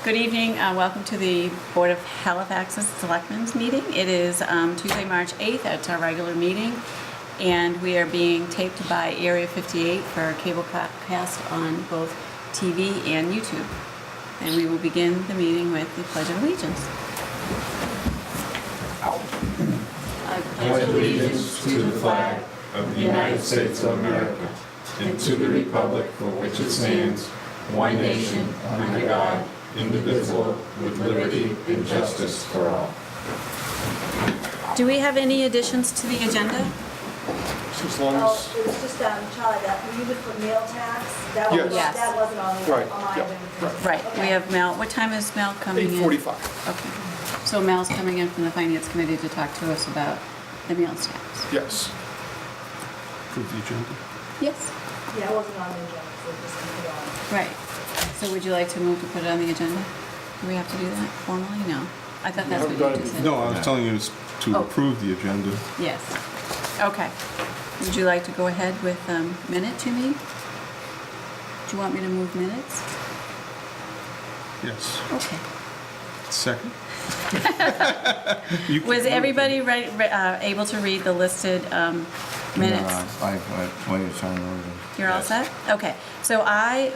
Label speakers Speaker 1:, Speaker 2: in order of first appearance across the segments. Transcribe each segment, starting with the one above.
Speaker 1: Good evening. Welcome to the Board of Halifax's Selectmen's meeting. It is Tuesday, March 8th. It's our regular meeting, and we are being taped by Area 58 for our cable cast on both TV and YouTube. And we will begin the meeting with the Pledge of Allegiance. I
Speaker 2: pledge allegiance to the flag of the United States of America and to the republic for which it stands, one nation, under God, indivisible, with liberty and justice for all.
Speaker 1: Do we have any additions to the agenda?
Speaker 2: As long as...
Speaker 3: it was just, Charlie, that for you to put mail tax, that
Speaker 2: Yes.
Speaker 3: was,
Speaker 1: Yes.
Speaker 3: that wasn't on the,
Speaker 2: Right,
Speaker 3: on my
Speaker 2: yeah,
Speaker 3: agenda.
Speaker 1: Right.
Speaker 3: Okay.
Speaker 1: We have Mel. What time is Mel coming in?
Speaker 2: 8:45.
Speaker 1: Okay. So Mel's coming in from the Finance Committee to talk to us about the meals tax.
Speaker 2: Yes. Approve the agenda.
Speaker 1: Yes.
Speaker 3: Yeah, it wasn't on the agenda, so just keep it on.
Speaker 1: Right. So would you like to move to put it on the agenda? Do we have to do that formally? No. I thought that's what
Speaker 2: haven't done
Speaker 1: you
Speaker 2: it
Speaker 1: just said.
Speaker 4: No, I was telling you to
Speaker 1: Oh.
Speaker 4: approve the agenda.
Speaker 1: Yes. Okay. Would you like to go ahead with minute to me? Do you want me to move minutes?
Speaker 4: Yes.
Speaker 1: Okay.
Speaker 4: Second? You can
Speaker 1: Was
Speaker 4: move
Speaker 1: everybody
Speaker 4: it.
Speaker 1: able to read the listed minutes?
Speaker 5: I've plenty of time already.
Speaker 1: You're all set? Okay. So I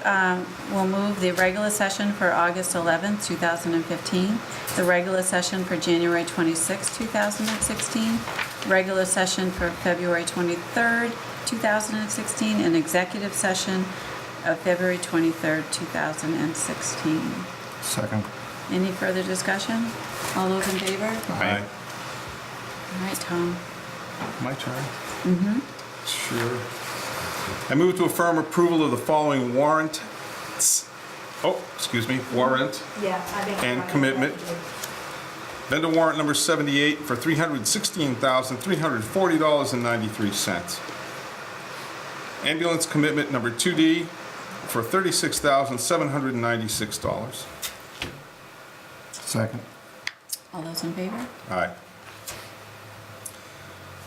Speaker 1: will move the regular session for August 11th, 2015, the regular session for January 26th, 2016, regular session for February 23rd, 2016, and executive session of February 23rd, 2016.
Speaker 5: Second.
Speaker 1: Any further discussion? All those in favor?
Speaker 4: Aye.
Speaker 1: All right, Tom.
Speaker 4: My turn? Mm-hmm. Sure. I move to affirm approval of the following warrant. Warrant
Speaker 3: Yeah, I think.
Speaker 4: and
Speaker 3: I
Speaker 4: commitment. Vendor warrant number 78 for $316,340.93. Ambulance commitment number 2D for $36,796.
Speaker 5: Second.
Speaker 1: All those in favor?
Speaker 4: Aye.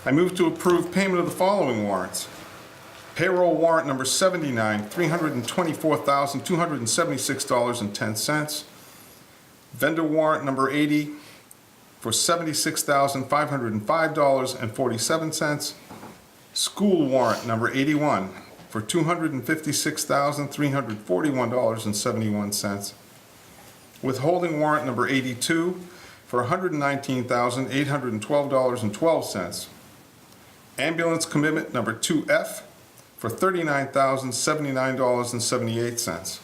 Speaker 4: I move to approve payment of the following warrants. Payroll warrant number 79, $324,276.10. Vendor warrant number 80 for $76,505.47. School warrant number 81 for $256,341.71. Withholding warrant number 82 for $119,812.12. Ambulance commitment number 2F for $39,079.78.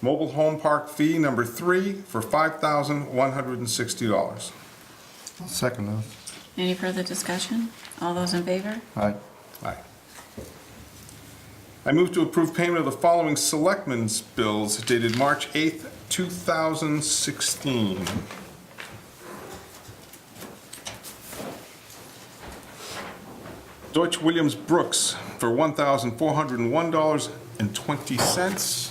Speaker 4: Mobile home park fee number 3 for $5,160.
Speaker 5: Second those.
Speaker 1: Any further discussion? All those in favor?
Speaker 5: Aye.
Speaker 4: Aye. I move to approve payment of the following selectmen's bills dated March 8th, 2016. Deutsch Williams Brooks for $1,401.20.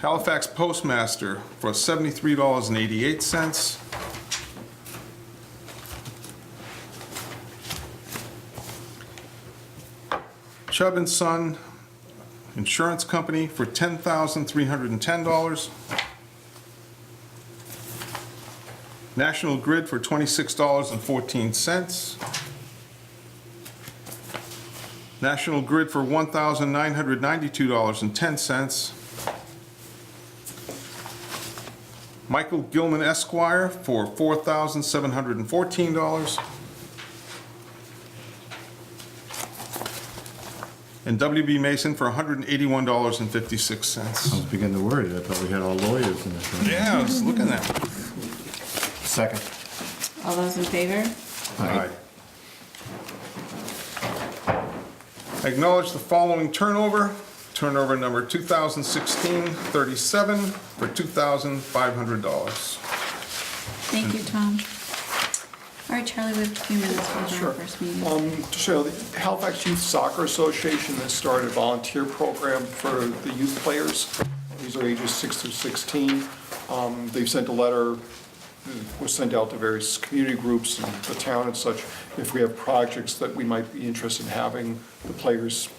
Speaker 4: Halifax Postmaster for $73.88. Chubb and Son Insurance Company for $10,310. National Grid for $26.14. National Grid for $1,992.10. Michael Gilman Esquire for $4,714. And W.B. Mason for $181.56.
Speaker 5: I was beginning to worry. I thought we had all lawyers in this room.
Speaker 4: Yeah, I was looking at it.
Speaker 5: Second.
Speaker 1: All those in favor?
Speaker 4: Aye. Acknowledge the following turnover. Turnover number 2016-37 for $2,500.
Speaker 1: Thank you, Tom. All All right, Charlie, we have a few minutes for
Speaker 2: Sure.
Speaker 1: our first meeting.
Speaker 2: To show, the Halifax Youth Soccer Association has started a volunteer program for the youth players. These are ages 6 through 16. They've sent a letter, was sent out to various community groups in the town and such, if we have projects that we might be interested in having the players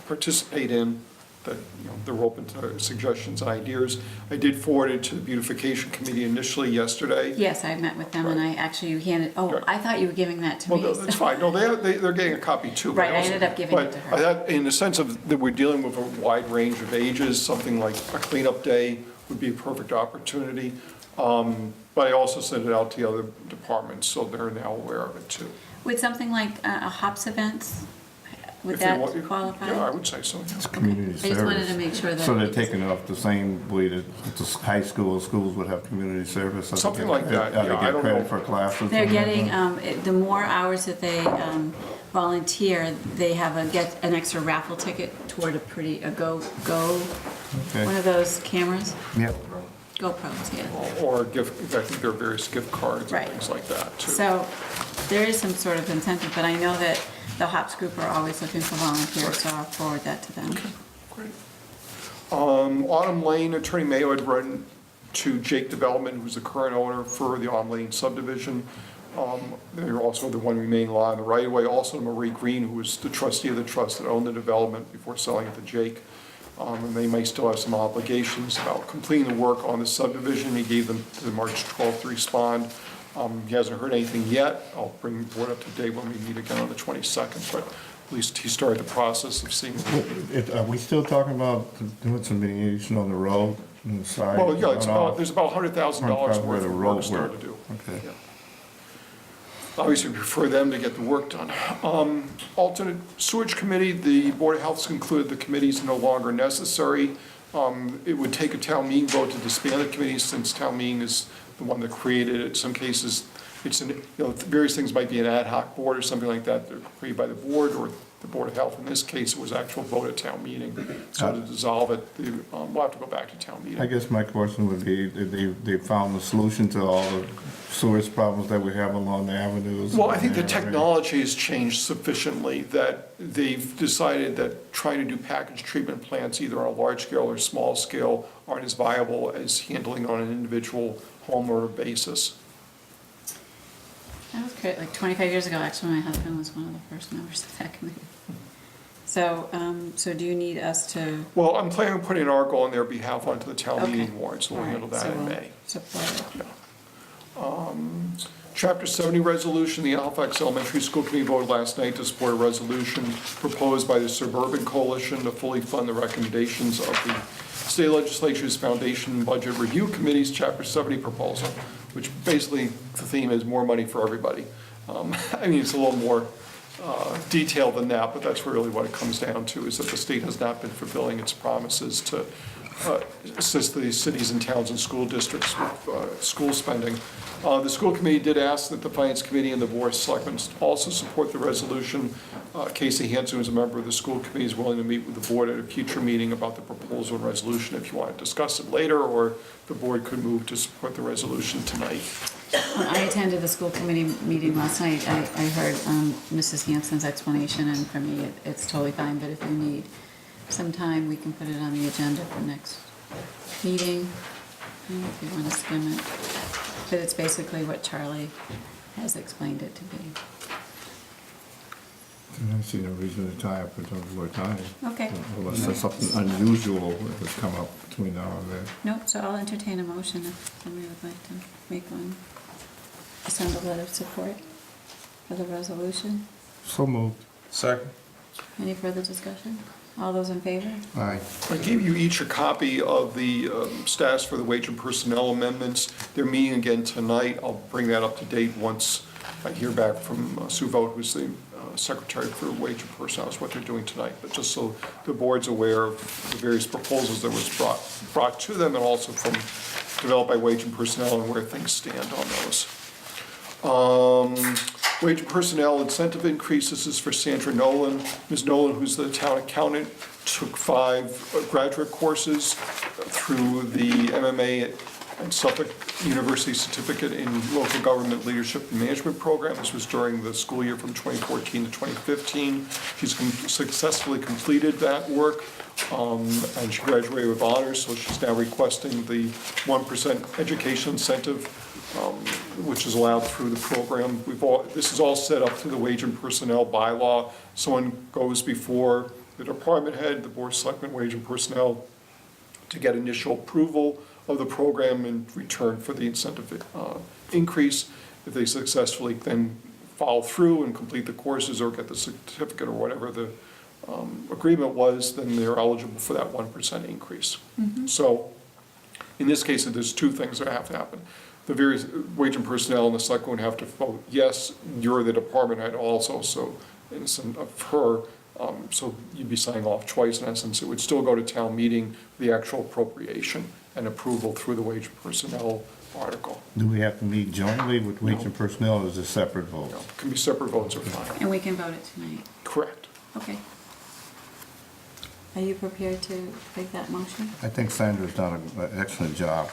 Speaker 2: participate in, that, you know, they're open to suggestions and ideas. I did forward it to the beautification committee initially yesterday.
Speaker 1: Yes, I met with them and I actually handed, oh,
Speaker 2: Right.
Speaker 1: I thought you were giving that to me.
Speaker 2: Well, that's fine. No, they're getting a copy too. but
Speaker 1: Right, I
Speaker 2: also-
Speaker 1: ended up giving it to her.
Speaker 2: But I thought, in the sense of that we're dealing with a wide range of ages, something like a cleanup day would be a perfect opportunity. But I also sent it out to the other departments, so they're now aware of it too.
Speaker 1: Would something like a HOPS event, would
Speaker 2: If they
Speaker 1: that
Speaker 2: want-
Speaker 1: qualify?
Speaker 2: Yeah, I would say so, yeah.
Speaker 5: It's community service.
Speaker 1: I just wanted to make sure that.
Speaker 5: So they're taking it off the same way that the high school schools would have community service? So they
Speaker 2: Something
Speaker 5: get-
Speaker 2: like that,
Speaker 5: they
Speaker 2: yeah, I
Speaker 5: get
Speaker 2: don't
Speaker 5: credit
Speaker 2: know.
Speaker 5: for classes?
Speaker 1: They're
Speaker 5: and
Speaker 1: getting,
Speaker 5: whatnot?
Speaker 1: the more hours that they volunteer, they get an extra raffle ticket toward a go, one
Speaker 5: Okay.
Speaker 1: of those cameras,
Speaker 5: Yep.
Speaker 1: GoPros, yeah.
Speaker 2: Or gift, I think there are various gift cards and
Speaker 1: Right.
Speaker 2: things like that too.
Speaker 1: So there is some sort of incentive, but I know that the HOPS group are always looking for volunteers, so I'll forward that to them.
Speaker 2: Great. Autumn Lane, Attorney Mayo had run to Jake Development, who's the current owner for the Autumn Lane subdivision. They're also the one remaining lot in the right of way, also Marie Green, who was the trustee of the trust that owned the development before selling it to Jake. And they may still have some obligations about completing the work on the subdivision. He gave them to the March 12th to respond. He hasn't heard anything yet. I'll bring the board up to date when we meet again on the 22nd, but at least he started the process of seeing.
Speaker 5: Are we still talking about doing some mitigation on the road, on the side?
Speaker 2: Well, yeah, it's
Speaker 5: runoff?
Speaker 2: about, there's about $100,000
Speaker 5: Where
Speaker 2: worth
Speaker 5: the
Speaker 2: of
Speaker 5: road
Speaker 2: work still
Speaker 5: work.
Speaker 2: to do.
Speaker 5: Okay.
Speaker 2: Yeah. Obviously, we prefer them to get the work done. Alternate sewage committee, the Board of Health has concluded the committee is no longer necessary. It would take a town meeting vote to disband the committee, since town meeting is the one that created it. In some cases, it's various things might be an ad hoc board or something like that, they're created by the board or the Board of Health. In this case, it was actual vote at town meeting. So to dissolve it, we'll have to go back to town meeting.
Speaker 5: I guess my question would be, they found the solution to all the sewage problems that we have along the avenues?
Speaker 2: Well, I think the technology has changed sufficiently that they've decided that trying to do package treatment plants, either on a large scale or small scale, aren't as viable as handling on an individual homeowner basis.
Speaker 1: That was great, like 25 years ago, actually, my husband was one of the first members of that committee. So, so do you need us to?
Speaker 2: Well, I'm planning on putting an article on their behalf onto the town
Speaker 1: Okay.
Speaker 2: meeting warrant, so we'll
Speaker 1: All right,
Speaker 2: handle that
Speaker 1: so
Speaker 2: in
Speaker 1: we'll
Speaker 2: May.
Speaker 1: Support it.
Speaker 2: Chapter 70 resolution, the Halifax Elementary School Committee voted last night to support a resolution proposed by the Suburban Coalition to fully fund the recommendations of the state legislature's Foundation Budget Review Committee's Chapter 70 proposal, which basically, the theme is more money for everybody. I mean, it's a little more detailed than that, but that's really what it comes down to, is that the state has not been fulfilling its promises to assist the cities and towns and school districts with school spending. The school committee did ask that the finance committee and the board of selectmen also support the resolution. Casey Hanson, who's a member of the school committee, is willing to meet with the board at a future meeting about the proposal and resolution if you want to discuss it later, or the board could move to support the resolution tonight.
Speaker 1: When I attended the school committee meeting last night, I heard Mrs. Hanson's explanation, and for me, it's totally fine, but if you need some time, we can put it on the agenda for next meeting, if you want to skim it. But it's basically what Charlie has explained it to be.
Speaker 5: I see no reason to tie up until more time.
Speaker 1: Okay.
Speaker 5: Unless there's something unusual that has come up between now and then.
Speaker 1: Nope, so I'll entertain a motion if somebody would like to make one. Send a letter of support for the resolution.
Speaker 5: So moved.
Speaker 4: Second.
Speaker 1: Any further discussion? All those in favor?
Speaker 5: Aye.
Speaker 2: I gave you each a copy of the status for the wage and personnel amendments. They're meeting again tonight. I'll bring that up to date once I hear back from Sue Vogt, who's the secretary for wage and personnel, is what they're doing tonight. But just so the board's aware of the various proposals that was brought to them, and also from developed by wage and personnel, and where things stand on those. Wage and personnel incentive increases is for Sandra Nolan. Ms. Nolan, who's the town accountant, took 5 graduate courses through the MMA
Speaker 6: and Suffolk University Certificate in Local Government Leadership and Management Program. This was during the school year from 2014 to 2015. She's successfully completed that work, and she graduated with honors, so she's now requesting the 1% education incentive, which is allowed through the program. This is all set up through the Wage and Personnel bylaw. Someone goes before the department head, the Board of Selectmen, Wage and Personnel, to get initial approval of the program in return for the incentive increase. If they successfully then follow through and complete the courses or get the certificate or whatever the agreement was, then they're eligible for that 1% increase. So in this case, there's two things that have to happen. The various Wage and Personnel and the Selectmen have to vote, yes, you're the department head also, so innocent of her, so you'd be signing off twice in essence. It would still go to town meeting, the actual appropriation and approval through the Wage and Personnel article.
Speaker 5: Do we have to meet jointly with Wage and Personnel, or is it separate votes?
Speaker 6: No, it can be separate votes or fine.
Speaker 1: And we can vote it tonight.
Speaker 6: Correct.
Speaker 1: Okay. Are you prepared to make that motion?
Speaker 5: I think Sandra's done an excellent job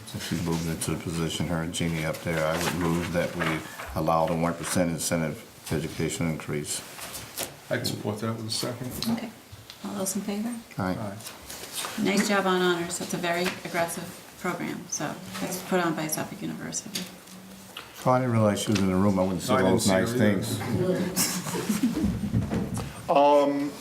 Speaker 5: since she moved into the position, her and Jeannie up there. I would move that we allow the 1% incentive education increase.
Speaker 4: I'd support that with a second.
Speaker 1: Okay. All those in favor?
Speaker 5: Aye.
Speaker 1: Nice job on honors. That's a very aggressive program, so it's put on by Suffolk University.
Speaker 5: Oh, I didn't realize she was in the room. I wouldn't say
Speaker 4: No, I didn't
Speaker 5: those
Speaker 4: see her
Speaker 5: nice
Speaker 4: either.
Speaker 5: things.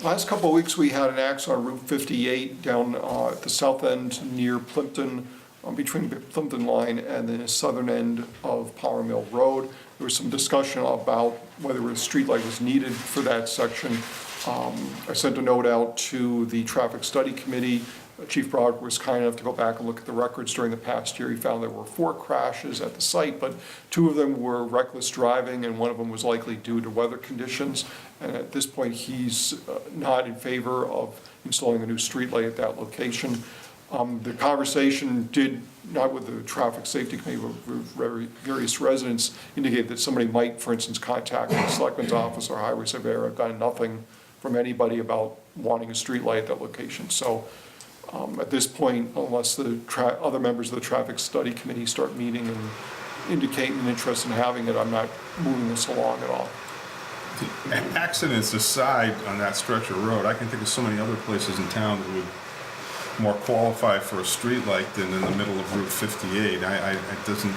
Speaker 6: Last couple of weeks, we had an accident on Route 58 down at the south end near Plimpton, between the Plimpton line and the southern end of Power Mill Road. There was some discussion about whether a streetlight was needed for that section. I sent a note out to the Traffic Study Committee. Chief Broderick was kind enough to go back and look at the records during the past year. He found there were 4 crashes at the site, but 2 of them were reckless driving and 1 of them was likely due to weather conditions. And at this point, he's not in favor of installing a new streetlight at that location. The conversation did, not with the Traffic Safety Committee, but with various residents, indicate that somebody might, for instance, contact the Selectmen's office or Highway Surveyor. I've gotten nothing from anybody about wanting a streetlight at that location. So at this point, unless the other members of the Traffic Study Committee start meeting and indicating an interest in having it, I'm not moving this along at all.
Speaker 4: Accidents aside on that stretch of road, I can think of so many other places in town that would more qualify for a streetlight than in the middle of Route 58. It doesn't,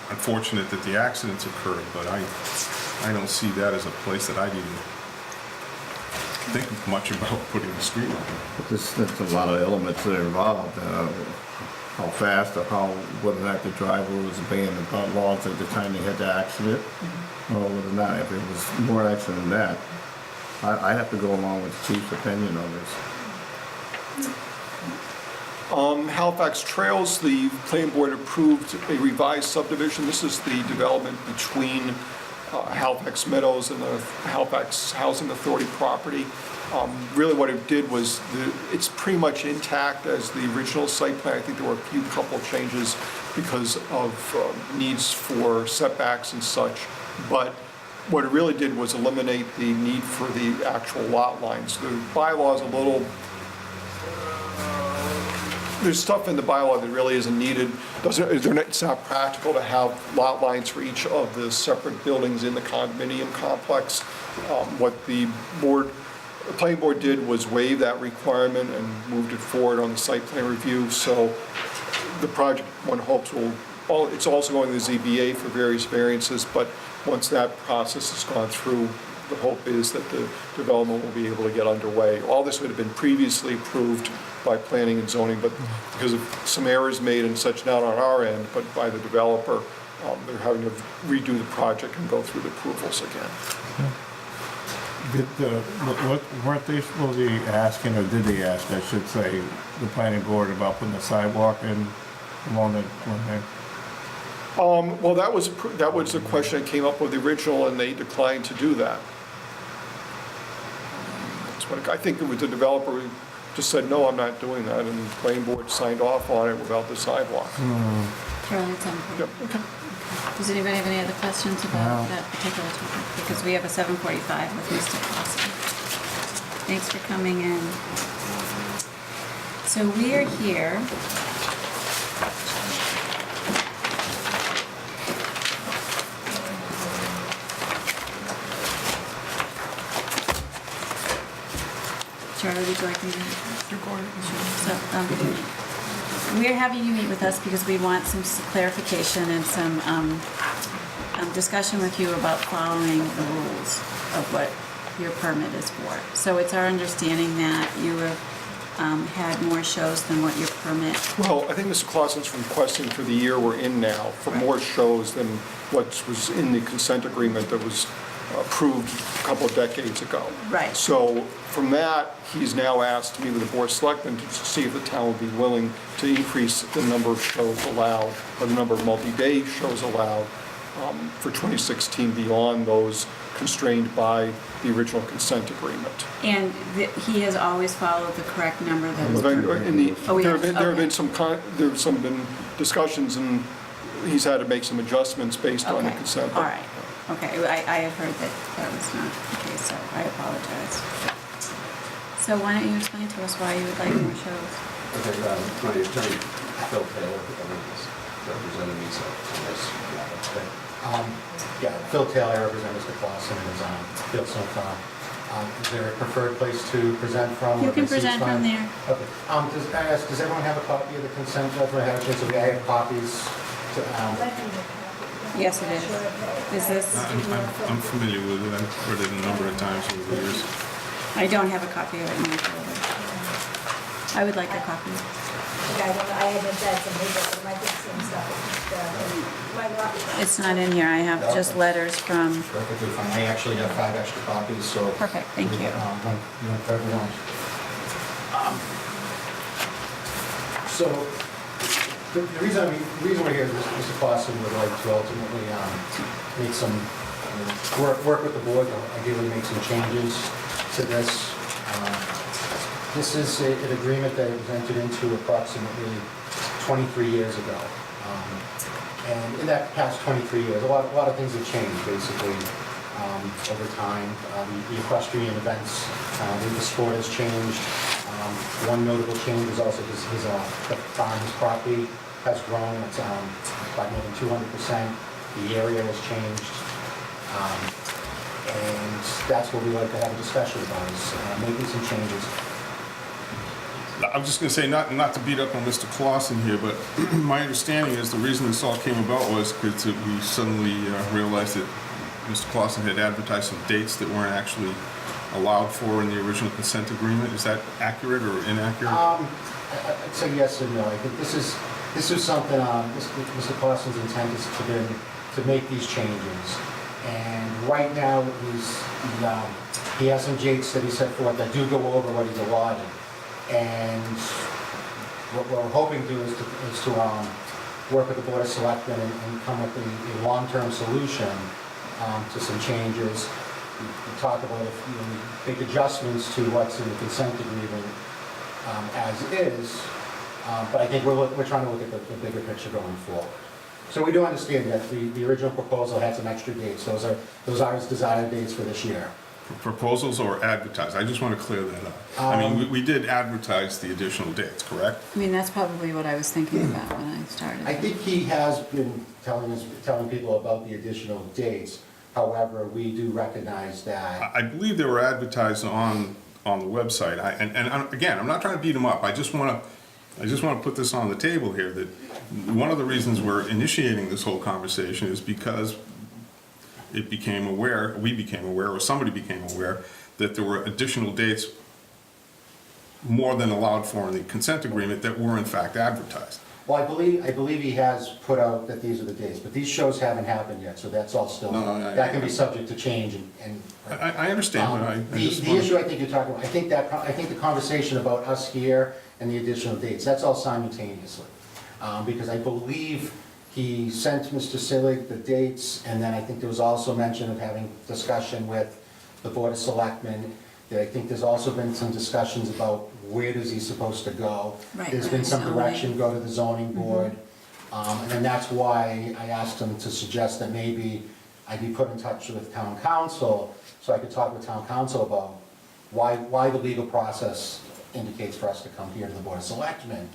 Speaker 4: unfortunate that the accidents occurred, but I don't see that as a place that I'd even think much about putting a streetlight.
Speaker 5: There's a lot of elements that are involved. How fast or whether or not the driver was obeying the laws at the time they had the accident, or whether or not, if it was more accident than that. I have to go along with the chief's opinion on this.
Speaker 6: Halifax Trails, the planning board approved a revised subdivision. This is the development between Halifax Meadows and the Halifax Housing Authority property. Really what it did was, it's pretty much intact as the original site plan. I think there were a couple of changes because of needs for setbacks and such. But what it really did was eliminate the need for the actual lot lines. The bylaw is a little, there's stuff in the bylaw that really isn't needed. It's not practical to have lot lines for each of the separate buildings in the condominium complex. What the planning board did was waive that requirement and moved it forward on the site plan review. So the project, one hopes, it's also going to the ZBA for various variances, but once that process has gone through, the hope is that the development will be able to get underway. All this would have been previously approved by planning and zoning, but because of some errors made and such, not on our end, but by the developer, they're having to redo the project and go through the approvals again.
Speaker 5: Weren't they supposed to be asking, or did they ask, I should say, the planning board about putting a sidewalk in along the there?
Speaker 6: Well, that was the question that came up with the original, and they declined to do that. That's what I think it was the developer who just said, no, I'm not doing that, and the planning board signed off on it without the sidewalk.
Speaker 1: Charlie, it's on.
Speaker 6: Yep.
Speaker 1: Okay. Does anybody have any other questions about that particular topic? Because we have a 7:45 with Mr. Clausen. Thanks for coming in. So we are here Charlie, would you like me to? So, we're having you meet with us because we want some clarification and some discussion with you about following the rules of what your permit is for. So it's our understanding that you have had more shows than what your permit.
Speaker 6: Well, I think Mr. Clausen's requesting for the year we're in now for more shows than what was in the consent agreement that was approved a couple of decades ago.
Speaker 1: Right.
Speaker 6: So from that, he's now asked to meet with the Board of Selectmen to see if the town would be willing to increase the number of shows allowed, or the number of multi-day shows allowed for 2016 beyond those constrained by the original consent agreement.
Speaker 1: And he has always followed the correct number that is. Oh, we
Speaker 6: There
Speaker 1: have-
Speaker 6: have been
Speaker 1: okay.
Speaker 6: been discussions, and he's had to make some adjustments based on the
Speaker 1: Okay,
Speaker 6: consent.
Speaker 1: all right. Okay, I have heard that that was not the case, so I apologize. So why don't you explain to us why you would like more shows?
Speaker 7: Okay, my attorney, Phil Taylor, is representing me, so yes, okay.
Speaker 8: Yeah, Phil Taylor, I represent Mr. Clausen and his field snow farm. Is there a preferred place to present from?
Speaker 1: You
Speaker 8: or
Speaker 1: can
Speaker 8: the seats
Speaker 1: present from
Speaker 8: fine?
Speaker 1: there.
Speaker 8: Okay. Does everyone have a copy of the consent judgment? I have copies.
Speaker 1: Yes, it is. Is this?
Speaker 4: I'm familiar with it. I've read it a number of times over the years.
Speaker 1: I don't have a copy of it in my folder. I would like a copy.
Speaker 3: Okay, I haven't had some paper, but it might be some stuff. It might not be.
Speaker 1: It's not in here. I have just letters from,
Speaker 8: Perfectly fine. I actually have 5 extra copies, so.
Speaker 1: perfect, thank you.
Speaker 8: For everyone. So, the reason we're here is Mr. Clausen would like to ultimately make some, work with the board, ideally make some changes to this. This is an agreement that was entered into approximately 23 years ago. And in that past 23 years, a lot of things have changed, basically, over time. The equestrian events, the sport has changed. One notable change is also the farm's property has grown. It's by more than 200%. The area has changed. And that's what we'd like to have a discussion about, is making some changes.
Speaker 4: I'm just going to say, not to beat up on Mr. Clausen here, but my understanding is the reason this all came about was because we suddenly realized that Mr. Clausen had advertised some dates that weren't actually allowed for in the original consent agreement. Is that accurate or inaccurate?
Speaker 8: I'd say yes and no. I think this is something, Mr. Clausen's intent is to make these changes. And right now, he has some dates that he set forth that do go over what he's allotted. And what we're hoping to do is to work with the Board of Selectmen and come with a long-term solution to some changes. We talk about if we make adjustments to what's in the consent agreement as is, but I think we're trying to look at the bigger picture going forward. So we do understand that the original proposal had some extra dates. Those are his desired dates for this year.
Speaker 4: Proposals or advertised? I just want to clear that up. I mean, we did advertise the additional dates, correct?
Speaker 1: I mean, that's probably what I was thinking about when I started.
Speaker 8: I think he has been telling people about the additional dates. However, we do recognize that.
Speaker 4: I believe they were advertised on the website. Again, I'm not trying to beat him up. I just want to put this on the table here, that one of the reasons we're initiating this whole conversation is because we became aware, or somebody became aware, that there were additional dates more than allowed for in the consent agreement that were in fact advertised.
Speaker 8: Well, I believe he has put out that these are the dates, but these shows haven't happened yet, so that's all still, that can be subject to change and.
Speaker 4: I understand, but I just
Speaker 8: The
Speaker 4: want
Speaker 8: issue I think you're talking about, I think the conversation about us here and the additional dates, that's all simultaneously. Because I believe he sent Mr. Sillig the dates, and then I think there was also mention of having discussion with the Board of Selectmen. I think there's also been some discussions about where is he supposed to go.
Speaker 1: Right,
Speaker 8: There's been some
Speaker 1: zoning.
Speaker 8: direction, go to the zoning board. And then that's why I asked him to suggest that maybe I be put in touch with town council, so I could talk with town council about why the legal process indicates for us to come here to the Board of Selectmen.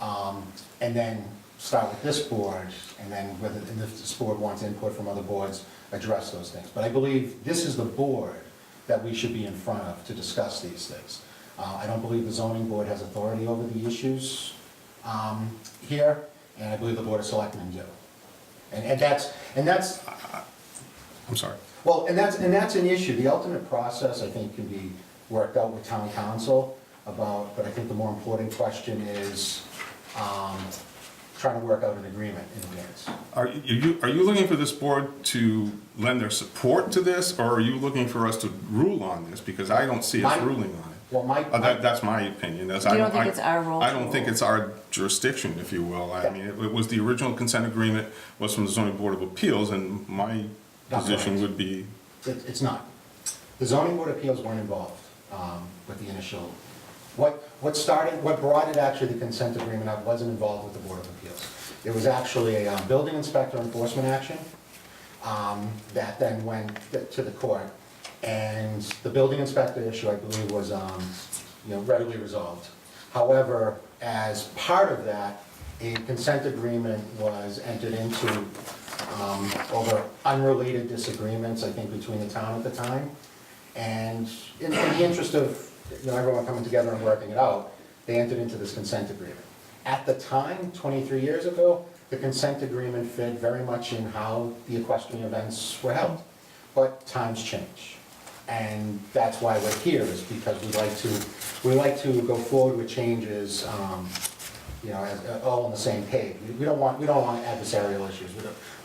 Speaker 8: And then start with this board, and then if this board wants input from other boards, address those things. But I believe this is the board that we should be in front of to discuss these things. I don't believe the zoning board has authority over the issues here, and I believe the Board of Selectmen do. And that's,
Speaker 4: I'm sorry.
Speaker 8: well, and that's an issue. The ultimate process, I think, can be worked out with town council about, but I think the more important question is trying to work out an agreement in advance.
Speaker 4: Are you looking for this board to lend their support to this, or are you looking for us to rule on this? Because I don't see us
Speaker 8: My-
Speaker 4: ruling on it.
Speaker 8: Well,
Speaker 4: That's my opinion.
Speaker 1: You don't think it's our role
Speaker 4: I
Speaker 1: to
Speaker 4: don't think
Speaker 1: rule?
Speaker 4: it's our jurisdiction, if you will. I
Speaker 8: Yeah.
Speaker 4: mean, it was the original consent agreement was from the zoning board of appeals, and my
Speaker 8: That's
Speaker 4: position
Speaker 8: correct.
Speaker 4: would be,
Speaker 8: It's not. The zoning board of appeals weren't involved with the initial, what brought it actually, the consent agreement up, wasn't involved with the Board of Appeals. It was actually a building inspector enforcement action that then went to the court. And the building inspector issue, I believe, was readily resolved. However, as part of that, a consent agreement was entered into over unrelated disagreements, I think, between the town at the time. And in the interest of everyone coming together and working it out, they entered into this consent agreement. At the time, 23 years ago, the consent agreement fit very much in how the equestrian events were held. But times change. And that's why we're here, is because we like to go forward with changes, as all on the same page. We don't want adversarial issues.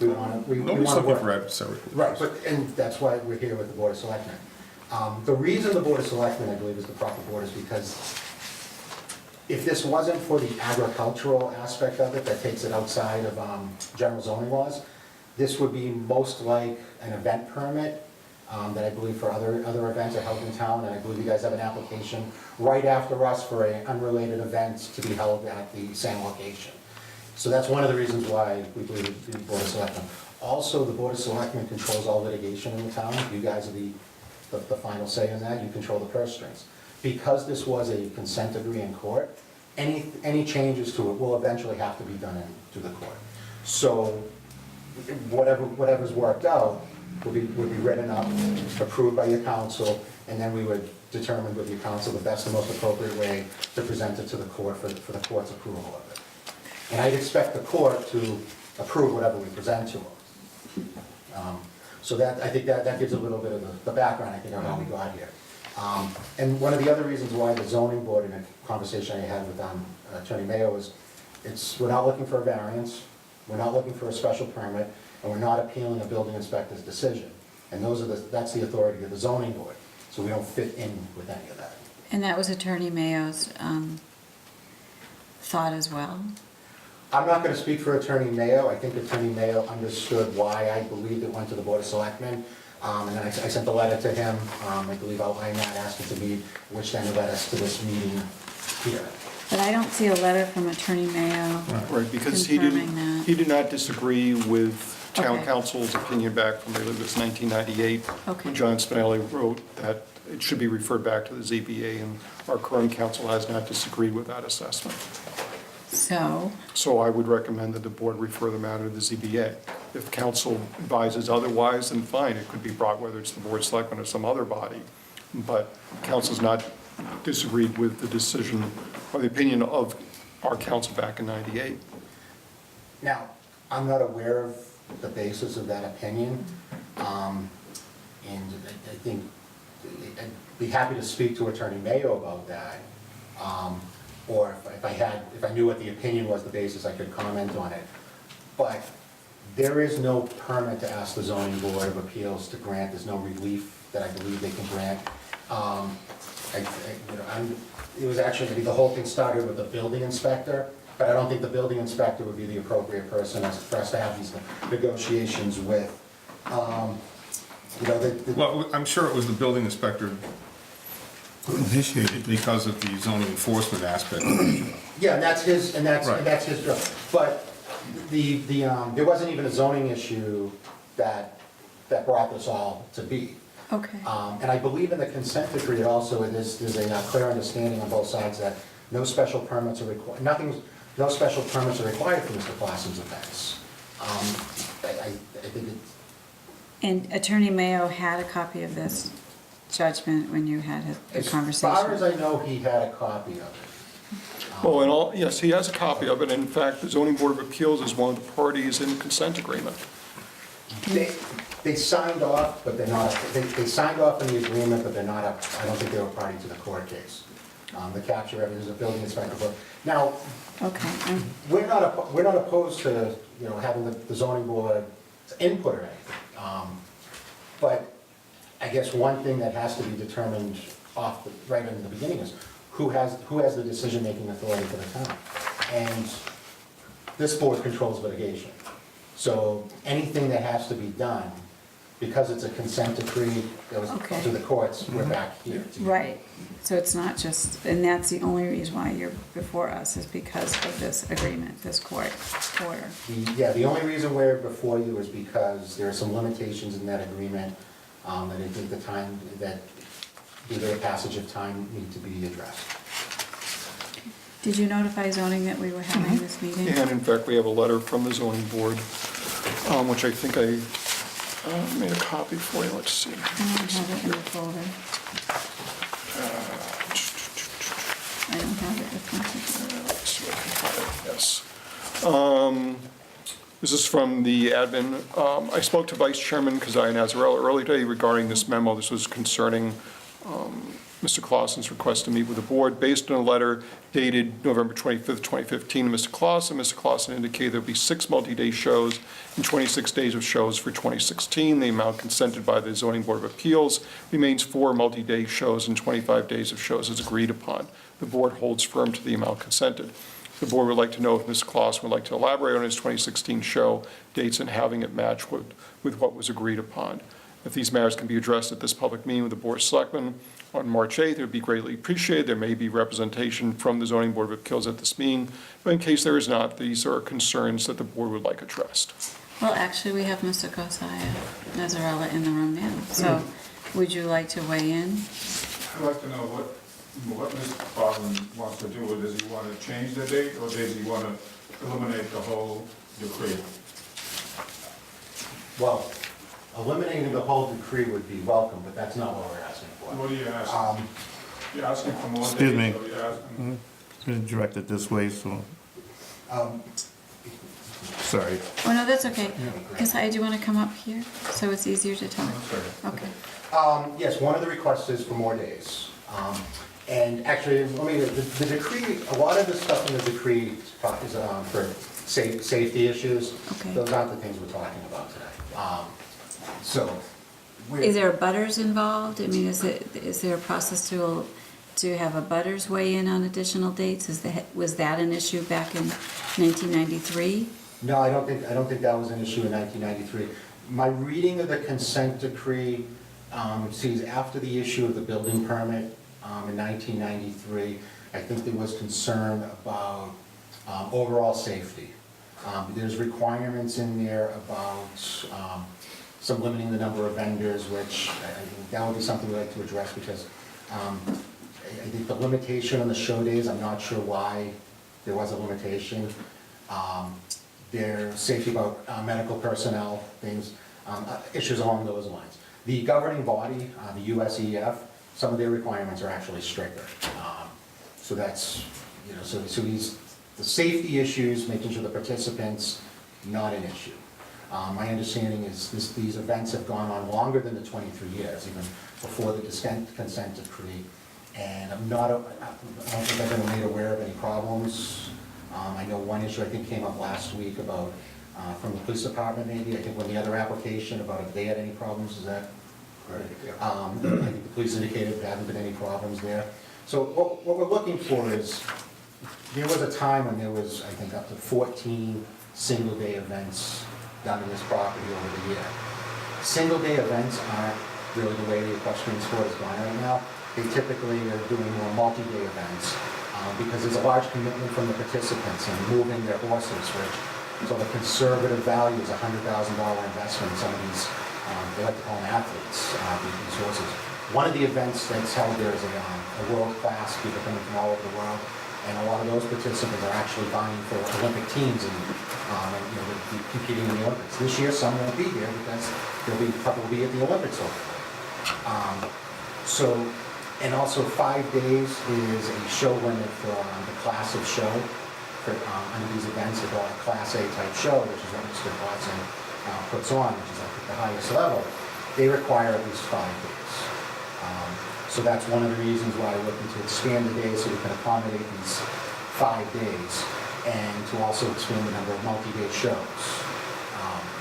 Speaker 8: We want to
Speaker 4: nobody's
Speaker 8: want to
Speaker 4: looking
Speaker 8: work.
Speaker 4: for adversary.
Speaker 8: Right, and that's why we're here with the Board of Selectmen. The reason the Board of Selectmen, I believe, is the proper board is because if this wasn't for the agricultural aspect of it that takes it outside of general zoning laws, this would be most like an event permit that I believe for other events are held in town, and I believe you guys have an application right after us for an unrelated event to be held at the same location. So that's one of the reasons why we believe the Board of Selectmen. Also, the Board of Selectmen controls all litigation in the town. You guys are the final say in that. You control the purse strings. Because this was a consent decree in court, any changes to it will eventually have to be done to the court. So whatever's worked out will be written up, approved by your council, and then we would determine with your council the best and most appropriate way to present it to the court for the court's approval of it. And I'd expect the court to approve whatever we present to them. So I think that gives a little bit of the background, I think, on how we got here. And one of the other reasons why the zoning board, in a conversation I had with Attorney Mayo, is we're not looking for a variance, we're not looking for a special permit, and we're not appealing a building inspector's decision. And that's the authority of the zoning board, so we don't fit in with any of that.
Speaker 1: And that was Attorney Mayo's thought as well?
Speaker 8: I'm not gonna speak for Attorney Mayo. I think Attorney Mayo understood why I believed it went to the Board of Selectmen. And then I sent a letter to him, I believe outlining that, asking to meet, which then led us to this meeting here.
Speaker 1: But I don't see a letter from Attorney Mayo
Speaker 6: Right, because
Speaker 1: confirming that.
Speaker 6: he did not disagree with town
Speaker 1: Okay.
Speaker 6: council's opinion back from, I believe it was 1998.
Speaker 1: Okay.
Speaker 6: When John Spinelli wrote that it should be referred back to the ZBA, and our current council has not disagreed with that assessment.
Speaker 1: So,
Speaker 6: So I would recommend that the board refer the matter to the ZBA. If council advises otherwise, then fine, it could be brought, whether it's the board of selectmen or some other body. But council's not disagreed with the decision or the opinion of our council back in 98.
Speaker 8: Now, I'm not aware of the basis of that opinion, and I think I'd be happy to speak to Attorney Mayo about that. Or if I knew what the opinion was, the basis, I could comment on it. But there is no permit to ask the zoning board of appeals to grant, there's no relief that I believe they can grant. It was actually, the whole thing started with the building inspector, but I don't think the building inspector would be the appropriate person for us to have these negotiations with.
Speaker 4: Well, I'm sure it was the building inspector initiated because of the zoning enforcement aspect.
Speaker 8: Yeah, and that's his job. But there wasn't even a zoning issue that brought this all to be.
Speaker 1: okay.
Speaker 8: And I believe in the consent decree also, there's a clear understanding on both sides that no special permits are required, no special permits are required for Mr. Clausen's events. I think
Speaker 1: And Attorney Mayo had a copy of this judgment when you had the
Speaker 8: As
Speaker 1: conversation?
Speaker 8: far as I know, he had a copy of it.
Speaker 6: Well, and all, yes, he has a copy of it. In fact, the zoning board of appeals is one of the parties in the consent agreement.
Speaker 8: They signed off, but they're not, they signed off on the agreement, but they're not, I don't think they were party to the court case. The capture evidence, the building inspector, but, now,
Speaker 1: Okay,
Speaker 8: we're not opposed to, you know, having the zoning board input or anything. But I guess one thing that has to be determined right in the beginning is who has the decision-making authority for the town? And this board controls litigation. So anything that has to be done, because it's a consent decree that was
Speaker 1: Okay.
Speaker 8: to the courts, we're back here.
Speaker 1: right. So it's not just, and that's the only reason why you're before us is because of this agreement, this court order.
Speaker 8: Yeah, the only reason we're before you is because there are some limitations in that agreement that I think that due to the passage of time, need to be addressed.
Speaker 1: Did you notify zoning that we were having this meeting?
Speaker 6: And in fact, we have a letter from the zoning board, which I think I made a copy for you. Let's see.
Speaker 1: I don't have it in the folder. I don't have it with me.
Speaker 6: Let's see if I can find it. Yes. This is from the admin. I spoke to Vice Chairman Kazai Nazarella earlier today regarding this memo. This was concerning Mr. Clausen's request to meet with the board based on a letter dated November 25th, 2015 to Mr. Clausen. Mr. Clausen indicated there'll be 6 multi-day shows and 26 days of shows for 2016. The amount consented by the Zoning Board of Appeals remains 4 multi-day shows and 25 days of shows as agreed upon. The board holds firm to the amount consented. The board would like to know if Mr. Clausen would like to elaborate on his 2016 show dates and having it match with what was agreed upon. If these matters can be addressed at this public meeting with the Board of Selectmen on March 8th, it would be greatly appreciated. There may be representation from the Zoning Board of Appeals at this meeting, but in case there is not, these are concerns that the board would like addressed.
Speaker 1: Well, actually, we have Mr. Kosaya Nazarella in the room now, so would you like to weigh in?
Speaker 2: I'd like to know what Mr. Clausen wants to do. Does he want to change the date, or does he want to eliminate the whole decree?
Speaker 8: Well, eliminating the whole decree would be welcome, but that's not what we're asking for.
Speaker 2: What are you asking? You're asking for more days?
Speaker 5: Excuse me.
Speaker 2: Or you're asking-
Speaker 5: It's been directed this way, so, sorry.
Speaker 1: Oh, no, that's okay. Kosaya, do you want to come up here so it's easier to talk? Okay.
Speaker 8: Yes, one of the requests is for more days. And actually, the decree, a lot of the stuff in the decree is for safety issues.
Speaker 1: Okay.
Speaker 8: Those aren't the things we're talking about today. So.
Speaker 1: Is there butters involved? I mean, is there a process to have a butters weigh in on additional dates? Was that an issue back in 1993?
Speaker 8: No, I don't think that was an issue in 1993. My reading of the consent decree sees after the issue of the building permit in 1993, I think there was concern about overall safety. There's requirements in there about some limiting the number of vendors, which I think that would be something we'd like to address because I think the limitation on the show days, I'm not sure why there was a limitation. There's safety about medical personnel, things, issues along those lines. The governing body, the USEF, some of their requirements are actually stricter. So that's, you know, so the safety issues, making sure the participants, not an issue. My understanding is these events have gone on longer than the 23 years, even before the consent decree. And I don't think I've been made aware of any problems. I know one issue I think came up last week about, from the police department maybe, I think when the other application about if they had any problems, is that? I think the police indicated there haven't been any problems there. So what we're looking for is, there was a time when there was, I think, up to 14 single-day events done in this property over the year. Single-day events aren't really the way the equestrian sport is going right now. They typically are doing more multi-day events because there's a large commitment from the participants in moving their horses, which, so the conservative value is a $100,000 investment in some of these, they like to call them athletes, these horses. One of the events that's held there is a world-class, people coming from all over the world, and a lot of those participants are actually vying for Olympic teams and you know, they'll be competing in the Olympics. This year, some won't be here because they'll probably be at the Olympics. So, and also 5 days is a show limit for the class of show. For, under these events, they call it a Class A type show, which is what Mr. Watson puts on, which is like at the highest level. They require at least 5 days. So that's one of the reasons why we're looking to expand the days so we can accommodate these 5 days, and to also expand the number of multi-day shows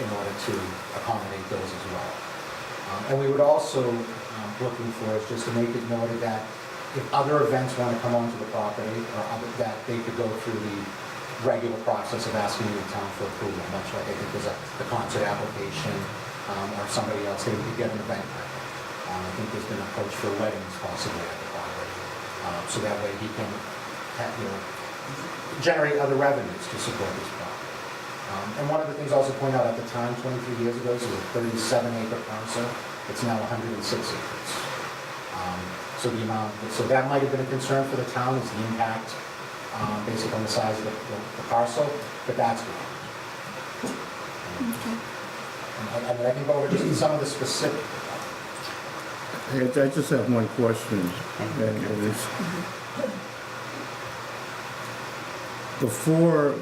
Speaker 8: in order to accommodate those as well. And we would also, looking for is just to make it noted that if other events want to come onto the property, or that they could go through the regular process of asking the town for approval, much like I think there's the concert application, or somebody else, they could get an event permit. I think there's been approached for weddings possibly at the property. So that way he can, generate other revenues to support this property. And one of the things I also point out at the time, 23 years ago, this was a 37-acre parcel. It's now 106 acres. So that might have been a concern for the town, is the impact, based on the size of the parcel, but that's good. And I can go over just some of the specific.
Speaker 5: I just have one question, and it is, before,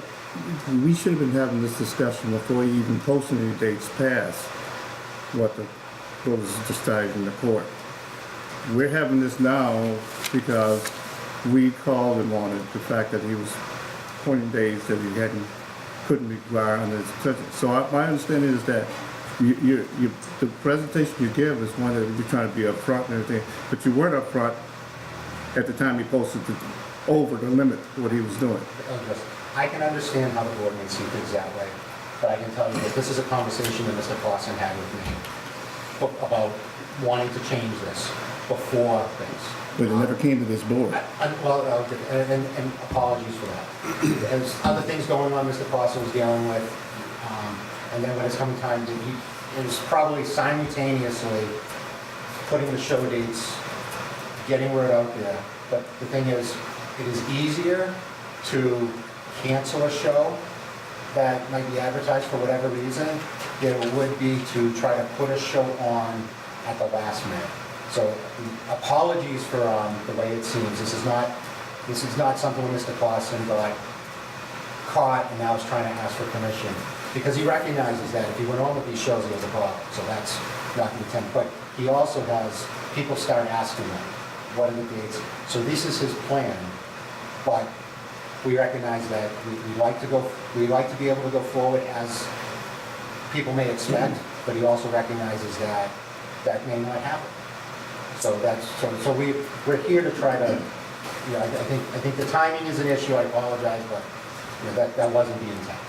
Speaker 5: we should have been having this discussion before you even posted any dates past what was decided in the court. We're having this now because we called him on it, the fact that he was pointing days that he couldn't require under his position. So my understanding is that the presentation you give is one that you're trying to be upfront and everything, but you weren't upfront at the time he posted over the limit what he was doing.
Speaker 8: I can understand how the board may see things that way, but I can tell you that this is a conversation that Mr. Clausen had with me about wanting to change this before things.
Speaker 5: But it never came to this board.
Speaker 8: Well, and apologies for that. There's other things going on Mr. Clausen was dealing with, and then when it's coming time, it was probably simultaneously putting the show dates, getting word out there. But the thing is, it is easier to cancel a show that might be advertised for whatever reason than it would be to try to put a show on at the last minute. So apologies for the way it seems. This is not something where Mr. Clausen got caught and now is trying to ask for permission, because he recognizes that if he went on with these shows, he has a problem. So that's not the intent. But he also has people start asking him, what are the dates? So this is his plan, but we recognize that we like to be able to go forward as people may expect, but he also recognizes that that may not happen. So we're here to try to, I think the timing is an issue. I apologize, but that wasn't the intent.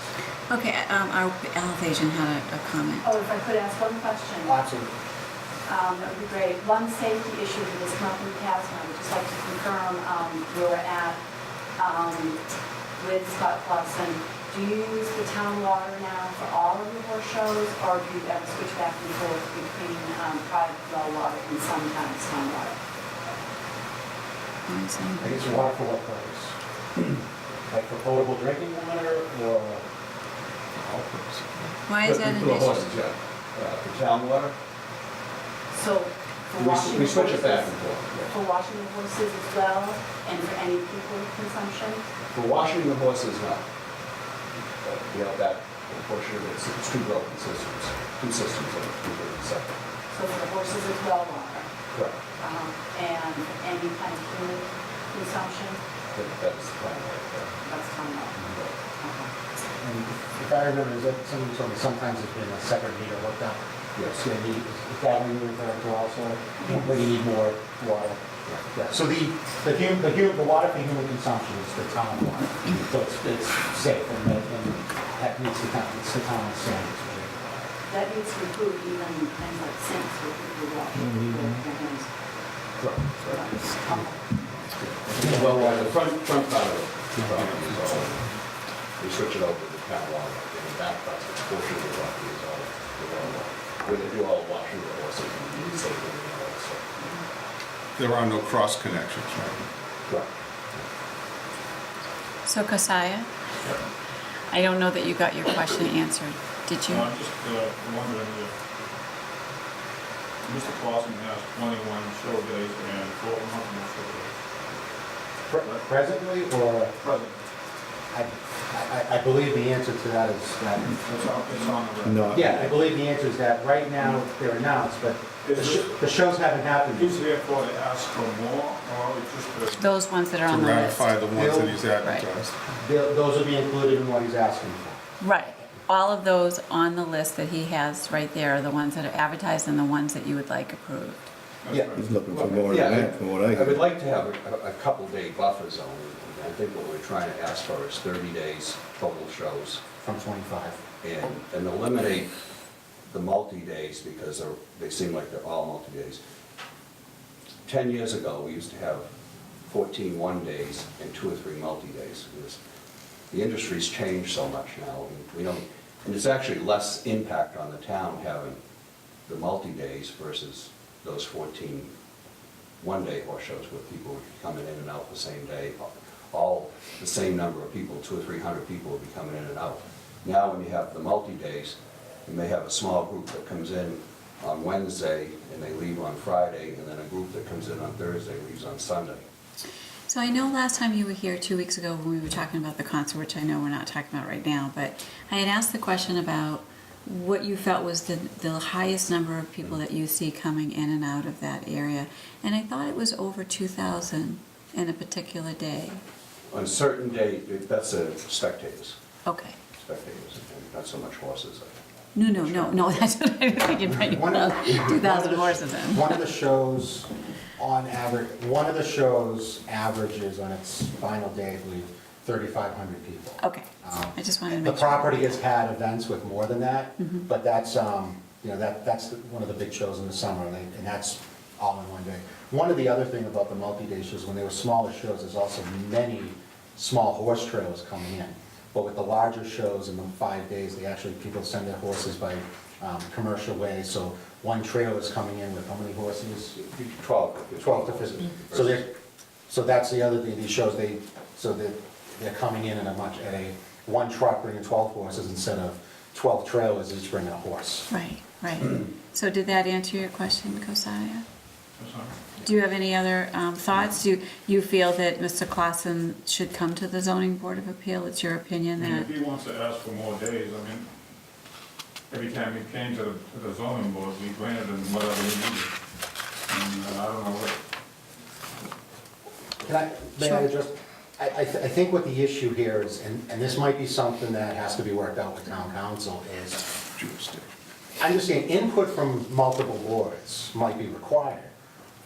Speaker 1: Okay, our Alphasian had a comment.
Speaker 3: Oh, if I could ask one question?
Speaker 8: Absolutely.
Speaker 3: That would be great. One safety issue that has come up in the past, and I would just like to confirm where we're at with Scott Clausen. Do you use the town water now for all of your horse shows, or do you ever switch back and forth between private well water and sometimes town water?
Speaker 8: I guess water for what purpose? Like for potable drinking water, or?
Speaker 1: Why is that an
Speaker 7: For the
Speaker 1: issue?
Speaker 7: horses, yeah. For town water,
Speaker 3: So for washing
Speaker 7: we
Speaker 3: the
Speaker 7: switch it back and
Speaker 3: horses,
Speaker 7: forth.
Speaker 3: for washing the horses as well, and for any people consumption?
Speaker 7: For washing the horses, no. That portion, it's two broken systems. Two systems that are completely separate.
Speaker 3: So for the horses as well water?
Speaker 7: Correct.
Speaker 3: And any kind of human consumption?
Speaker 7: That's the plan right there.
Speaker 3: That's coming up.
Speaker 8: And if I remember, is that something you told me, sometimes it's been a separate meter hooked up?
Speaker 7: Yes.
Speaker 8: So is that when you refer to also, when you need more water? Yeah. So the water for human consumption is the town water. So it's safe and that meets the town standards.
Speaker 3: That needs to include even things like sinks where people wash their hands.
Speaker 7: Correct. Well, the front part of the property is all, we switch it over to town water, and the back part, the portion of the property is all the well water. When they do all the washing of the horses, you say all that stuff.
Speaker 4: There are no cross connections, right?
Speaker 7: Correct.
Speaker 1: So Kasiah, I don't know that you got your question answered. Did you?
Speaker 2: I'm just wondering if Mr. Clausen has 21 show days and 4 monthly show days.
Speaker 8: Presently, or
Speaker 2: Present.
Speaker 8: I believe the answer to that is that,
Speaker 2: It's on the record.
Speaker 5: No.
Speaker 8: yeah, I believe the answer is that right now they're announced, but the shows haven't happened.
Speaker 2: He's therefore to ask for more, or it's just
Speaker 1: Those ones that are
Speaker 4: To
Speaker 1: on the list.
Speaker 4: ratify the ones that he's advertised.
Speaker 8: Those will be included in what he's asking for.
Speaker 1: Right. All of those on the list that he has right there are the ones that are advertised and the ones that you would like approved.
Speaker 8: Yeah.
Speaker 5: He's looking for more than
Speaker 7: Yeah,
Speaker 5: that, from what I
Speaker 7: I would
Speaker 5: hear.
Speaker 7: like to have a couple-day buffer zone. I think what we're trying to ask for is 30 days total shows
Speaker 8: From 25.
Speaker 7: and eliminate the multi-days because they seem like they're all multi-days. 10 years ago, we used to have 14 one-days and 2 or 3 multi-days. The industry's changed so much now, and we don't, and it's actually less impact on the town having the multi-days versus those 14 one-day horse shows where people would be coming in and out the same day. All the same number of people, 200 or 300 people would be coming in and out. Now, when you have the multi-days, you may have a small group that comes in on Wednesday and they leave on Friday, and then a group that comes in on Thursday leaves on Sunday.
Speaker 1: So I know last time you were here 2 weeks ago when we were talking about the concert, which I know we're not talking about right now, but I had asked the question about what you felt was the highest number of people that you see coming in and out of that area. And I thought it was over 2,000 in a particular day.
Speaker 7: On a certain day, that's spectators,
Speaker 1: Okay.
Speaker 7: and not so much horses.
Speaker 1: No, that's what I was thinking, right?
Speaker 8: One of the-
Speaker 1: 2,000 horses in.
Speaker 8: One of the shows on average, one of the shows averages on its final day, I believe, 3,500 people.
Speaker 1: Okay, I just wanted to
Speaker 8: The
Speaker 1: make sure.
Speaker 8: property has had events with more than that,
Speaker 1: Mhm.
Speaker 8: but that's, that's one of the big shows in the summer, and that's all in one day. One of the other thing about the multi-day shows, when they were smaller shows, there's also many small horse trailers coming in. But with the larger shows in the 5 days, people send their horses by commercial way, so one trailer is coming in with how many horses?
Speaker 7: 12.
Speaker 8: 12 to 15. So that's the other thing, these shows, they're coming in one truck bringing 12 horses instead of 12 trailers each bringing a horse.
Speaker 1: Right. So did that answer your question, Kosiah?
Speaker 2: I'm sorry.
Speaker 1: Do you have any other thoughts? Do you feel that Mr. Clausen should come to the zoning board of appeal? It's your opinion
Speaker 2: I mean,
Speaker 1: that,
Speaker 2: if he wants to ask for more days, I mean, every time he came to the zoning board, we granted him whatever he needed. And I don't know what,
Speaker 8: May I
Speaker 1: Sure.
Speaker 8: address? I think what the issue here is, and this might be something that has to be worked out with town council, is I understand input from multiple boards might be required,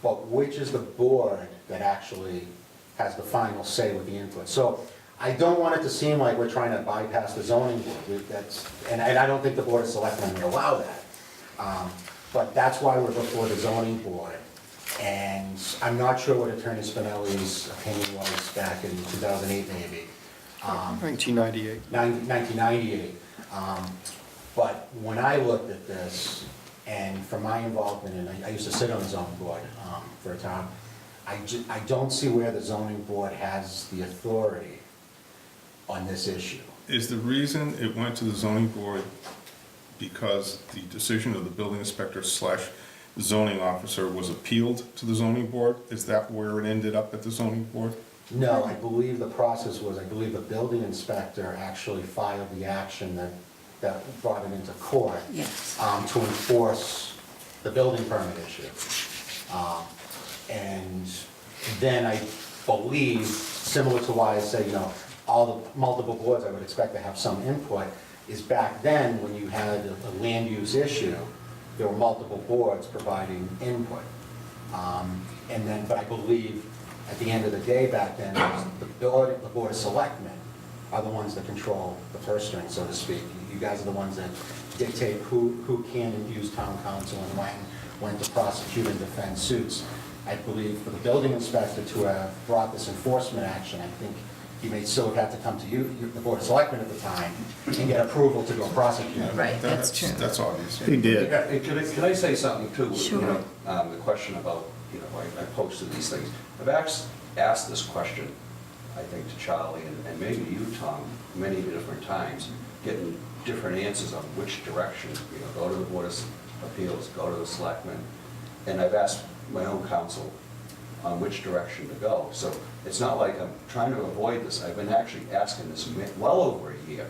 Speaker 8: but which is the board that actually has the final say with the input? So I don't want it to seem like we're trying to bypass the zoning board. And I don't think the Board of Selectmen would allow that. But that's why we're before the zoning board. And I'm not sure what Attorney Spinelli's opinion was back in 2008 maybe.
Speaker 6: 1998.
Speaker 8: 1998. But when I looked at this, and from my involvement, and I used to sit on the zoning board for a time, I don't see where the zoning board has the authority on this issue.
Speaker 4: Is the reason it went to the zoning board because the decision of the building inspector / zoning officer was appealed to the zoning board? Is that where it ended up at the zoning board?
Speaker 8: No, I believe the process was, the building inspector actually filed the action that brought it into court.
Speaker 1: yes.
Speaker 8: To enforce the building permit issue. And then I believe, similar to why I say, all the multiple boards, I would expect to have some input, is back then, when you had a land use issue, there were multiple boards providing input. But I believe, at the end of the day back then, it was the Board of Selectmen are the ones that control the purse string, so to speak. You guys are the ones that dictate who can use town council and when to prosecute and defend suits. I believe for the building inspector to have brought this enforcement action, I think he may still have had to come to you, the Board of Selectmen at the time, and get approval to go prosecute.
Speaker 1: Right, that's true.
Speaker 4: That's obvious.
Speaker 5: He did.
Speaker 7: Hey, can I say something too?
Speaker 1: Sure.
Speaker 7: The question about, I posted these things. I've asked this question, I think, to Charlie and maybe you, Tom, many different times, getting different answers on which direction, go to the Board of Appeals, go to the Selectmen. and I've asked my own counsel on which direction to go. So it's not like I'm trying to avoid this. I've been actually asking this well over a year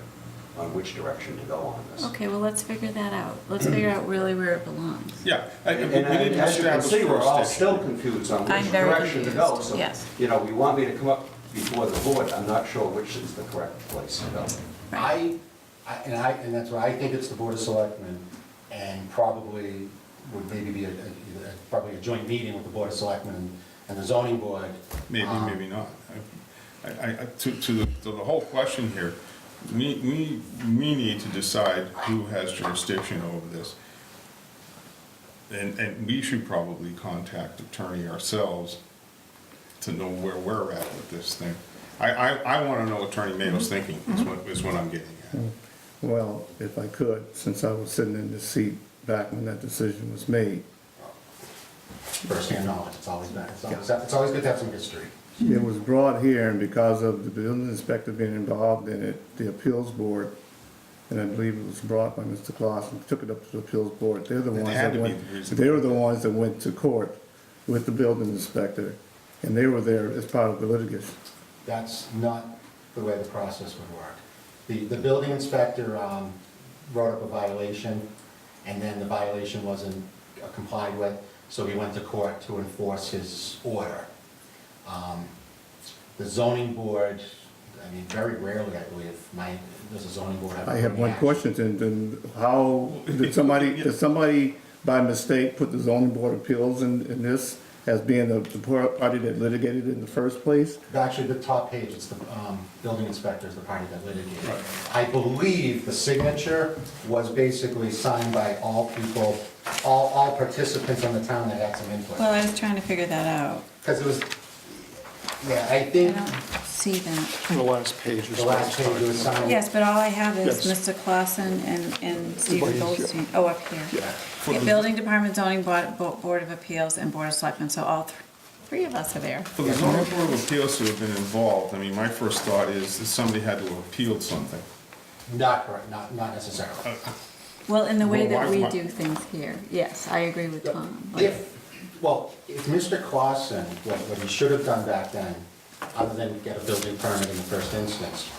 Speaker 7: on which direction to go on this.
Speaker 1: Okay, well, let's figure that out. Let's figure out really where it belongs.
Speaker 4: Yeah.
Speaker 7: And as you can see, we're all still confused on
Speaker 1: I'm
Speaker 7: which
Speaker 1: very
Speaker 7: direction to go.
Speaker 1: confused,
Speaker 7: So,
Speaker 1: yes.
Speaker 7: you know, you want me to come up before the board, I'm not sure which is the correct place to go.
Speaker 8: And that's why I think it's the Board of Selectmen, and probably would maybe be probably a joint meeting with the Board of Selectmen and the zoning board.
Speaker 4: Maybe, maybe not. To the whole question here, we need to decide who has jurisdiction over this. And we should probably contact attorney ourselves to know where we're at with this thing. I want to know Attorney Mayo's thinking, is what I'm getting at.
Speaker 5: Well, if I could, since I was sitting in the seat back when that decision was made,
Speaker 8: First-hand knowledge, it's always good to have some history.
Speaker 5: it was brought here, and because of the building inspector being involved in it, the appeals board, and I believe it was brought by Mr. Clausen, took it up to the appeals board. They're the ones
Speaker 4: had
Speaker 5: that
Speaker 4: to be
Speaker 5: went,
Speaker 4: the reason.
Speaker 5: they were the ones that went to court with the building inspector, and they were there as part of the litigation.
Speaker 8: That's not the way the process would work. The building inspector wrote up a violation, and then the violation wasn't complied with, so he went to court to enforce his order. The zoning board, I mean, very rarely, I believe, does a zoning board have.
Speaker 5: I have one question, then how, did somebody by mistake put the zoning board of appeals in this as being the party that litigated it in the first place?
Speaker 8: Actually, the top page, it's the building inspector is the party that litigated. I believe the signature was basically signed by all people, all participants in the town that had some input.
Speaker 1: Well, I was trying to figure that out.
Speaker 8: Because it was, yeah, I
Speaker 1: I
Speaker 8: think
Speaker 1: don't see that.
Speaker 6: The last page is.
Speaker 8: the last page was signed.
Speaker 1: Yes, but all I have is
Speaker 6: Yes.
Speaker 1: Mr. Clausen and Stephen
Speaker 6: Right here.
Speaker 1: Goldstein. Oh, up here.
Speaker 6: Yeah.
Speaker 1: Yeah, Building Department, Zoning Board of Appeals, and Board of Selectmen, so all three of us are there.
Speaker 4: For the zoning board of appeals to have been involved, I mean, my first thought is that somebody had to have appealed something.
Speaker 8: Not correct, not necessarily.
Speaker 1: Well, in the way
Speaker 4: Well,
Speaker 1: that
Speaker 4: why-
Speaker 1: we
Speaker 4: why-
Speaker 1: do things here, yes, I agree with Tom.
Speaker 8: If Mr. Clausen, what he should have done back then, other than get a building permit in the first instance,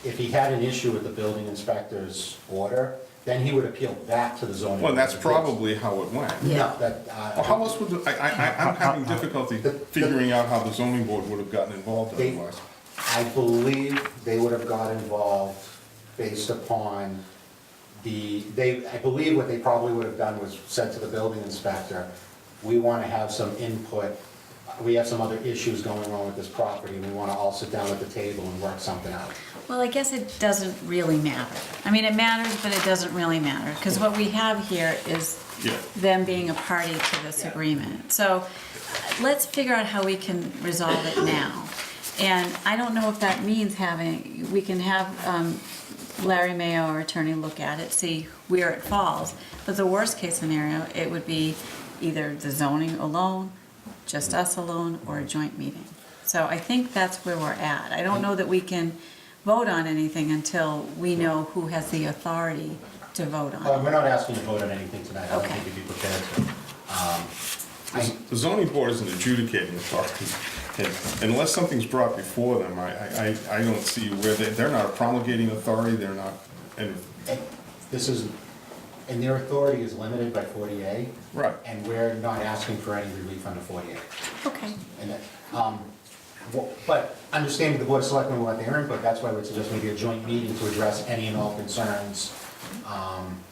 Speaker 8: if he had an issue with the building inspector's order, then he would appeal that to the zoning.
Speaker 4: Well, and that's
Speaker 8: board of appeals.
Speaker 4: probably how it went.
Speaker 1: Yeah.
Speaker 8: No, that,
Speaker 4: Well, how else would, I'm having difficulty figuring out how the zoning board would have gotten involved
Speaker 8: They-
Speaker 4: otherwise.
Speaker 8: I believe they would have got involved based upon I believe what they probably would have done was said to the building inspector, we want to have some input, we have some other issues going on with this property, and we want to all sit down at the table and work something out.
Speaker 1: Well, I guess it doesn't really matter. I mean, it matters, but it doesn't really matter, because what we have here is
Speaker 4: Yeah.
Speaker 1: them being a party to this agreement. So let's figure out how we can resolve it now. And I don't know if that means we can have Larry Mayo, our attorney, look at it, see where it falls. But the worst case scenario, it would be either the zoning alone, just us alone, or a joint meeting. So I think that's where we're at. I don't know that we can vote on anything until we know who has the authority to vote on it.
Speaker 8: We're not asking to vote on anything tonight, I don't
Speaker 1: Okay.
Speaker 8: think you'd be prepared to.
Speaker 4: The zoning board is an adjudicating authority, and unless something's brought before them, I don't see where they're not a promulgating authority, they're not, and,
Speaker 8: This is, and their authority is limited by 40A.
Speaker 4: right.
Speaker 8: And we're not asking for any relief under 40A.
Speaker 1: Okay.
Speaker 8: And that, but understanding the Board of Selectmen will have their input, that's why we suggest maybe a joint meeting to address any and all concerns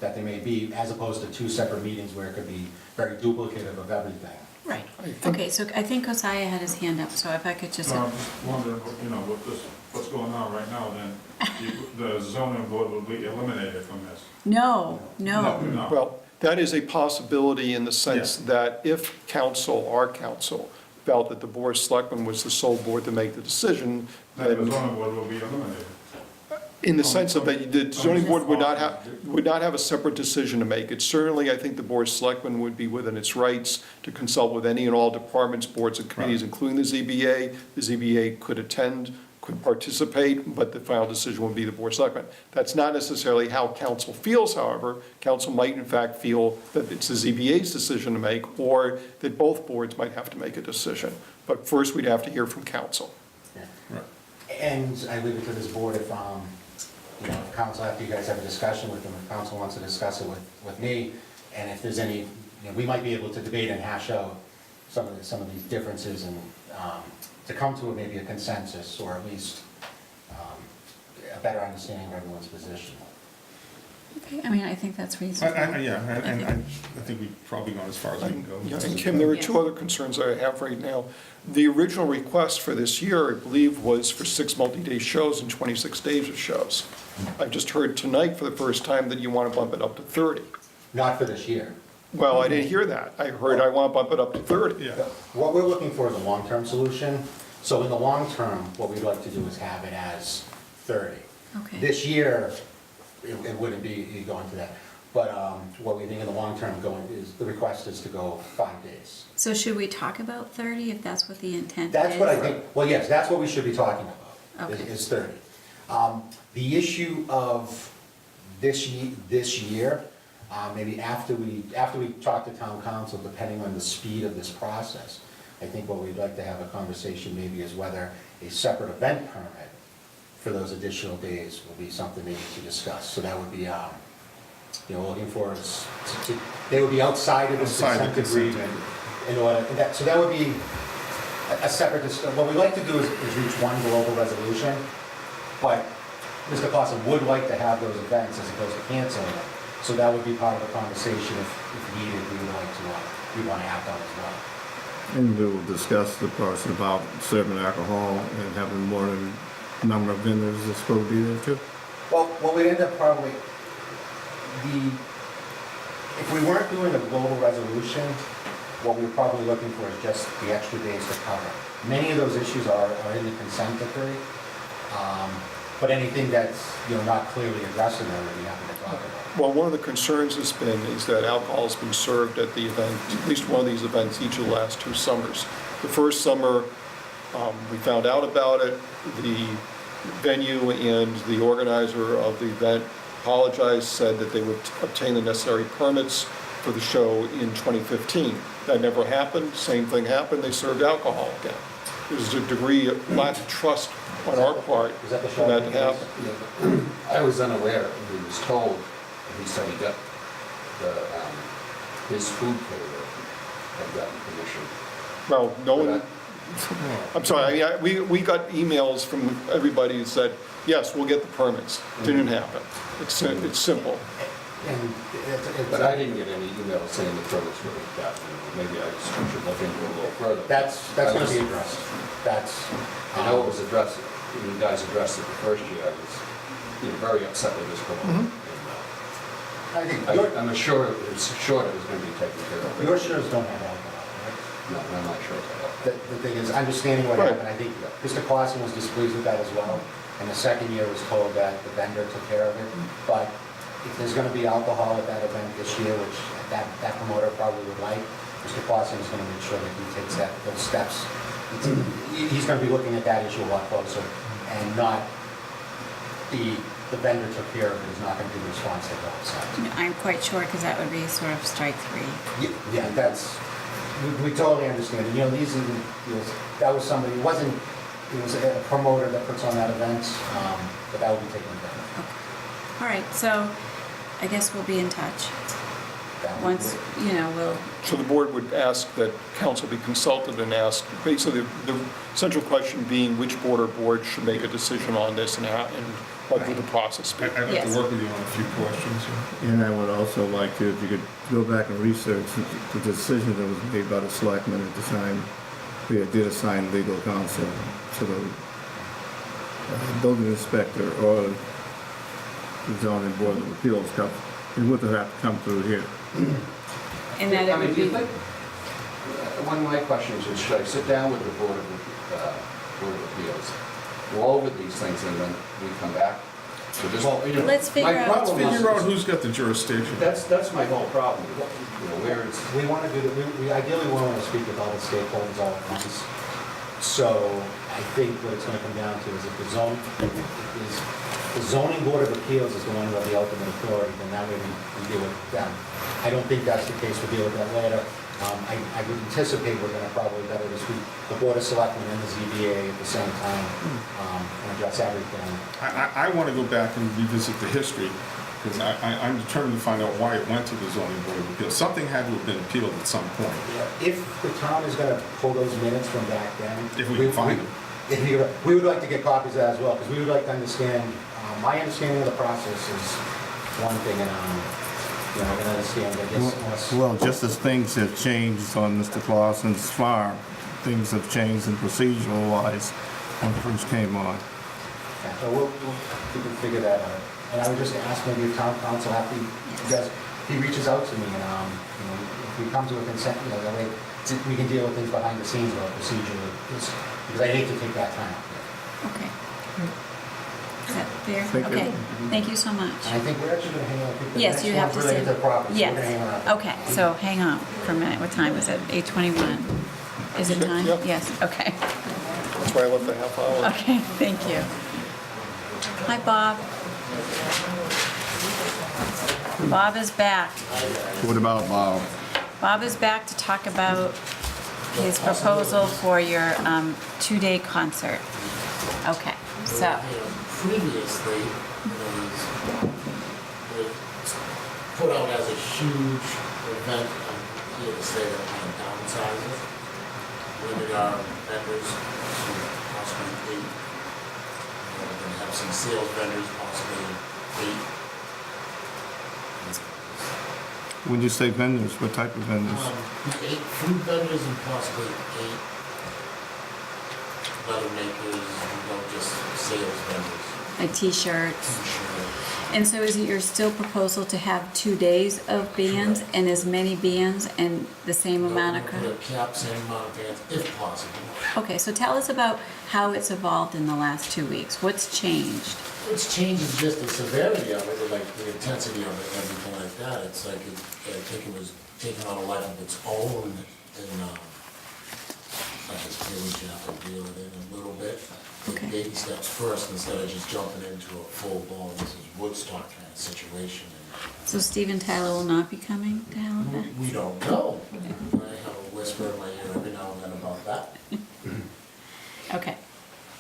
Speaker 8: that there may be, as opposed to two separate meetings where it could be very duplicative of everything.
Speaker 1: Right. Okay, so I think Josiah had his hand up, so if I could just,
Speaker 2: So I'm just wondering, what's going on right now, then, the zoning board will be eliminated from this.
Speaker 1: no.
Speaker 2: No.
Speaker 6: Well, that is a possibility in the sense that if our council, felt that the Board of Selectmen was the sole board to make the decision,
Speaker 2: Then the
Speaker 6: then
Speaker 2: zoning board will be eliminated.
Speaker 6: in the sense of that the zoning board would not have a separate decision to make. It certainly, I think the Board of Selectmen would be within its rights to consult with any and all departments, boards, and committees, including the ZBA. The ZBA could could participate, but the final decision would be the Board of Selectmen. That's not necessarily how council feels, however. Council might in fact feel that it's the ZBA's decision to make, or that both boards might have to make a decision. But first, we'd have to hear from council.
Speaker 4: Right.
Speaker 8: And I leave it to this board if, if council, after you guys have a discussion with them, if council wants to discuss it with me, and if there's any, we might be able to debate and hash out some of these differences and to come to maybe a consensus, or at least a better understanding of everyone's position.
Speaker 1: Okay, I mean, I think that's reasonable.
Speaker 4: I think we've probably gone as far as we can go.
Speaker 6: Yeah, and Kim, there are
Speaker 1: Yes.
Speaker 6: two other concerns I have right now. The original request for this year, I believe, was for 6 multi-day shows and 26 days of shows. I've just heard tonight for the first time that you want to bump it up to 30.
Speaker 8: Not for this year.
Speaker 6: Well, I didn't hear that. I heard I want to bump it up to 30.
Speaker 4: Yeah.
Speaker 8: What we're looking for is a long-term solution. So in the long term, what we'd like to do is have it as 30.
Speaker 1: Okay.
Speaker 8: This year, it wouldn't be going to that. But what we think in the long term the request is to go 5 days.
Speaker 1: So should we talk about 30 if that's what the intent is?
Speaker 8: That's what I think, well, yes, that's what we should be talking about,
Speaker 1: Okay.
Speaker 8: is 30. The issue of this year, maybe after we talk to town council, depending on the speed of this process, I think what we'd like to have a conversation maybe is whether a separate event permit for those additional days will be something maybe to discuss. So that would be, looking for is, they would be outside of the
Speaker 4: Outside the
Speaker 8: consent
Speaker 4: consent.
Speaker 8: agreement in order, so that would be a separate, what we'd like to do is reach one global resolution, but Mr. Clausen would like to have those events as opposed to canceling them. So that would be part of the conversation if needed, we want to act on as well.
Speaker 5: And we will discuss the parts about serving alcohol and having more than number of vendors that's supposed to be there too.
Speaker 8: Well, what we'd end up probably, if we weren't doing a global resolution, what we were probably looking for is just the extra days to cover. Many of those issues are in the consent decree, but anything that's, not clearly addressed in there, we'd be happy to talk about.
Speaker 6: Well, one of the concerns has been is that alcohol's been served at the event, at least one of these events, each of the last 2 summers. The first summer, we found out about it. The venue and the organizer of the event apologized, said that they would obtain the necessary permits for the show in 2015. That never happened. Same thing happened. They served alcohol again. There's a degree of lack of trust on our part
Speaker 8: Is that the
Speaker 6: for
Speaker 8: show?
Speaker 6: that to happen.
Speaker 7: I was unaware, he was told, he said he got his food caterer had gotten permission.
Speaker 6: Well, no
Speaker 7: But
Speaker 6: one, I'm sorry, we got emails from everybody who said, yes, we'll get the permits. Didn't happen. It's simple.
Speaker 8: And
Speaker 7: But I didn't get any emails saying the permits were gotten. Maybe I should look into it a little further.
Speaker 8: that's going to be addressed. That's,
Speaker 7: I know it was addressed, you guys addressed it the first year. I was very upset with this proposal.
Speaker 8: I think your
Speaker 7: I'm sure it was going to be taken care of.
Speaker 8: shares don't have alcohol, right?
Speaker 7: No, I'm not sure about that.
Speaker 8: The thing is, understanding what
Speaker 6: Right.
Speaker 8: happened, I think Mr. Clausen was displeased with that as well. And the second year was told that the vendor took care of it. But if there's gonna be alcohol at that event this year, which that promoter probably would like, Mr. Clausen is gonna make sure that he takes those steps. He's gonna be looking at that issue a lot closer, and not the vendor took care of it is not gonna be the response they go outside.
Speaker 1: I'm quite sure, because that would be sort of strike 3.
Speaker 8: Yeah, we totally understand. And, these are, that was somebody, it was a promoter that puts on that event, but that will be taken care of.
Speaker 1: All right, so I guess we'll be in touch.
Speaker 8: That would be
Speaker 1: Once,
Speaker 8: great.
Speaker 1: we'll,
Speaker 6: So the board would ask that council be consulted and ask, basically, the central question being which board or board should make a decision on this and how, and what would the process be?
Speaker 4: I'd like
Speaker 1: Yes.
Speaker 4: to work with you on a few questions here.
Speaker 5: And I would also like to, if you could go back and research the decision that was made by the selectmen at the time. We did assign legal counsel to the building inspector or the zoning board of appeals. It would have to come through here.
Speaker 1: and that
Speaker 7: I
Speaker 1: it
Speaker 7: mean,
Speaker 1: would
Speaker 7: do you
Speaker 1: be,
Speaker 7: think, one of my questions is, should I sit down with the Board of Appeals, go over these things, and then we come back? So this,
Speaker 1: Let's figure
Speaker 7: my
Speaker 1: out-
Speaker 7: problem is-
Speaker 4: Figure out who's got the jurisdiction.
Speaker 7: That's my whole problem, where it's,
Speaker 8: We want to do, we ideally want to speak with all the stakeholders all at once. So I think what it's gonna come down to is if the zoning board of appeals is the one who has the ultimate authority, then that way we deal with them. I don't think that's the case, we'll deal with that later. I would anticipate we're gonna probably better this week, the board of selectmen and the ZBA at the same time, and address everything.
Speaker 4: I want to go back and revisit the history, because I'm determined to find out why it went to the zoning board of appeals. Something had to have been appealed at some point.
Speaker 8: If the town is gonna pull those minutes from back then.
Speaker 4: If we can find them.
Speaker 8: We would like to get copies of that as well, because we would like to understand, my understanding of the process is one thing, and, I can understand, I guess, unless.
Speaker 5: Well, just as things have changed on Mr. Clausen's farm, things have changed in procedural wise when it first came on.
Speaker 8: Yeah, so we can figure that out. And I would just ask maybe if town council, after he reaches out to me, and, if we come to a consent, that way we can deal with things behind the scenes or procedurally, because I hate to take that time.
Speaker 1: Okay. Is that fair?
Speaker 5: Thank you.
Speaker 1: Okay, thank you so much.
Speaker 8: And I think we're actually gonna hang out. I think the
Speaker 1: Yes,
Speaker 8: next
Speaker 1: you have
Speaker 8: one's
Speaker 1: to
Speaker 8: related
Speaker 1: say.
Speaker 8: to the property, so we're gonna hang
Speaker 1: Yes,
Speaker 8: around.
Speaker 1: okay, so hang on for a minute. What time is it? 8:21. Is it time?
Speaker 6: Yep.
Speaker 1: Yes, okay.
Speaker 6: That's why I left the half hour.
Speaker 1: Okay, thank you. Hi, Bob. Bob is back.
Speaker 5: What about Bob?
Speaker 1: Bob is back to talk about his proposal for your 2-day concert. Okay, so,
Speaker 9: Previously, was put out as a huge event. I'm here to say that kind of downsize it. Limited our vendors to possibly 8. We're going to have some sales vendors, possibly 8.
Speaker 5: When you say vendors, what type of vendors?
Speaker 9: 8 food vendors and possibly 8 leather makers, just sales vendors.
Speaker 1: like T-shirts.
Speaker 9: T-shirts.
Speaker 1: And so is it your still proposal to have 2 days of bands and as many bands and the same amount of
Speaker 9: Put
Speaker 1: crowd?
Speaker 9: a cap, same amount of bands, if possible.
Speaker 1: Okay, so tell us about how it's evolved in the last 2 weeks. What's changed?
Speaker 9: What's changed is just the severity of it, or like the intensity of it, and everything like that. It's like, I think it was taking on a life of its own, and I just feel we should have to deal with it a little bit. Take
Speaker 1: Okay.
Speaker 9: baby steps first, instead of just jumping into a full-blown, this is Woodstock kind of situation.
Speaker 1: So Steven Tyler will not be coming to Halifax?
Speaker 9: And we don't know. I have a whisper in my ear every now and then about that.
Speaker 1: Okay.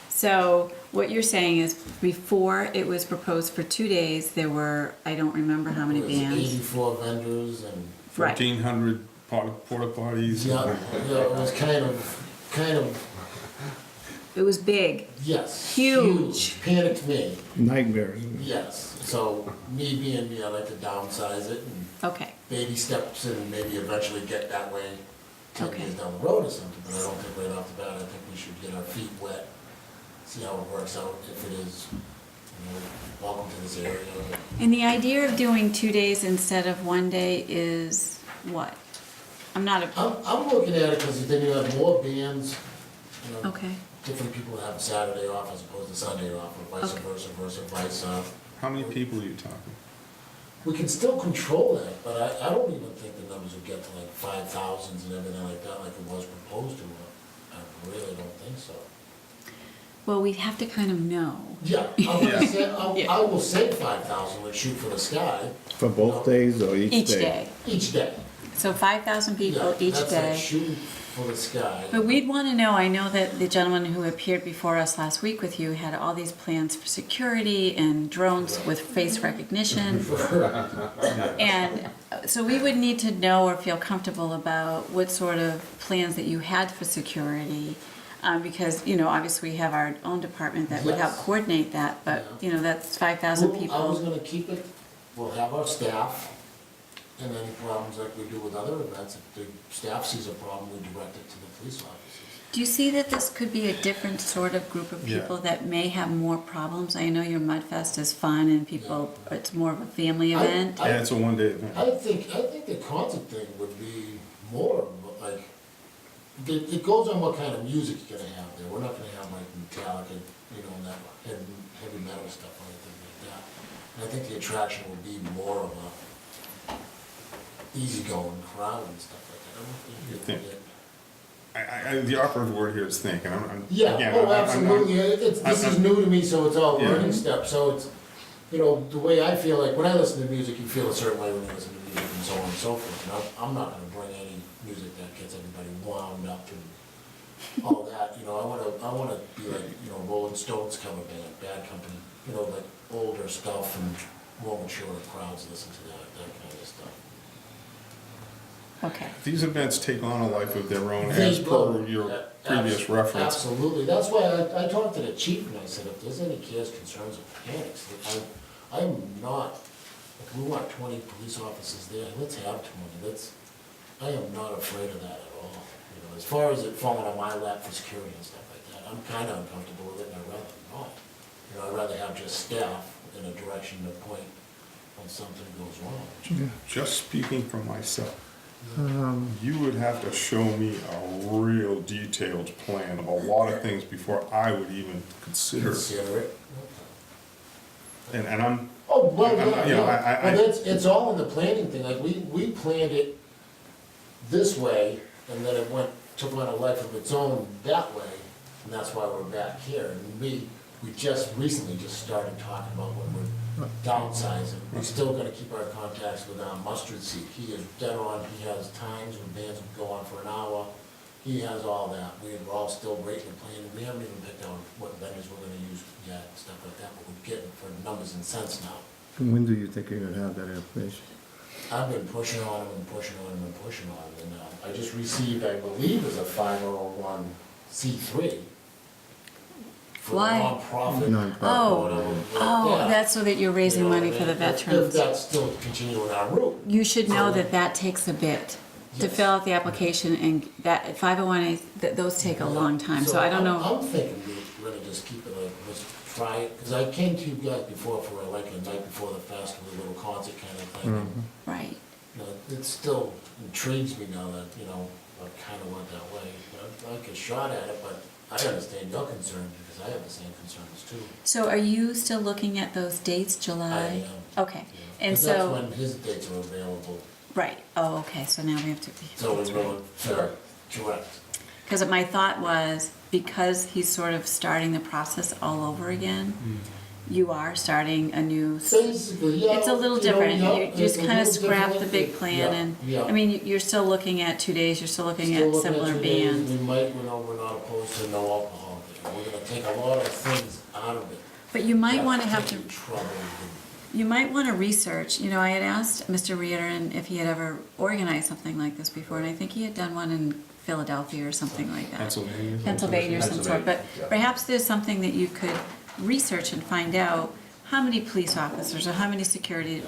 Speaker 1: So what you're saying is before it was proposed for 2 days, there were, I don't remember how many
Speaker 9: It was
Speaker 1: bands.
Speaker 9: 84 vendors and,
Speaker 1: Right.
Speaker 4: 1,400 porta potties.
Speaker 9: yeah, it was kind of,
Speaker 1: It was big.
Speaker 9: yes.
Speaker 1: Huge.
Speaker 9: Panicked me,
Speaker 5: Nightmares.
Speaker 9: yes. So me being me, I like to downsize it and
Speaker 1: Okay.
Speaker 9: baby steps and maybe eventually get that way 10
Speaker 1: Okay.
Speaker 9: years down the road or something. But I don't think right off the bat, I think we should get our feet wet, see how it works out, if it is, welcome to this area.
Speaker 1: And the idea of doing 2 days instead of 1 day is what? I'm not a,
Speaker 9: I'm looking at it because then you have more bands,
Speaker 1: okay.
Speaker 9: different people have Saturday off as opposed to Sunday off, or vice
Speaker 1: Okay.
Speaker 9: versa, vice versa.
Speaker 4: How many people are you talking?
Speaker 9: We can still control that, but I don't even think the numbers would get to like 5,000s and everything like that, like it was proposed to. I really don't think so.
Speaker 1: Well, we'd have to kind of know.
Speaker 9: Yeah, I'm gonna say,
Speaker 1: Yeah.
Speaker 9: I will say 5,000, let's shoot for the sky,
Speaker 5: For both days or each day?
Speaker 1: Each day.
Speaker 9: each day.
Speaker 1: So 5,000 people
Speaker 9: Yeah,
Speaker 1: each
Speaker 9: that's
Speaker 1: day.
Speaker 9: like shooting for the sky.
Speaker 1: But we'd want to know, I know that the gentleman who appeared before us last week with you had all these plans for security and drones with face recognition. And so we would need to know or feel comfortable about what sort of plans that you had for security. Because, obviously we have our own department that would help
Speaker 9: Yes.
Speaker 1: coordinate that, but,
Speaker 9: Yeah.
Speaker 1: that's 5,000
Speaker 9: I was
Speaker 1: people.
Speaker 9: gonna keep it, we'll have our staff, and any problems like we do with other events, if the staff sees a problem, we direct it to the police officers.
Speaker 1: Do you see that this could be a different sort of group of
Speaker 4: Yeah.
Speaker 1: people that may have more problems? I know your Mudfest is fun and people, it's more of a family event.
Speaker 4: Yeah, it's a one-day event.
Speaker 9: I think the concert thing would be more of like, it goes on what kind of music you're gonna have there. We're not gonna have like Metallica, and that heavy metal stuff or anything like that. And I think the attraction will be more of a easygoing crowd and stuff like that. I don't think
Speaker 4: You
Speaker 9: you're
Speaker 4: think?
Speaker 9: gonna get
Speaker 4: the operative word here is think, and I'm,
Speaker 9: Yeah,
Speaker 4: again,
Speaker 9: oh,
Speaker 4: I'm-
Speaker 9: absolutely, this is new to me, so it's all
Speaker 4: Yeah.
Speaker 9: learning steps, so it's, you know, the way I feel, like, when I listen to music, you feel a certain way when you listen to music and so on and so forth, and I'm not gonna bring any music that gets everybody wound up and all that, you know, I wanna be like, you know, Rolling Stones cover band, Bad Company, you know, like older stuff and more mature crowds listen to that kind of stuff.
Speaker 1: Okay.
Speaker 4: These events take on a life of their own
Speaker 9: They
Speaker 4: as per
Speaker 9: will.
Speaker 4: your previous reference.
Speaker 9: Absolutely, that's why I talked to the chief and I said, if there's any cares, concerns, or panics, I'm not, if we want 20 police officers there, let's have 20, I am not afraid of that at all. You know, as far as it falling on my lap for security and stuff like that, I'm kind of uncomfortable with it and I'd rather not. You know, I'd rather have just staff in a direction to point when something goes wrong.
Speaker 4: Just speaking for myself, you would have to show me a real detailed plan of a lot of things before I would even consider.
Speaker 9: Consider it.
Speaker 4: And I'm,
Speaker 9: Oh, well,
Speaker 4: I'm-
Speaker 9: yeah,
Speaker 4: you know,
Speaker 9: yeah.
Speaker 4: I-
Speaker 9: Well, it's all in the planning thing, like, we planned it this way, and then it took on a life of its own that way, and that's why we're back here. And we just recently started talking about when we're downsizing. We're still gonna keep our contacts with Mustard Seed. He is dead on, he has times when bands will go on for an hour. He has all that. We're all still rating and planning. We haven't even picked out what vendors we're gonna use yet, and stuff like that, but we're getting for numbers and cents now.
Speaker 5: When do you think you're gonna have that information?
Speaker 9: I've been pushing on him and pushing on him and pushing on him, and I just received, I believe, as a 501c3 for a
Speaker 1: Why?
Speaker 9: nonprofit.
Speaker 5: Nonprofit.
Speaker 1: Oh,
Speaker 9: whatever.
Speaker 1: Oh,
Speaker 9: Yeah.
Speaker 1: that's so that you're raising
Speaker 9: You know,
Speaker 1: money for the
Speaker 9: if
Speaker 1: veterans.
Speaker 9: that's still continuing our route.
Speaker 1: You should know that that takes a bit to
Speaker 9: Yes.
Speaker 1: fill out the application, and that 501A, those take a long time, so I don't know.
Speaker 9: I'm thinking we're gonna just keep it like, let's try it, because I came to you guys before for like a night before the festival, a little concert kind of thing.
Speaker 1: Right.
Speaker 9: You know, it still intrigues me now that, you know, I kind of went that way. I'd like a shot at it, but I understand your concern, because I have the same concerns too.
Speaker 1: So are you still looking at those dates, July?
Speaker 9: I am.
Speaker 1: Okay,
Speaker 9: Yeah.
Speaker 1: and
Speaker 9: 'Cause that's
Speaker 1: so,
Speaker 9: when his dates are available,
Speaker 1: right, oh, okay, so now we have to.
Speaker 9: so
Speaker 1: that's
Speaker 9: we're
Speaker 1: right.
Speaker 9: going, sure, correct.
Speaker 1: Because my thought was, because he's sort of starting the process all over again, you are starting a new,
Speaker 9: Basically, yeah.
Speaker 1: it's a little
Speaker 9: you know,
Speaker 1: different.
Speaker 9: yeah,
Speaker 1: You just
Speaker 9: it's a
Speaker 1: kind of
Speaker 9: little
Speaker 1: scrap the
Speaker 9: different.
Speaker 1: big plan
Speaker 9: Yeah,
Speaker 1: and,
Speaker 9: yeah.
Speaker 1: I mean, you're still looking at 2 days, you're still looking
Speaker 9: Still
Speaker 1: at
Speaker 9: looking
Speaker 1: similar
Speaker 9: 2 days,
Speaker 1: bands.
Speaker 9: We might, you know, we're not opposed to no alcohol. We're gonna take a lot of things out of it.
Speaker 1: But you might
Speaker 9: That's
Speaker 1: want to have to,
Speaker 9: taking trouble with.
Speaker 1: you might want to research, you know, I had asked Mr. Reardon if he had ever organized something like this before, and I think he had done one in Philadelphia or something like that.
Speaker 4: Pennsylvania.
Speaker 1: Pennsylvania or some sort, but
Speaker 7: Pennsylvania, yeah.
Speaker 1: perhaps there's something that you could research and find out, how many police officers or how many security,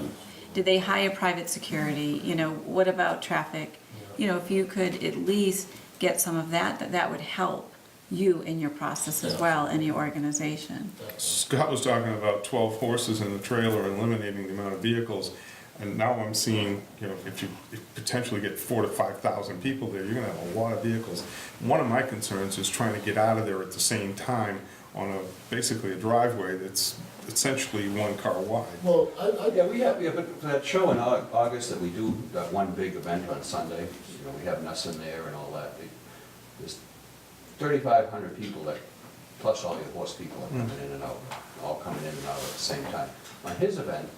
Speaker 1: did they hire private security, you know, what about traffic? You know, if you could at least get some of that, that would help you in your process as well, and your organization.
Speaker 4: Scott was talking about 12 horses in the trailer, eliminating the amount of vehicles. And now I'm seeing, you know, if you potentially get 4,000 to 5,000 people there, you're gonna have a lot of vehicles. One of my concerns is trying to get out of there at the same time on basically a driveway that's essentially one car wide.
Speaker 9: Well,
Speaker 7: Yeah, but for that show in August that we do, that one big event on Sunday, you know, we have Nessa there and all that. There's 3,500 people that, plus all your horse people are coming in and out, all coming in and out at the same time. On his event,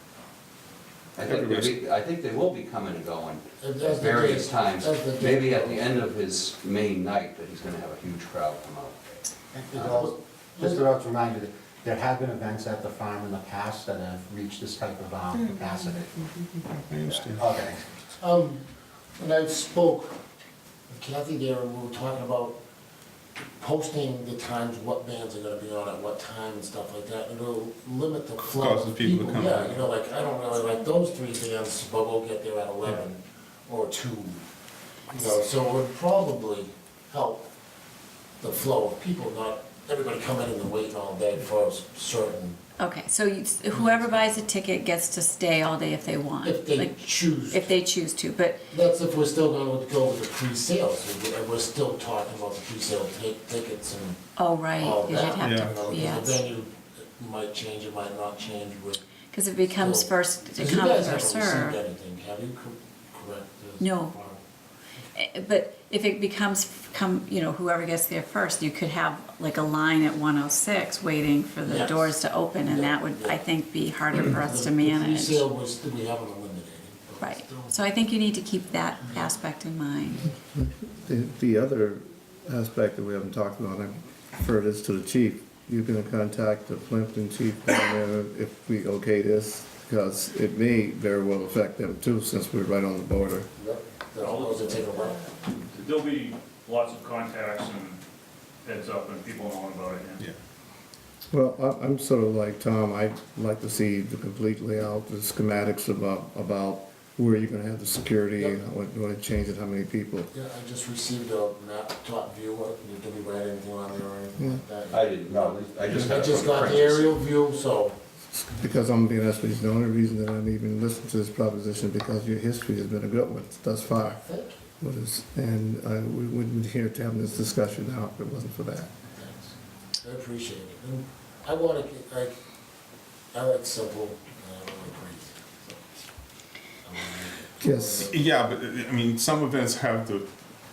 Speaker 7: I think they will be coming and going
Speaker 9: That's
Speaker 7: at
Speaker 9: the
Speaker 7: various
Speaker 9: date.
Speaker 7: times.
Speaker 9: That's the date.
Speaker 7: Maybe at the end of his main night, that he's gonna have a huge crowd come out.
Speaker 8: It also- Just about to remind you that there have been events at the farm in the past that have reached this type of capacity.
Speaker 4: I understand.
Speaker 8: Okay.
Speaker 9: when I spoke with Kathy there, and we were talking about posting the times, what bands are gonna be on at what time and stuff like that, and it'll limit the flow
Speaker 4: Causes
Speaker 9: of
Speaker 4: people
Speaker 9: people.
Speaker 4: to come
Speaker 9: Yeah,
Speaker 4: in.
Speaker 9: you know, like, I don't really like those 3 bands, but we'll get there at 11 or 2. You know, so it would probably help the flow of people, not everybody coming in and waiting all day for a certain,
Speaker 1: Okay, so whoever buys a ticket gets to stay all day if they want.
Speaker 9: if they
Speaker 1: like,
Speaker 9: choose.
Speaker 1: If they choose to, but,
Speaker 9: That's if we're still gonna go with the pre-sales, we're still talking about the pre-sale tickets and
Speaker 1: oh, right,
Speaker 9: all
Speaker 1: because
Speaker 9: that.
Speaker 1: you'd have
Speaker 4: Yeah.
Speaker 1: to,
Speaker 9: You know, because
Speaker 1: yes.
Speaker 9: the venue might change, it might not change with.
Speaker 1: Because it becomes
Speaker 9: So-
Speaker 1: first to
Speaker 9: Because you
Speaker 1: come,
Speaker 9: guys
Speaker 1: first
Speaker 9: haven't received
Speaker 1: served.
Speaker 9: anything, have you, correct?
Speaker 1: No. But if it becomes, whoever gets there first, you could have like a line at 106 waiting for the
Speaker 9: Yes.
Speaker 1: doors to open, and that would, I think, be harder for us to
Speaker 9: The
Speaker 1: manage.
Speaker 9: resale was, we haven't eliminated. but
Speaker 1: Right,
Speaker 9: still-
Speaker 1: so I think you need to keep that aspect in mind.
Speaker 5: The other aspect that we haven't talked about, I refer this to the chief. You're gonna contact the Plimpton chief down there if we okay this, because it may very well affect them too, since we're right on the border.
Speaker 9: Yep, that all goes to take a run.
Speaker 10: There'll be lots of contacts and heads up and people knowing about it.
Speaker 4: Yeah.
Speaker 5: Well, I'm sort of like Tom, I'd like to see the complete layout, the schematics about where you're gonna have the security,
Speaker 9: Yep.
Speaker 5: what changes, how many people.
Speaker 9: Yeah, I just received a map, top view, did we write anything on it or anything like that?
Speaker 7: I didn't know, I just
Speaker 9: I
Speaker 7: got
Speaker 9: just
Speaker 7: from the
Speaker 9: got the
Speaker 7: prints.
Speaker 9: aerial view, so,
Speaker 5: Because I'm being honest with you, the only reason that I'm even listening to this proposition, because your history has been a good one thus far.
Speaker 9: thank you.
Speaker 5: And we wouldn't be here to have this discussion now if it wasn't for that.
Speaker 9: Thanks. I appreciate it. And I want to, I like simple, and I don't like crazy.
Speaker 5: Yes,
Speaker 4: Yeah, but, I mean, some events have the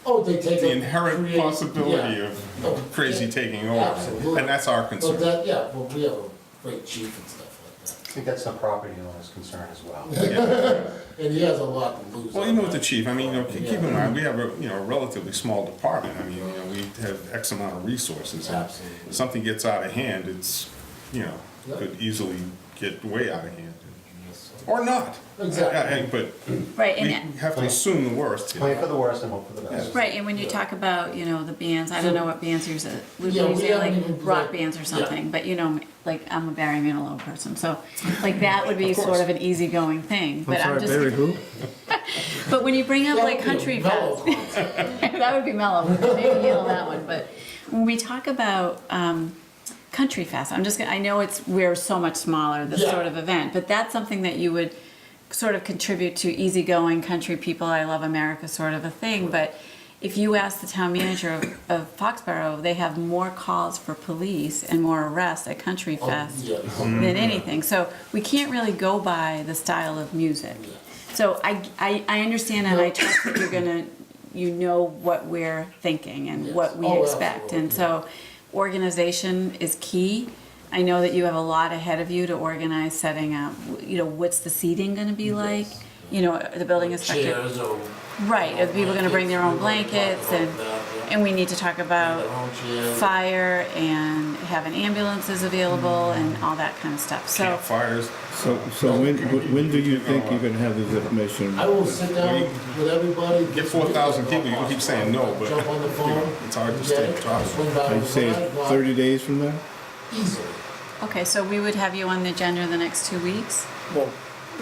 Speaker 9: Oh, they take.
Speaker 4: the inherent
Speaker 9: create-
Speaker 4: possibility
Speaker 9: yeah.
Speaker 4: of
Speaker 9: Oh,
Speaker 4: crazy
Speaker 9: yeah.
Speaker 4: taking over,
Speaker 9: Absolutely.
Speaker 4: and that's our
Speaker 9: But
Speaker 4: concern.
Speaker 9: that, yeah, well, we have a great chief and stuff
Speaker 8: I think that's the property owner's concern as well.
Speaker 9: like that. And he has a lot to lose.
Speaker 4: Well,
Speaker 9: on
Speaker 4: even with the
Speaker 9: that.
Speaker 4: chief, I mean, keep in
Speaker 9: Yeah.
Speaker 4: mind, we have a relatively small department. I mean, we have X amount of resources. and
Speaker 9: Absolutely.
Speaker 4: if something gets out of hand, it's,
Speaker 9: Yeah.
Speaker 4: could easily get way out of hand.
Speaker 9: Yes, sir.
Speaker 4: Or not.
Speaker 9: Exactly.
Speaker 4: But
Speaker 1: Right,
Speaker 4: we
Speaker 1: and,
Speaker 4: have to assume the worst.
Speaker 8: Plan for the worst and hope for the best.
Speaker 1: right, and when you talk about, the bands, I don't know what bands you're, would
Speaker 9: Yeah,
Speaker 1: you
Speaker 9: we
Speaker 1: say
Speaker 9: haven't
Speaker 1: like
Speaker 9: even-
Speaker 1: rock bands or
Speaker 9: yeah.
Speaker 1: something, but like, I'm a Barry Manilow person, so, like, that would be
Speaker 4: Of course.
Speaker 1: sort of an easygoing thing,
Speaker 5: I'm
Speaker 1: but I'm
Speaker 5: sorry,
Speaker 1: just.
Speaker 5: Barry who?
Speaker 1: But when you bring up
Speaker 9: That
Speaker 1: like
Speaker 9: would be a
Speaker 1: country
Speaker 9: mellow
Speaker 1: fest,
Speaker 9: concert.
Speaker 1: that would be mellow, maybe handle that one, but when we talk about, country fest, I know we're so much smaller, this
Speaker 9: Yeah.
Speaker 1: sort of event, but that's something that you would sort of contribute to easygoing country people, I love America sort of a thing, but if you ask the town manager of Foxborough, they have more calls for police and more arrests at Country
Speaker 9: Oh,
Speaker 1: Fest
Speaker 9: yeah.
Speaker 1: than anything, so we can't really go by the style of music. So I understand and I trust that you're gonna, what we're thinking and what we
Speaker 9: Oh,
Speaker 1: expect, and
Speaker 9: absolutely.
Speaker 1: so organization is key. I know that you have a lot ahead of you to organize setting up, what's the seating gonna be like? The building inspector.
Speaker 9: Chairs or.
Speaker 1: Right, are people gonna bring their own blankets and we need to talk about
Speaker 9: Their own chairs.
Speaker 1: fire and having ambulances available and all that kind of stuff, so.
Speaker 4: Campfires.
Speaker 5: So when do you think you're gonna have this information?
Speaker 9: I will sit down with everybody.
Speaker 4: Get 4,000 people, you can keep saying no, but,
Speaker 9: Jump on the phone.
Speaker 4: it's hard to
Speaker 9: get
Speaker 4: stay
Speaker 9: it,
Speaker 4: top.
Speaker 9: swing by
Speaker 5: Are you
Speaker 9: the
Speaker 5: saying
Speaker 9: side,
Speaker 5: 30 days from now?
Speaker 9: Easily.
Speaker 1: Okay, so we would have you on the agenda the next 2 weeks?
Speaker 6: Well,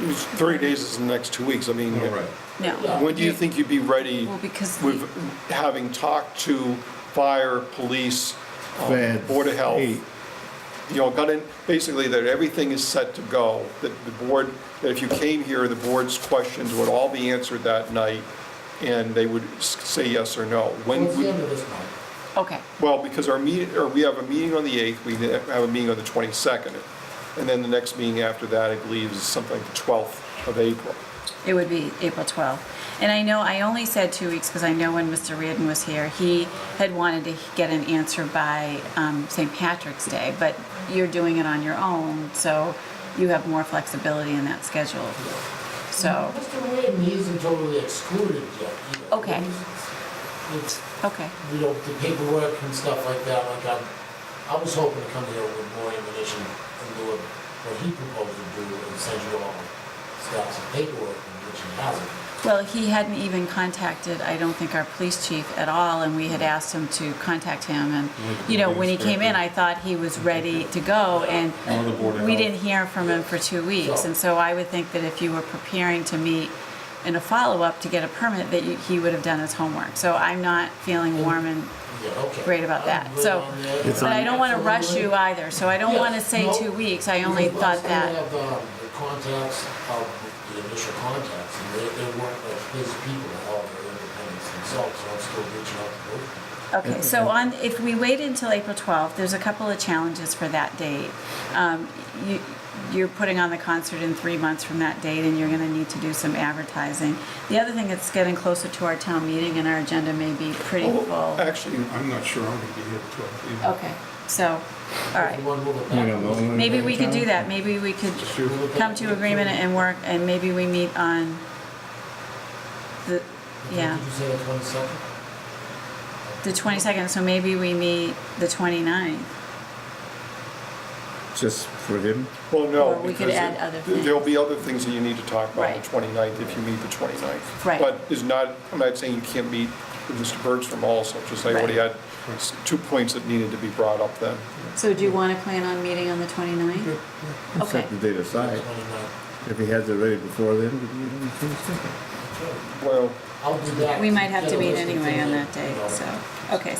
Speaker 6: it was 30 days is the next 2 weeks. I mean,
Speaker 4: All right.
Speaker 1: No.
Speaker 6: when do you think you'd be ready
Speaker 1: Well, because
Speaker 6: with having talked to fire, police,
Speaker 5: Feds,
Speaker 6: Board of Health?
Speaker 5: hey.
Speaker 6: Got in, basically that everything is set to go, that the board, that if you came here, the board's questions would all be answered that night, and they would say yes or no. When
Speaker 9: Towards the
Speaker 6: would,
Speaker 9: end of this month.
Speaker 1: Okay,
Speaker 6: well, because we have a meeting on the 8th, we have a meeting on the 22nd, and then the next meeting after that, I believe, is something like the 12th of April.
Speaker 1: it would be April 12th. And I know, I only said 2 weeks because I know when Mr. Reardon was here, he had wanted to get an answer by St. Patrick's Day, but you're doing it on your own, so you have more flexibility in that schedule. So,
Speaker 9: Mr. Reardon, he isn't totally excluded yet. either.
Speaker 1: Okay.
Speaker 9: It's,
Speaker 1: okay,
Speaker 9: the paperwork and stuff like that, I was hoping to come here with more ammunition and do what he proposed to do and send you all stacks of paperwork, which he hasn't.
Speaker 1: well, he hadn't even contacted, I don't think, our police chief at all, and we had asked him to contact him, and, when he came in, I thought he was ready to go, and
Speaker 4: Or the Board of
Speaker 1: we
Speaker 4: Health.
Speaker 1: didn't hear from him for 2 weeks, and so I would think that if you were preparing to meet in a follow-up to get a permit, that he would have done his homework, so I'm not feeling warm and
Speaker 9: Yeah, okay.
Speaker 1: great about that,
Speaker 9: I'm
Speaker 1: so,
Speaker 9: good on that.
Speaker 5: It's
Speaker 1: but I don't wanna rush you
Speaker 9: Absolutely.
Speaker 1: either, so I don't
Speaker 9: Yeah,
Speaker 1: wanna say
Speaker 9: no,
Speaker 1: 2 weeks, I only
Speaker 9: because
Speaker 1: thought
Speaker 9: I still
Speaker 1: that.
Speaker 9: have the contacts of the initial contacts, and they weren't like his people at all, they're independents themselves, so I'm still reaching out to both of them.
Speaker 1: Okay, so if we wait until April 12th, there's a couple of challenges for that date. you're putting on the concert in 3 months from that date, and you're gonna need to do some advertising. The other thing, it's getting closer to our town meeting, and our agenda may be pretty
Speaker 6: Oh,
Speaker 1: full.
Speaker 6: actually,
Speaker 4: I'm not sure I'm gonna be here till.
Speaker 1: Okay, so, all right.
Speaker 9: You want to move it
Speaker 5: You
Speaker 9: back?
Speaker 5: don't know.
Speaker 1: Maybe we could do that, maybe we could come to agreement and work, and maybe we meet on the, yeah,
Speaker 9: Did you say the 22nd?
Speaker 1: the 22nd, so maybe we meet the 29th.
Speaker 5: Just for him?
Speaker 6: well, no.
Speaker 1: Or we could
Speaker 6: because
Speaker 1: add other things.
Speaker 6: There'll be other things that you need to talk about on
Speaker 1: Right.
Speaker 6: the 29th if you meet the 29th.
Speaker 1: Right.
Speaker 6: But it's not, I'm not saying you can't meet with Mr. Bergstrom also, just I already
Speaker 1: Right.
Speaker 6: had 2 points that needed to be brought up then.
Speaker 1: So do you want to plan on meeting on the 29th? Okay.
Speaker 5: Set the date aside.
Speaker 9: 29th.
Speaker 5: If he has it ready before then, we can meet on the 22nd.
Speaker 6: Well,
Speaker 9: I'll do that.
Speaker 1: We might have to
Speaker 9: Get a
Speaker 1: meet
Speaker 9: list of
Speaker 1: anyway
Speaker 9: things
Speaker 1: on
Speaker 9: that,
Speaker 1: that day,
Speaker 9: you know,
Speaker 1: so, okay,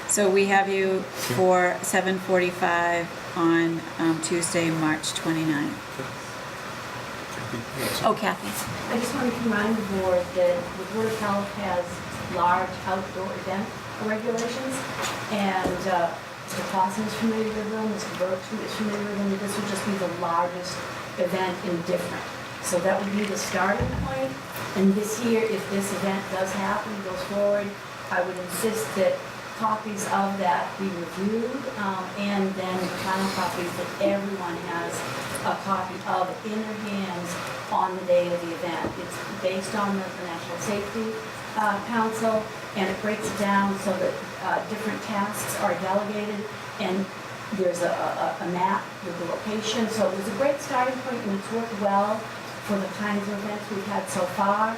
Speaker 1: so we have you for 7:45 on Tuesday, March 29th. Oh, Kathy,
Speaker 3: I just want to remind the board that the Board of Health has large outdoor event regulations, and Mr. Clausen is familiar with them, Mr. Bergstrom is familiar with them. This would just be the largest event in different. So that would be the starting point. And this year, if this event does happen, goes forward, I would insist that copies of that be reviewed, and then final copies that everyone has a copy of in their hands on the day of the event. It's based on the National Safety Council, and it breaks it down so that different tasks are delegated, and there's a map with the location. So there's a great starting point, and it's worked well for the kinds of events we've had so far.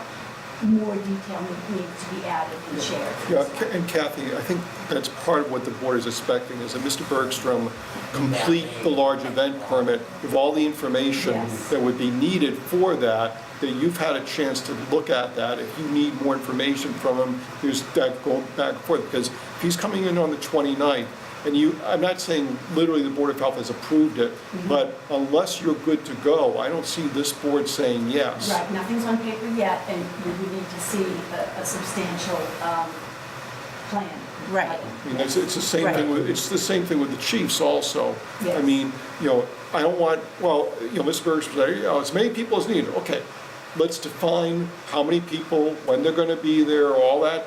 Speaker 3: More detail needs to be added and shared.
Speaker 6: yeah, and Kathy, I think that's part of what the board is expecting, is that Mr. Bergstrom complete the large event permit with all the information
Speaker 3: Yes.
Speaker 6: that would be needed for that you've had a chance to look at that. If you need more information from him, there's that go back and forth, because if he's coming in on the 29th, and I'm not saying literally the Board of Health has approved it, but unless you're good to go, I don't see this board saying yes.
Speaker 3: Right, nothing's on paper yet, and we would need to see a substantial plan.
Speaker 1: Right.
Speaker 6: I mean, it's the same thing with, it's the same thing with the chiefs also. I
Speaker 3: Yes.
Speaker 6: mean, I don't want, Mr. Bergstrom said, as many people as needed. Okay, let's define how many people, when they're gonna be there, all that,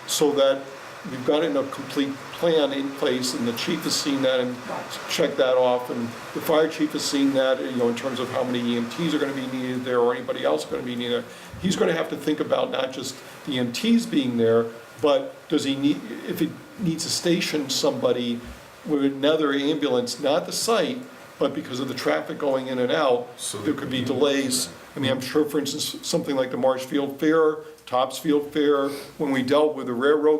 Speaker 6: so that we've got a complete plan in place, and the chief has seen that and checked that off, and the fire chief has seen that, in terms of how many EMTs are gonna be needed there, or anybody else gonna be needed. He's gonna have to think about not just the EMTs being there, but does he need, if he needs to station somebody with another ambulance, not the site, but because of the traffic going in and out, there could be delays. I mean, I'm sure, for instance, something like the Marshfield Fair, Topsfield Fair, when we dealt with the railroad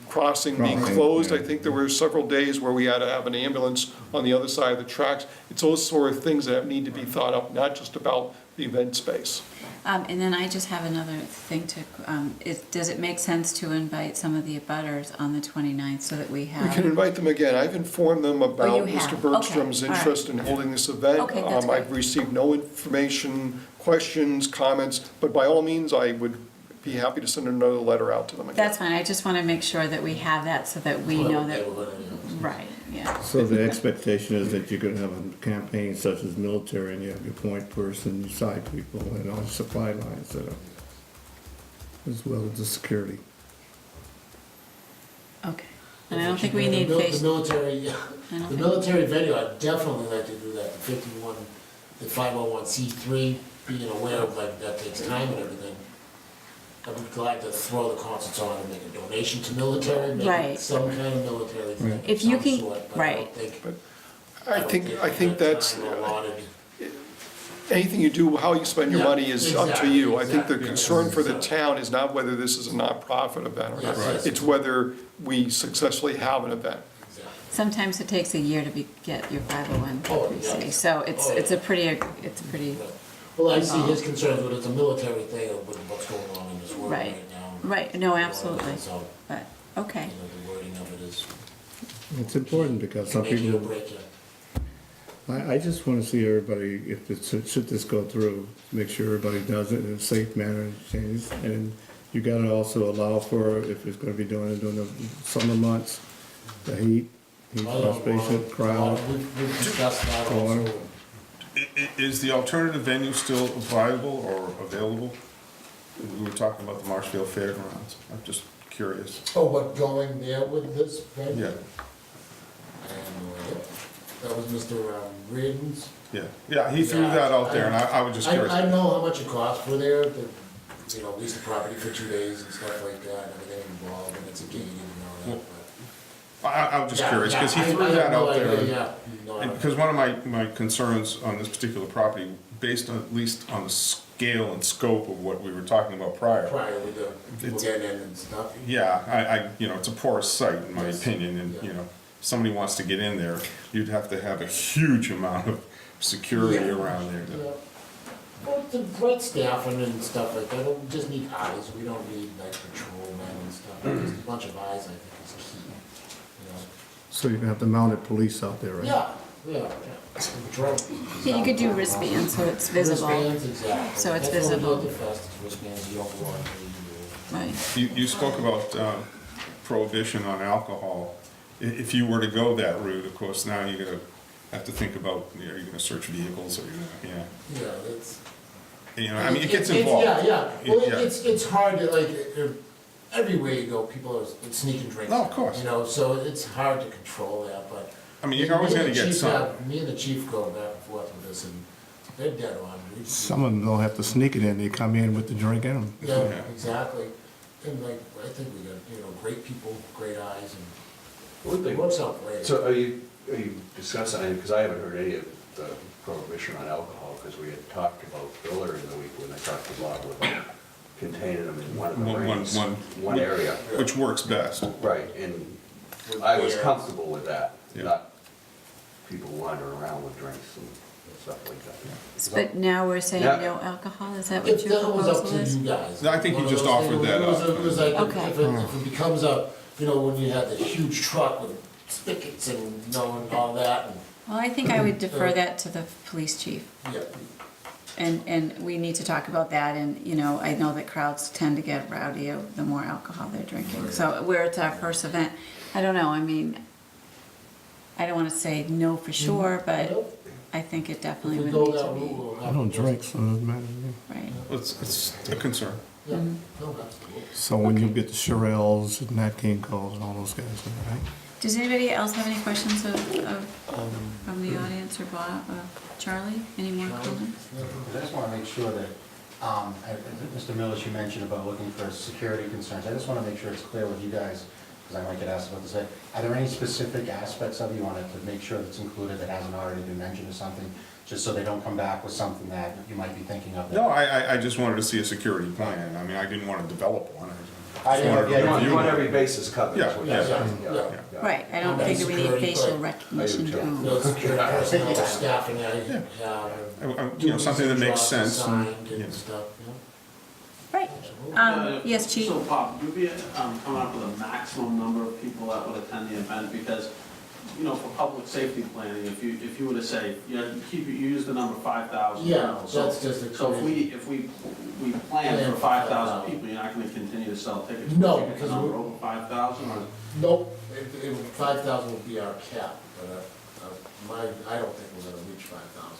Speaker 6: crossing being closed, I think there were several days where we had to have an ambulance on the other side of the tracks. It's those sort of things that need to be thought up, not just about the event space.
Speaker 1: and then I just have another thing to, does it make sense to invite some of the abutters on the 29th so that we
Speaker 6: We
Speaker 1: have?
Speaker 6: can invite them again. I've informed them
Speaker 1: you
Speaker 6: about
Speaker 1: have.
Speaker 6: Mr. Bergstrom's
Speaker 1: Okay, all right.
Speaker 6: interest in holding this event.
Speaker 1: Okay, that's
Speaker 6: I've
Speaker 1: great.
Speaker 6: received no information, questions, comments, but by all means, I would be happy to send another letter out to them again.
Speaker 1: That's fine, I just want to make sure that we have that so that we know that, right, yeah.
Speaker 5: So the expectation is that you're gonna have a campaign such as military, and you have your point person, your side people, and all your supply lines set up, as well as the security.
Speaker 1: Okay. And I don't think we need face,
Speaker 9: The military,
Speaker 1: I don't
Speaker 9: the
Speaker 1: think-
Speaker 9: military venue, I'd definitely like to do that, the 51, the 501c3, being aware of like, that takes time and everything. I'd be glad to throw the concerts on and make a donation to military, make
Speaker 1: Right.
Speaker 9: it some kind of military thing.
Speaker 1: If
Speaker 9: of
Speaker 1: you
Speaker 9: some
Speaker 1: can-
Speaker 9: sort, but
Speaker 1: right.
Speaker 6: I think
Speaker 9: that
Speaker 6: that's,
Speaker 9: time allotted.
Speaker 6: anything you do, how you spend your
Speaker 9: Yeah,
Speaker 6: money is up to
Speaker 9: exactly,
Speaker 6: you. I think the
Speaker 9: exactly.
Speaker 6: concern for the town is not whether this is a nonprofit event or not.
Speaker 9: Yes, yes.
Speaker 6: It's whether we successfully have an event.
Speaker 9: Exactly.
Speaker 1: sometimes it takes a year to get your 501c,
Speaker 9: yeah.
Speaker 1: so it's a pretty,
Speaker 9: Right. Well, I see his concerns, but it's a military thing with what's going on in this world
Speaker 1: Right.
Speaker 9: right now.
Speaker 1: right, no, absolutely,
Speaker 9: So,
Speaker 1: but, okay.
Speaker 9: the wording of it is,
Speaker 5: It's important because some
Speaker 9: make it or
Speaker 5: people,
Speaker 9: break it.
Speaker 5: I just wanna see everybody, if this, should this go through, make sure everybody does it in a safe manner and changes. And you gotta also allow for, if it's gonna be doing it during the summer months, the heat, Heat frustration, crowd.
Speaker 9: We've discussed that
Speaker 5: Corner.
Speaker 9: also.
Speaker 4: Is the alternative venue still viable or available? We were talking about the Marshfield Fairgrounds. I'm just curious.
Speaker 9: Oh, what, going there with this venue?
Speaker 4: Yeah,
Speaker 9: I have no idea. That was Mr. Reardon's.
Speaker 4: yeah, he threw that out there, and I was just curious.
Speaker 9: I know how much it costs for there, lease the property for 2 days and stuff like that, and everything involved, and it's a gated and all that, but.
Speaker 4: I was just
Speaker 9: Yeah,
Speaker 4: curious, because he
Speaker 9: yeah,
Speaker 4: threw
Speaker 9: I
Speaker 4: that
Speaker 9: have no
Speaker 4: out there.
Speaker 9: idea, yeah. No,
Speaker 4: And because one of my concerns on this particular property, based on, at least on the scale and scope of what we were talking about prior.
Speaker 9: Prior with the people
Speaker 4: It's-
Speaker 9: getting in and stuff.
Speaker 4: Yeah, it's a porous site, in my
Speaker 9: Yes.
Speaker 4: opinion, and,
Speaker 9: Yeah.
Speaker 4: if somebody wants to get in there, you'd have to have a huge amount of security
Speaker 9: Yeah.
Speaker 4: around there.
Speaker 9: Yeah. Well, the right staffing and stuff like that, we just need eyes, we don't need like patrolmen and stuff, just a bunch of eyes, I think is key,
Speaker 5: So you're gonna have the mounted police out there, right?
Speaker 9: Yeah, patrol.
Speaker 1: Yeah, you could do wristbands so it's visible.
Speaker 9: Wristbands, exactly.
Speaker 1: So it's
Speaker 9: That's what we do
Speaker 1: visible.
Speaker 9: at the fest, is wristbands, you don't go on TV.
Speaker 1: Right.
Speaker 4: You spoke about prohibition on alcohol. If you were to go that route, of course, now you're gonna have to think about, are you gonna search vehicles, or you're gonna,
Speaker 9: Yeah, it's.
Speaker 4: I mean, it gets involved.
Speaker 9: Yeah. Well,
Speaker 4: Yeah.
Speaker 9: it's hard to, like, everywhere you go, people are sneaking drinks.
Speaker 4: No, of course.
Speaker 9: So it's hard to control that, but.
Speaker 4: I mean, you're always
Speaker 9: Me and
Speaker 4: gonna
Speaker 9: the
Speaker 4: get
Speaker 9: chief
Speaker 4: some.
Speaker 9: Me and the chief go back and forth with this, and they're dead on.
Speaker 5: Some of them don't have to sneak it in, they come in with the drink in them.
Speaker 9: Yeah,
Speaker 4: Yeah.
Speaker 9: exactly. And like, I think we got, great people, great eyes,
Speaker 7: One
Speaker 9: and it
Speaker 7: thing,
Speaker 9: works out great.
Speaker 7: so are you discussing, because I haven't heard any of the prohibition on alcohol, because we had talked about earlier in the week when I talked to Bob about containing them in one of the rings, one area.
Speaker 4: Which works best.
Speaker 7: Right, and I was comfortable with that,
Speaker 4: Yeah.
Speaker 7: not people wandering around with drinks and stuff like that.
Speaker 1: But now we're saying
Speaker 7: Yeah.
Speaker 1: no alcohol, is that what your
Speaker 9: That was up
Speaker 1: proposal
Speaker 9: to
Speaker 1: is?
Speaker 9: you guys.
Speaker 4: I think you
Speaker 9: One of
Speaker 4: just
Speaker 9: those
Speaker 4: offered
Speaker 9: things,
Speaker 4: that
Speaker 9: it was-
Speaker 4: up.
Speaker 9: It was like,
Speaker 1: Okay.
Speaker 9: if it becomes a, when you have the huge truck with spigots and, and all that,
Speaker 1: Well, I think I would defer that to the police chief.
Speaker 9: and, yeah.
Speaker 1: And we need to talk about that, and, I know that crowds tend to get rowdier the more alcohol they're drinking. So where it's our first event, I don't know, I mean, I don't wanna say no for sure, but I think it
Speaker 9: If
Speaker 1: definitely
Speaker 9: we
Speaker 1: would
Speaker 9: go
Speaker 1: need
Speaker 9: that
Speaker 1: to
Speaker 9: route,
Speaker 1: be,
Speaker 9: we'll
Speaker 5: I
Speaker 9: have.
Speaker 5: don't
Speaker 9: to-
Speaker 5: drink, so it doesn't matter to me.
Speaker 1: right.
Speaker 4: It's a concern.
Speaker 9: Yeah,
Speaker 1: Mhm.
Speaker 9: no, absolutely.
Speaker 5: So when you get the Shirelles and Nat King Coles and all those guys, right?
Speaker 1: Does anybody else have any questions from the audience, or Bob, Charlie, any more comments?
Speaker 8: I just want to make sure that, Mr. Millis, you mentioned about looking for security concerns. I just want to make sure it's clear with you guys, because I might get asked about this. Are there any specific aspects of it you wanted to make sure that's included that hasn't already been mentioned or something? Just so they don't come back with something that you might be thinking of.
Speaker 4: No, I just wanted to see a security plan. I mean, I didn't want to develop one.
Speaker 8: I
Speaker 4: just
Speaker 8: didn't-
Speaker 4: wanted to
Speaker 8: yeah,
Speaker 7: You
Speaker 4: review
Speaker 7: want
Speaker 4: one.
Speaker 7: every basis covered. is what you're
Speaker 4: Yeah,
Speaker 7: saying.
Speaker 9: yeah.
Speaker 1: Right, I don't think that we need
Speaker 9: Security,
Speaker 1: facial
Speaker 9: right.
Speaker 1: recognition
Speaker 7: I do too.
Speaker 1: to.
Speaker 9: No security personnel, staffing,
Speaker 4: Something that makes sense. and-
Speaker 9: Signed
Speaker 4: yeah.
Speaker 9: and stuff,
Speaker 1: Right, yes, chief?
Speaker 11: So Bob, would you be coming up with a maximum number of people that would attend the event? Because, for public safety planning, if you were to say, you use the number 5,000.
Speaker 9: Yeah,
Speaker 11: So-
Speaker 9: that's just a.
Speaker 11: So if we plan for 5,000 people, you're not gonna continue to sell tickets?
Speaker 9: No,
Speaker 11: Would you get
Speaker 9: because
Speaker 11: the number
Speaker 9: we-
Speaker 11: over 5,000, or?
Speaker 9: Nope, 5,000 would be our cap, but I don't think we're gonna reach 5,000.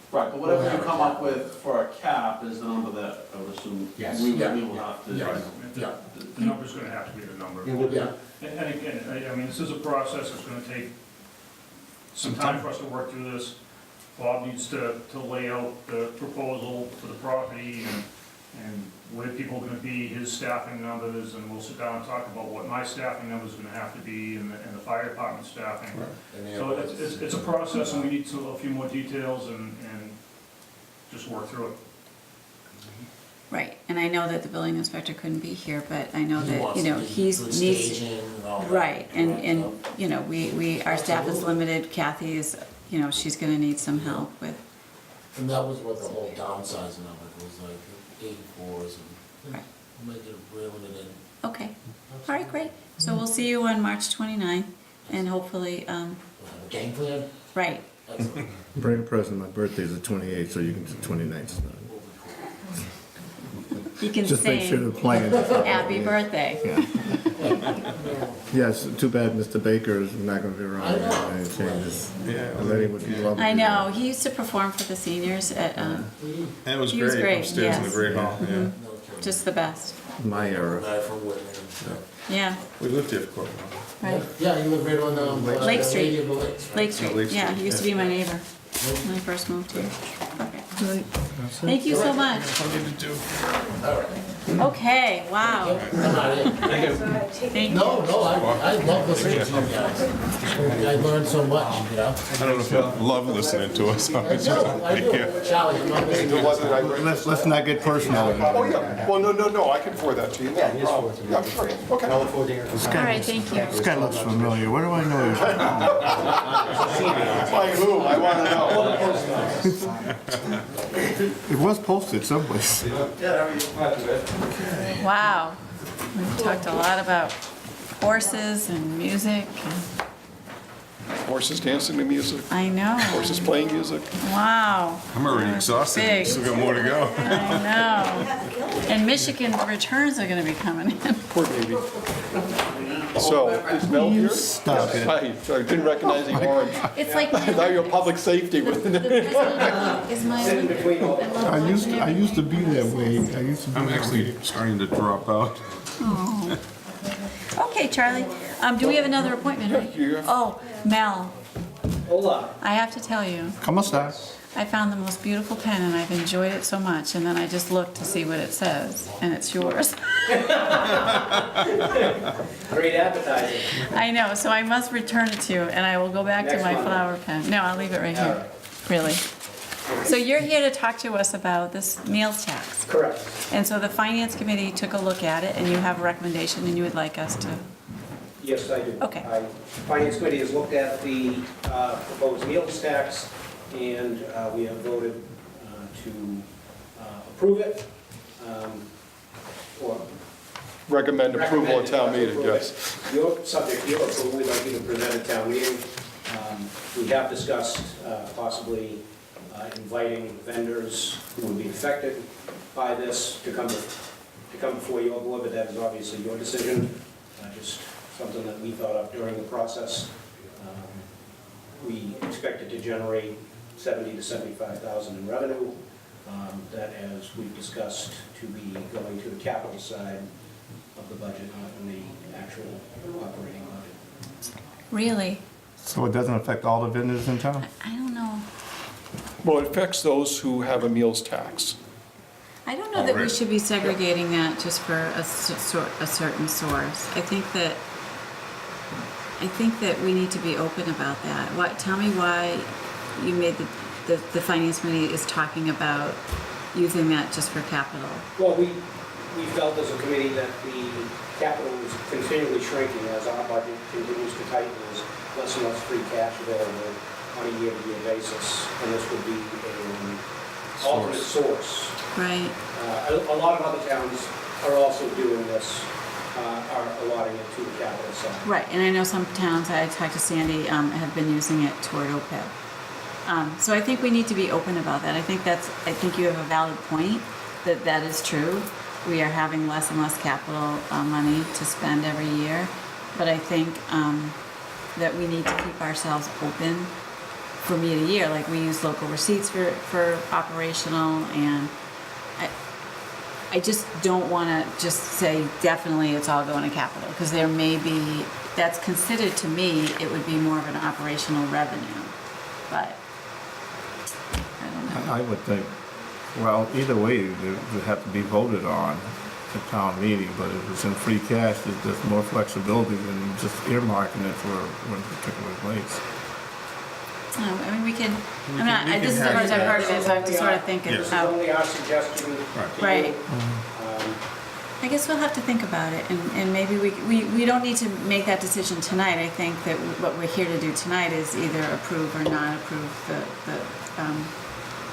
Speaker 11: Right, but whatever you come up with for a cap is the number that I would assume
Speaker 8: Yes.
Speaker 11: we
Speaker 9: Yeah.
Speaker 11: will have to.
Speaker 9: Yeah. Yeah.
Speaker 10: The number's gonna have to be the number.
Speaker 9: Yeah,
Speaker 10: And again, I mean, this is a process, it's gonna take some time for us to work through this. Bob needs to lay out the proposal for the property and where people are gonna be, his staffing numbers, and we'll sit down and talk about what my staffing numbers are gonna have to be, and the fire department staffing.
Speaker 9: and
Speaker 10: So it's a process, and we need a few more details and just work through it.
Speaker 1: Right, and I know that the building inspector couldn't be here, but I know
Speaker 9: He
Speaker 1: that,
Speaker 9: wants to do
Speaker 1: he's
Speaker 9: good
Speaker 1: needs.
Speaker 9: staging and all that.
Speaker 1: Right, and, our staff is limited, Kathy is, she's gonna need some help with,
Speaker 9: And that was what the whole downsizing of it was like, 84s and
Speaker 1: Right.
Speaker 9: make it reeling it in.
Speaker 1: okay. All right, great. So we'll see you on March 29th, and hopefully,
Speaker 9: We'll have a game plan.
Speaker 1: right,
Speaker 9: Excellent.
Speaker 5: Bring a present, my birthday's the 28th, so you can do 29th.
Speaker 9: We'll be cool.
Speaker 1: you can
Speaker 5: Just make sure
Speaker 1: sing
Speaker 5: the plan.
Speaker 1: happy birthday.
Speaker 5: Yeah. Yes, too bad Mr. Baker is not gonna be around.
Speaker 9: I know.
Speaker 5: Any changes. And then he would love.
Speaker 1: I know, he used to perform for the seniors at,
Speaker 4: And it was
Speaker 1: He was
Speaker 4: great
Speaker 1: great,
Speaker 4: upstairs in the
Speaker 1: yes.
Speaker 4: Great Hall, yeah.
Speaker 1: just the best.
Speaker 5: My era.
Speaker 9: Guy from Whitman.
Speaker 1: Yeah,
Speaker 4: We lived here for quite a while.
Speaker 1: right.
Speaker 9: Yeah, you live right on,
Speaker 1: Lake Street.
Speaker 9: Lady of the Lakes, right?
Speaker 1: Lake Street,
Speaker 4: Lake
Speaker 1: yeah,
Speaker 4: Street,
Speaker 1: he used to be my neighbor when I first moved here. Thank you so much. Okay, wow.
Speaker 9: I'm out of here.
Speaker 1: Thank you.
Speaker 9: No, I love listening to you guys. I learned so much, you know?
Speaker 4: I don't know if you love listening to us.
Speaker 9: I do. Charlie, I'm not listening to you.
Speaker 6: Wasn't I right?
Speaker 5: Let's not get personal.
Speaker 6: Oh, yeah, well, no, I can forward that to you.
Speaker 8: Yeah, just forward to me.
Speaker 6: Yeah, sure, okay.
Speaker 8: I look forward to hearing from you.
Speaker 1: All right, thank you.
Speaker 5: This guy looks familiar. Where do I know you?
Speaker 6: By who, I want to know.
Speaker 5: It was posted someplace.
Speaker 1: Wow. We've talked a lot about horses and music. and-
Speaker 6: Horses dancing to music,
Speaker 1: I know.
Speaker 6: horses playing music.
Speaker 1: Wow.
Speaker 4: I'm already exhausted.
Speaker 1: Big.
Speaker 4: Still got more to go.
Speaker 1: I know. And Michigan returns are gonna be coming in.
Speaker 6: Poor baby. So, is Mel here?
Speaker 5: Stop it.
Speaker 6: Hi, sorry, didn't recognize the orange.
Speaker 1: It's like.
Speaker 6: I thought you were public safety with
Speaker 1: The president is my.
Speaker 5: I used to be that way. I used to be.
Speaker 4: I'm
Speaker 5: that
Speaker 4: actually
Speaker 5: way.
Speaker 4: starting to drop out.
Speaker 1: Okay, Charlie. Do we have another appointment, right?
Speaker 6: Yeah.
Speaker 1: Oh, Mel,
Speaker 12: Hola.
Speaker 1: I have to tell you,
Speaker 5: Come on, stop.
Speaker 1: I found the most beautiful pen and I've enjoyed it so much, and then I just looked to see what it says, and it's yours.
Speaker 12: Great advertising.
Speaker 1: I know, so I must return it to you, and I will go back to
Speaker 12: Next
Speaker 1: my
Speaker 12: Monday.
Speaker 1: flower pen. No, I'll leave it right
Speaker 12: All
Speaker 1: here, really. So you're here to talk to us about this meals tax.
Speaker 12: Correct.
Speaker 1: And so the finance committee took a look at it, and you have a recommendation, and you would like us to,
Speaker 12: Yes, I do.
Speaker 1: Okay.
Speaker 12: Finance Committee has looked at the proposed meals tax, and we have voted to approve it. Or
Speaker 6: Recommend approval at town meeting,
Speaker 12: recommend
Speaker 6: yes.
Speaker 12: Your subject, your approval, we'd like you to present at town meeting. We have discussed possibly inviting vendors who would be affected by this to come before your board, but that is obviously your decision. Just something that we thought of during the process. We expected to generate 70 to 75,000 in revenue. That, as we've discussed, to be going to the capital side of the budget, not in the actual operating budget.
Speaker 1: really?
Speaker 5: So it doesn't affect all the vendors in town?
Speaker 1: I don't know.
Speaker 6: Well, it affects those who have a meals tax.
Speaker 1: I don't know that we
Speaker 4: Alright.
Speaker 1: should be segregating that just for a certain source. I think that we need to be open about that. Tell me why you made the finance committee is talking about using that just for capital.
Speaker 12: Well, we felt as a committee that the capital is continually shrinking as our budget continues to tighten. There's less and less free cash available on a year-to-year basis, and this would be an alternate source.
Speaker 1: Right.
Speaker 12: A lot of other towns are also doing this, are allotting it to the capital side.
Speaker 1: Right, and I know some towns, I talked to Sandy, have been using it toward OPEB. So I think we need to be open about that. I think you have a valid point that that is true. We are having less and less capital money to spend every year. But I think that we need to keep ourselves open from year to year. Like, we use local receipts for operational, and I just don't want to just say definitely it's all going to capital, because there may be, that's considered, to me, it would be more of an operational revenue, but I don't know.
Speaker 5: I would think, well, either way, it would have to be voted on at town meeting, but if it's in free cash, there's more flexibility than just earmarking it for one particular place.
Speaker 1: No, I mean, we can,
Speaker 4: We
Speaker 1: I'm not,
Speaker 4: can
Speaker 1: this is the
Speaker 4: have
Speaker 1: first I've
Speaker 4: that.
Speaker 1: heard of it, so I have to sort of think it
Speaker 4: Yes.
Speaker 12: This is
Speaker 1: out.
Speaker 12: only our suggestion to you.
Speaker 1: Right.
Speaker 12: Um,
Speaker 1: I guess we'll have to think about it, and maybe we don't need to make that decision tonight. I think that what we're here to do tonight is either approve or not approve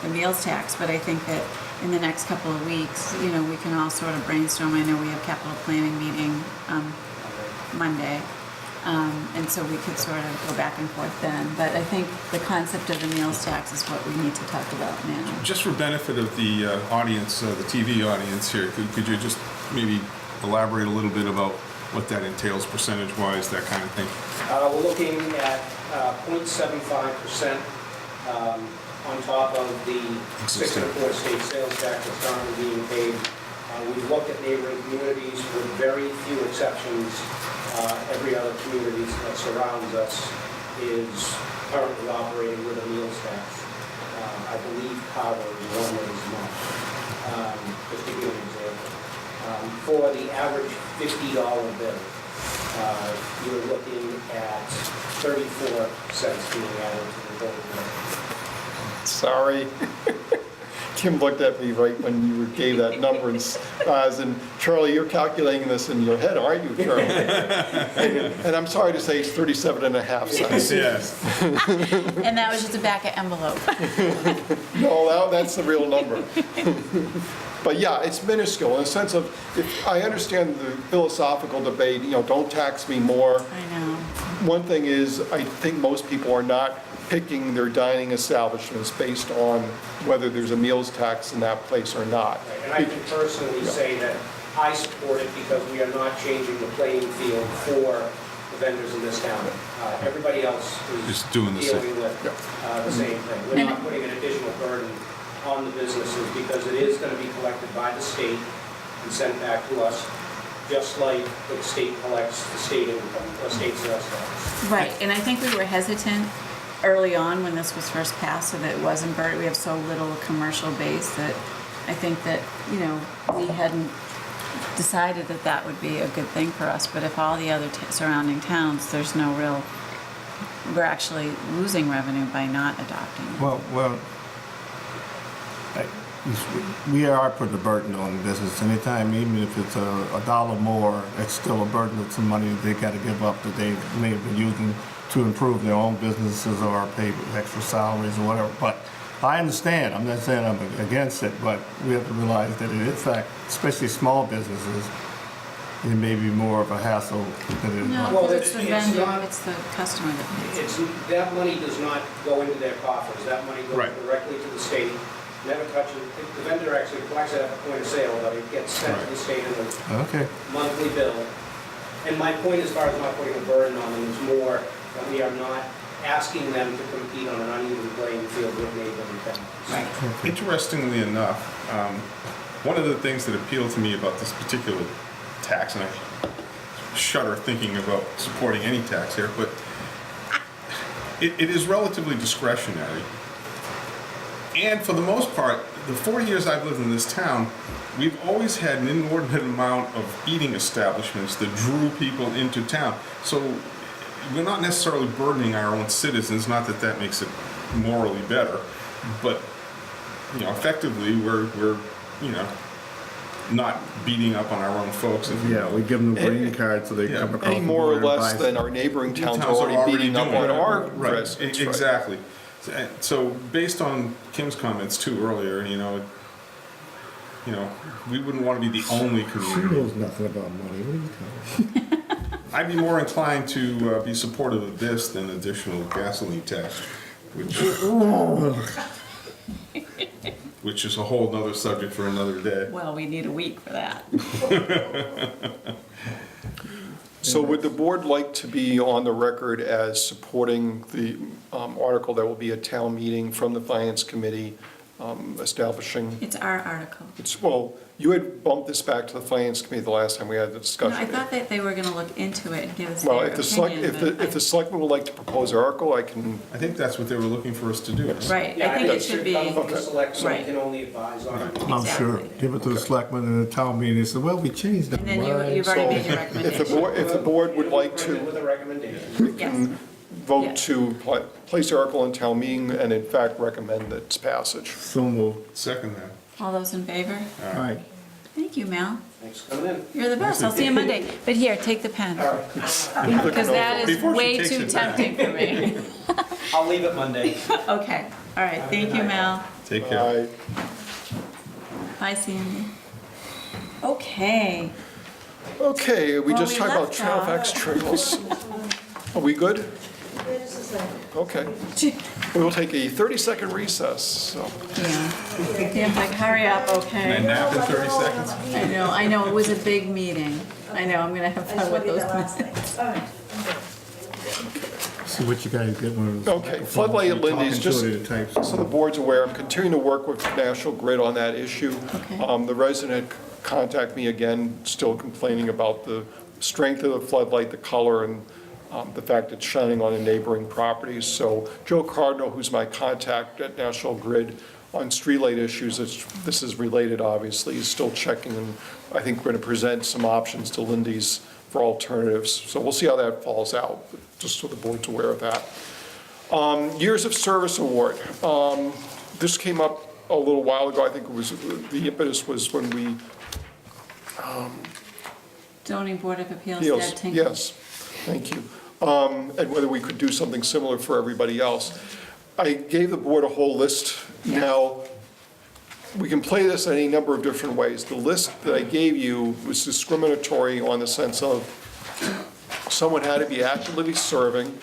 Speaker 1: the meals tax, but I think that in the next couple of weeks, we can all sort of brainstorm. I know we have capital planning meeting Monday, and so we could sort of go back and forth then. But I think the concept of the meals tax is what we need to talk about now.
Speaker 4: Just for benefit of the audience, the TV audience here, could you just maybe elaborate a little bit about what that entails percentage-wise, that kind of thing?
Speaker 12: We're looking at 0.75% on top of the 6 1/4 state sales tax that's currently being paid. We've looked at neighboring communities with very few exceptions. Every other community that surrounds us is currently operating with a meals tax. I believe Carver is one that is not, just to give you an example. For the average $50 bill, you're looking at 34 cents being added to the total bill.
Speaker 6: Sorry. Kim looked at me right when you gave that number, and Charlie, you're calculating this in your head, aren't you, Charlie? And I'm sorry to say it's 37.5 cents.
Speaker 4: Yes.
Speaker 1: And that was just a back envelope.
Speaker 6: No, that's the real number. But yeah, it's minuscule in the sense of, if I understand the philosophical debate, don't tax me more.
Speaker 1: I know.
Speaker 6: One thing is, I think most people are not picking their dining establishments based on whether there's a meals tax in that place or not.
Speaker 12: And I can personally say that I support it because we are not changing the playing field for the vendors in this town. Everybody else is
Speaker 4: Just doing the same.
Speaker 12: dealing with the same thing. We're not putting an additional burden on the businesses because it is going to be collected by the state and sent back to us, just like the state collects the state income, or state sales tax.
Speaker 1: Right, and I think we were hesitant early on when this was first passed, so that it wasn't burdened. We have so little commercial base that I think that, we hadn't decided that that would be a good thing for us. But if all the other surrounding towns, there's no real, we're actually losing revenue by not adopting it.
Speaker 5: Well, we are putting a burden on the business anytime, even if it's a dollar more, it's still a burden of some money they got to give up that they may have been using to improve their own businesses or pay extra salaries or whatever. But I understand, I'm not saying I'm against it, but we have to realize that in fact, especially small businesses, it may be more of a hassle than it is.
Speaker 1: No,
Speaker 12: Well,
Speaker 1: because it's the
Speaker 12: it's
Speaker 1: vendor,
Speaker 12: not-
Speaker 1: it's the customer that pays.
Speaker 12: That money does not go into their coffers. That money goes
Speaker 4: Right.
Speaker 12: directly to the state. Never touches, the vendor actually collects it at the point of sale, but it gets sent to the state in a
Speaker 5: Okay.
Speaker 12: monthly bill. And my point as far as not putting a burden on them is more that we are not asking them to compete on an uneven playing field with neighboring towns.
Speaker 4: Interestingly enough, one of the things that appealed to me about this particular tax, and I shudder thinking about supporting any tax here, but it is relatively discretionary. And for the most part, the 4 years I've lived in this town, we've always had an inordinate amount of eating establishments that drew people into town. So we're not necessarily burdening our own citizens, not that that makes it morally better, but effectively we're not beating up on our own folks.
Speaker 5: Yeah, we give them a green card so they
Speaker 4: Yeah.
Speaker 5: come across
Speaker 6: Any
Speaker 5: the
Speaker 6: more or
Speaker 5: border and
Speaker 6: less
Speaker 5: buy
Speaker 6: than our neighboring towns are
Speaker 4: Towns
Speaker 6: already beating up
Speaker 4: doing
Speaker 6: on
Speaker 4: it.
Speaker 6: our
Speaker 4: Right,
Speaker 6: residents. right?
Speaker 4: exactly. So based on Kim's comments too earlier, we wouldn't want to be the only
Speaker 5: She
Speaker 4: community.
Speaker 5: knows nothing about money. What are you talking about?
Speaker 4: I'd be more inclined to be supportive of this than additional gasoline tax, which is a whole nother subject for another day.
Speaker 1: Well, we need a week for that.
Speaker 6: So would the board like to be on the record as supporting the article that will be a town meeting from the Finance Committee establishing,
Speaker 1: It's our article.
Speaker 6: you had bumped this back to the Finance Committee the last time we had the
Speaker 1: No,
Speaker 6: discussion.
Speaker 1: I thought that they were gonna look into it and give us
Speaker 6: Well,
Speaker 1: their
Speaker 6: if the
Speaker 1: opinion.
Speaker 6: if the selectmen would like to propose an article, I can,
Speaker 4: I think that's what they were looking for us to do.
Speaker 1: Right,
Speaker 12: Yeah,
Speaker 1: I think it
Speaker 12: that's-
Speaker 1: should be,
Speaker 12: comes from the selectmen,
Speaker 1: right.
Speaker 12: can only advise on it.
Speaker 5: I'm sure.
Speaker 1: Exactly.
Speaker 5: Give it to the selectmen and the town meeting. They said, well, we changed it.
Speaker 1: And then you've already made your
Speaker 6: if the
Speaker 1: recommendation.
Speaker 6: board, if the board would like
Speaker 12: Bring it
Speaker 6: to
Speaker 12: with a recommendation.
Speaker 1: Yes.
Speaker 6: vote
Speaker 1: Yeah.
Speaker 6: to place the article in town meeting and in fact recommend its passage.
Speaker 5: So moved.
Speaker 4: Second that.
Speaker 1: All those in favor?
Speaker 5: All right.
Speaker 1: Thank you, Mel.
Speaker 12: Thanks for coming in.
Speaker 1: You're the best. I'll see you Monday. But here, take the pen.
Speaker 12: All right,
Speaker 1: Because that is
Speaker 4: Before she
Speaker 1: way
Speaker 4: takes
Speaker 1: too
Speaker 4: it back.
Speaker 1: tempting for me.
Speaker 12: I'll leave it Monday.
Speaker 1: Okay, all right. Thank you, Mel.
Speaker 4: Take care.
Speaker 6: Aye.
Speaker 1: Bye, Sandy. Okay.
Speaker 6: Okay, we
Speaker 1: Well,
Speaker 6: just
Speaker 1: we
Speaker 6: talked about
Speaker 1: left off-
Speaker 6: Halifax trails. Are we good? Okay. We will take a 30-second recess, so.
Speaker 1: Yeah. Dan's like, hurry up,
Speaker 4: Can I
Speaker 1: okay?
Speaker 4: nap in 30 seconds?
Speaker 1: I know, it was a big meeting. I know, I'm gonna have
Speaker 3: I just
Speaker 1: fun
Speaker 3: want
Speaker 1: with
Speaker 3: to
Speaker 1: those
Speaker 3: get that last
Speaker 1: minutes.
Speaker 3: thing. All right, I'm good.
Speaker 5: See what you gotta get one of those.
Speaker 6: Okay, floodlight at Lindy's, just
Speaker 5: Talking to the types.
Speaker 6: so the board's aware, I'm continuing to work with National Grid on that issue.
Speaker 1: Okay.
Speaker 6: The resident contacted me again, still complaining about the strength of the floodlight, the color, and the fact it's shining on the neighboring properties. So Joe Cardinal, who's my contact at National Grid on streetlight issues, this is related obviously, is still checking, and I think we're going to present some options to Lindy's for alternatives. So we'll see how that falls out, just so the board's aware of that. Years of Service Award. This came up a little while ago. I think it was, the impetus was when we,
Speaker 1: Zoning Board of Appeals,
Speaker 6: Appeals,
Speaker 1: Deb Tinker.
Speaker 6: yes, thank you. And whether we could do something similar for everybody else. I gave the board a whole list. Now, we can play this any number of different ways. The list that I gave you was discriminatory on the sense of someone had to be actively serving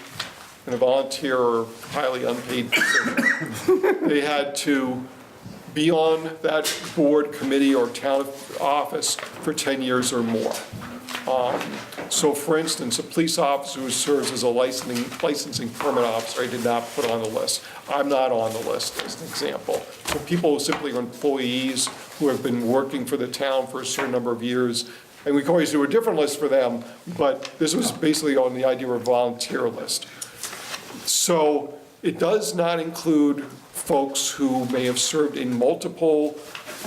Speaker 6: in a volunteer or highly unpaid position. They had to be on that board, committee, or town office for 10 years or more. So for instance, a police officer who serves as a licensing permit officer, I did not put on the list. I'm not on the list, as an example. So people who simply are employees who have been working for the town for a certain number of years, and we can always do a different list for them, but this was basically on the idea of a volunteer list. So it does not include folks who may have served in multiple,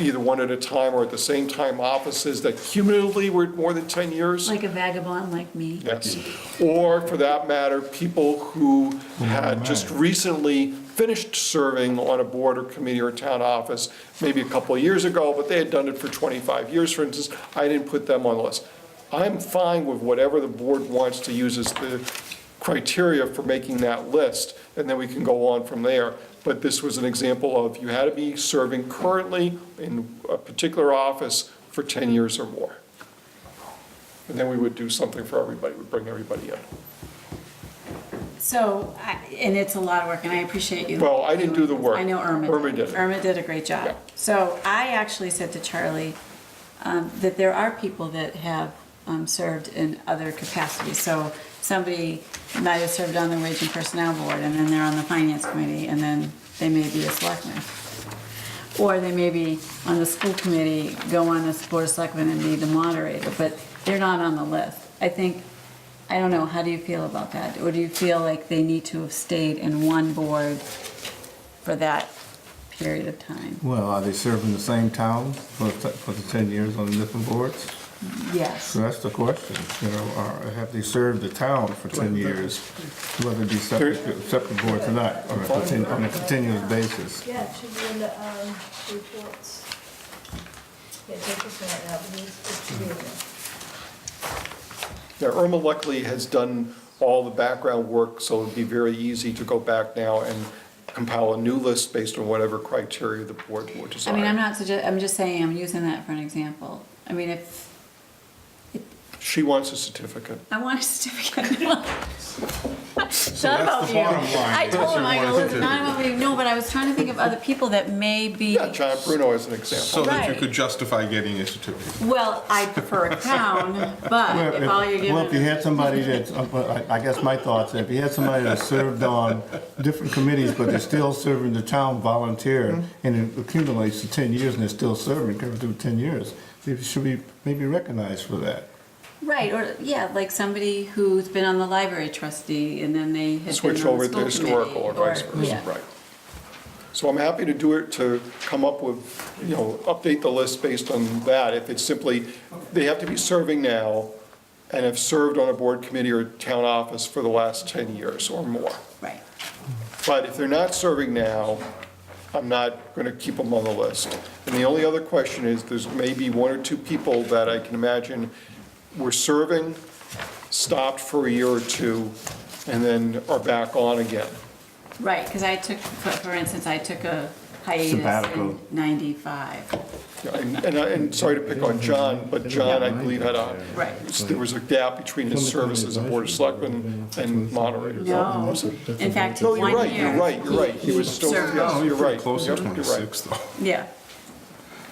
Speaker 6: either one at a time or at the same time, offices that cumulatively were more than 10 years.
Speaker 1: Like a vagabond like me.
Speaker 6: Yes. Or, for that matter, people who had just recently finished serving on a board or committee or town office, maybe a couple of years ago, but they had done it for 25 years, for instance. I didn't put them on the list. I'm fine with whatever the board wants to use as the criteria for making that list, and then we can go on from there. But this was an example of you had to be serving currently in a particular office for 10 years or more. And then we would do something for everybody, we'd bring everybody in.
Speaker 1: So, and it's a lot of work, and I appreciate you.
Speaker 6: Well, I didn't do the work.
Speaker 1: I know Irma did.
Speaker 6: Irma did.
Speaker 1: Irma did a great job.
Speaker 6: Yeah.
Speaker 1: So I actually said to Charlie that there are people that have served in other capacities. So somebody might have served on the Wage and Personnel Board, and then they're on the Finance Committee, and then they may be a selectman. Or they may be on the school committee, go on the Board of Selectmen and be the moderator, but they're not on the list. I don't know, how do you feel about that? Or do you feel like they need to have stayed in one board for that period of time?
Speaker 5: Well, are they serving the same town for the 10 years on the different boards?
Speaker 1: Yes.
Speaker 5: So that's the question, or have they served the town for 10 years, whether it be separate boards or not, on a continuous basis?
Speaker 3: Yeah, it should be in the reports. Yeah, take this one right now, but it should be in there.
Speaker 6: Now, Irma luckily has done all the background work, so it'd be very easy to go back now and compile a new list based on whatever criteria the board would
Speaker 1: I
Speaker 6: desire.
Speaker 1: mean, I'm just saying, I'm using that for an example. I mean, if,
Speaker 6: She wants a certificate.
Speaker 1: I want a certificate.
Speaker 4: So
Speaker 1: Not
Speaker 4: that's
Speaker 1: about
Speaker 4: the
Speaker 1: you.
Speaker 4: bottom line.
Speaker 1: I
Speaker 4: is
Speaker 1: told
Speaker 4: you
Speaker 1: him, I
Speaker 4: want
Speaker 1: go,
Speaker 4: a
Speaker 1: listen, not
Speaker 4: certificate.
Speaker 1: about you, no, but I was trying to think of other people that may be,
Speaker 6: Yeah, John Bruno as an example.
Speaker 4: So that you
Speaker 1: Right.
Speaker 4: could justify getting a certificate.
Speaker 1: well, I prefer a town, but if all you're giving.
Speaker 5: Well, if you had somebody that's, I guess my thoughts, if you had somebody that served on different committees, but they're still serving the town volunteer, and it accumulates to 10 years and they're still serving, coming through 10 years, they should be maybe recognized for that.
Speaker 1: Right, or, yeah, like somebody who's been on the library trustee, and then they had been
Speaker 6: Switch
Speaker 1: on
Speaker 6: over
Speaker 1: the
Speaker 6: to the
Speaker 1: school
Speaker 6: historical or
Speaker 1: committee,
Speaker 6: vice versa,
Speaker 1: yeah.
Speaker 6: right. So I'm happy to do it, to come up with, update the list based on that. If it's simply, they have to be serving now and have served on a board, committee, or town office for the last 10 years or more.
Speaker 1: Right,
Speaker 6: But if they're not serving now, I'm not going to keep them on the list. And the only other question is, there's maybe one or two people that I can imagine were serving, stopped for a year or two, and then are back on again.
Speaker 1: right, because I took, for instance, I took a hiatus
Speaker 5: Sabbatical.
Speaker 1: in 95.
Speaker 6: And sorry to pick on John, but John, I believe, had
Speaker 1: Right.
Speaker 6: there was a gap between his service as a board of selectmen and moderator.
Speaker 1: No, in fact,
Speaker 6: No,
Speaker 1: one
Speaker 6: you're
Speaker 1: year.
Speaker 6: right, you're right. He was still,
Speaker 1: served.
Speaker 6: yes,
Speaker 4: Oh,
Speaker 6: you're right.
Speaker 4: Close to
Speaker 6: Yep, you're right.
Speaker 4: 26 though.
Speaker 1: Yeah,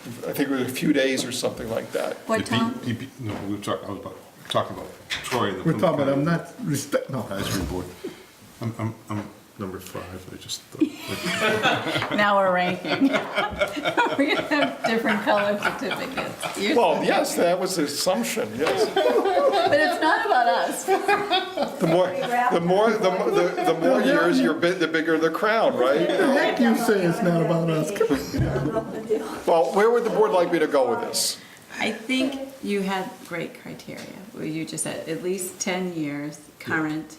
Speaker 6: I think it was a few days or something like that.
Speaker 1: What, Tom?
Speaker 4: No, we were talking, I was talking about Troy and the
Speaker 5: We're
Speaker 4: Plymouth
Speaker 5: talking,
Speaker 4: County
Speaker 5: I'm not respect, no.
Speaker 4: Advisory Board. I'm number 5, I just thought.
Speaker 1: Now we're ranking. We're gonna have different color certificates.
Speaker 6: Well, yes, that was the assumption, yes.
Speaker 1: But it's not about us.
Speaker 6: The more years, the bigger the crown, right?
Speaker 5: The heck you say it's not about us?
Speaker 6: Well, where would the board like me to go with this?
Speaker 1: I think you had great criteria, where you just said at least 10 years, current,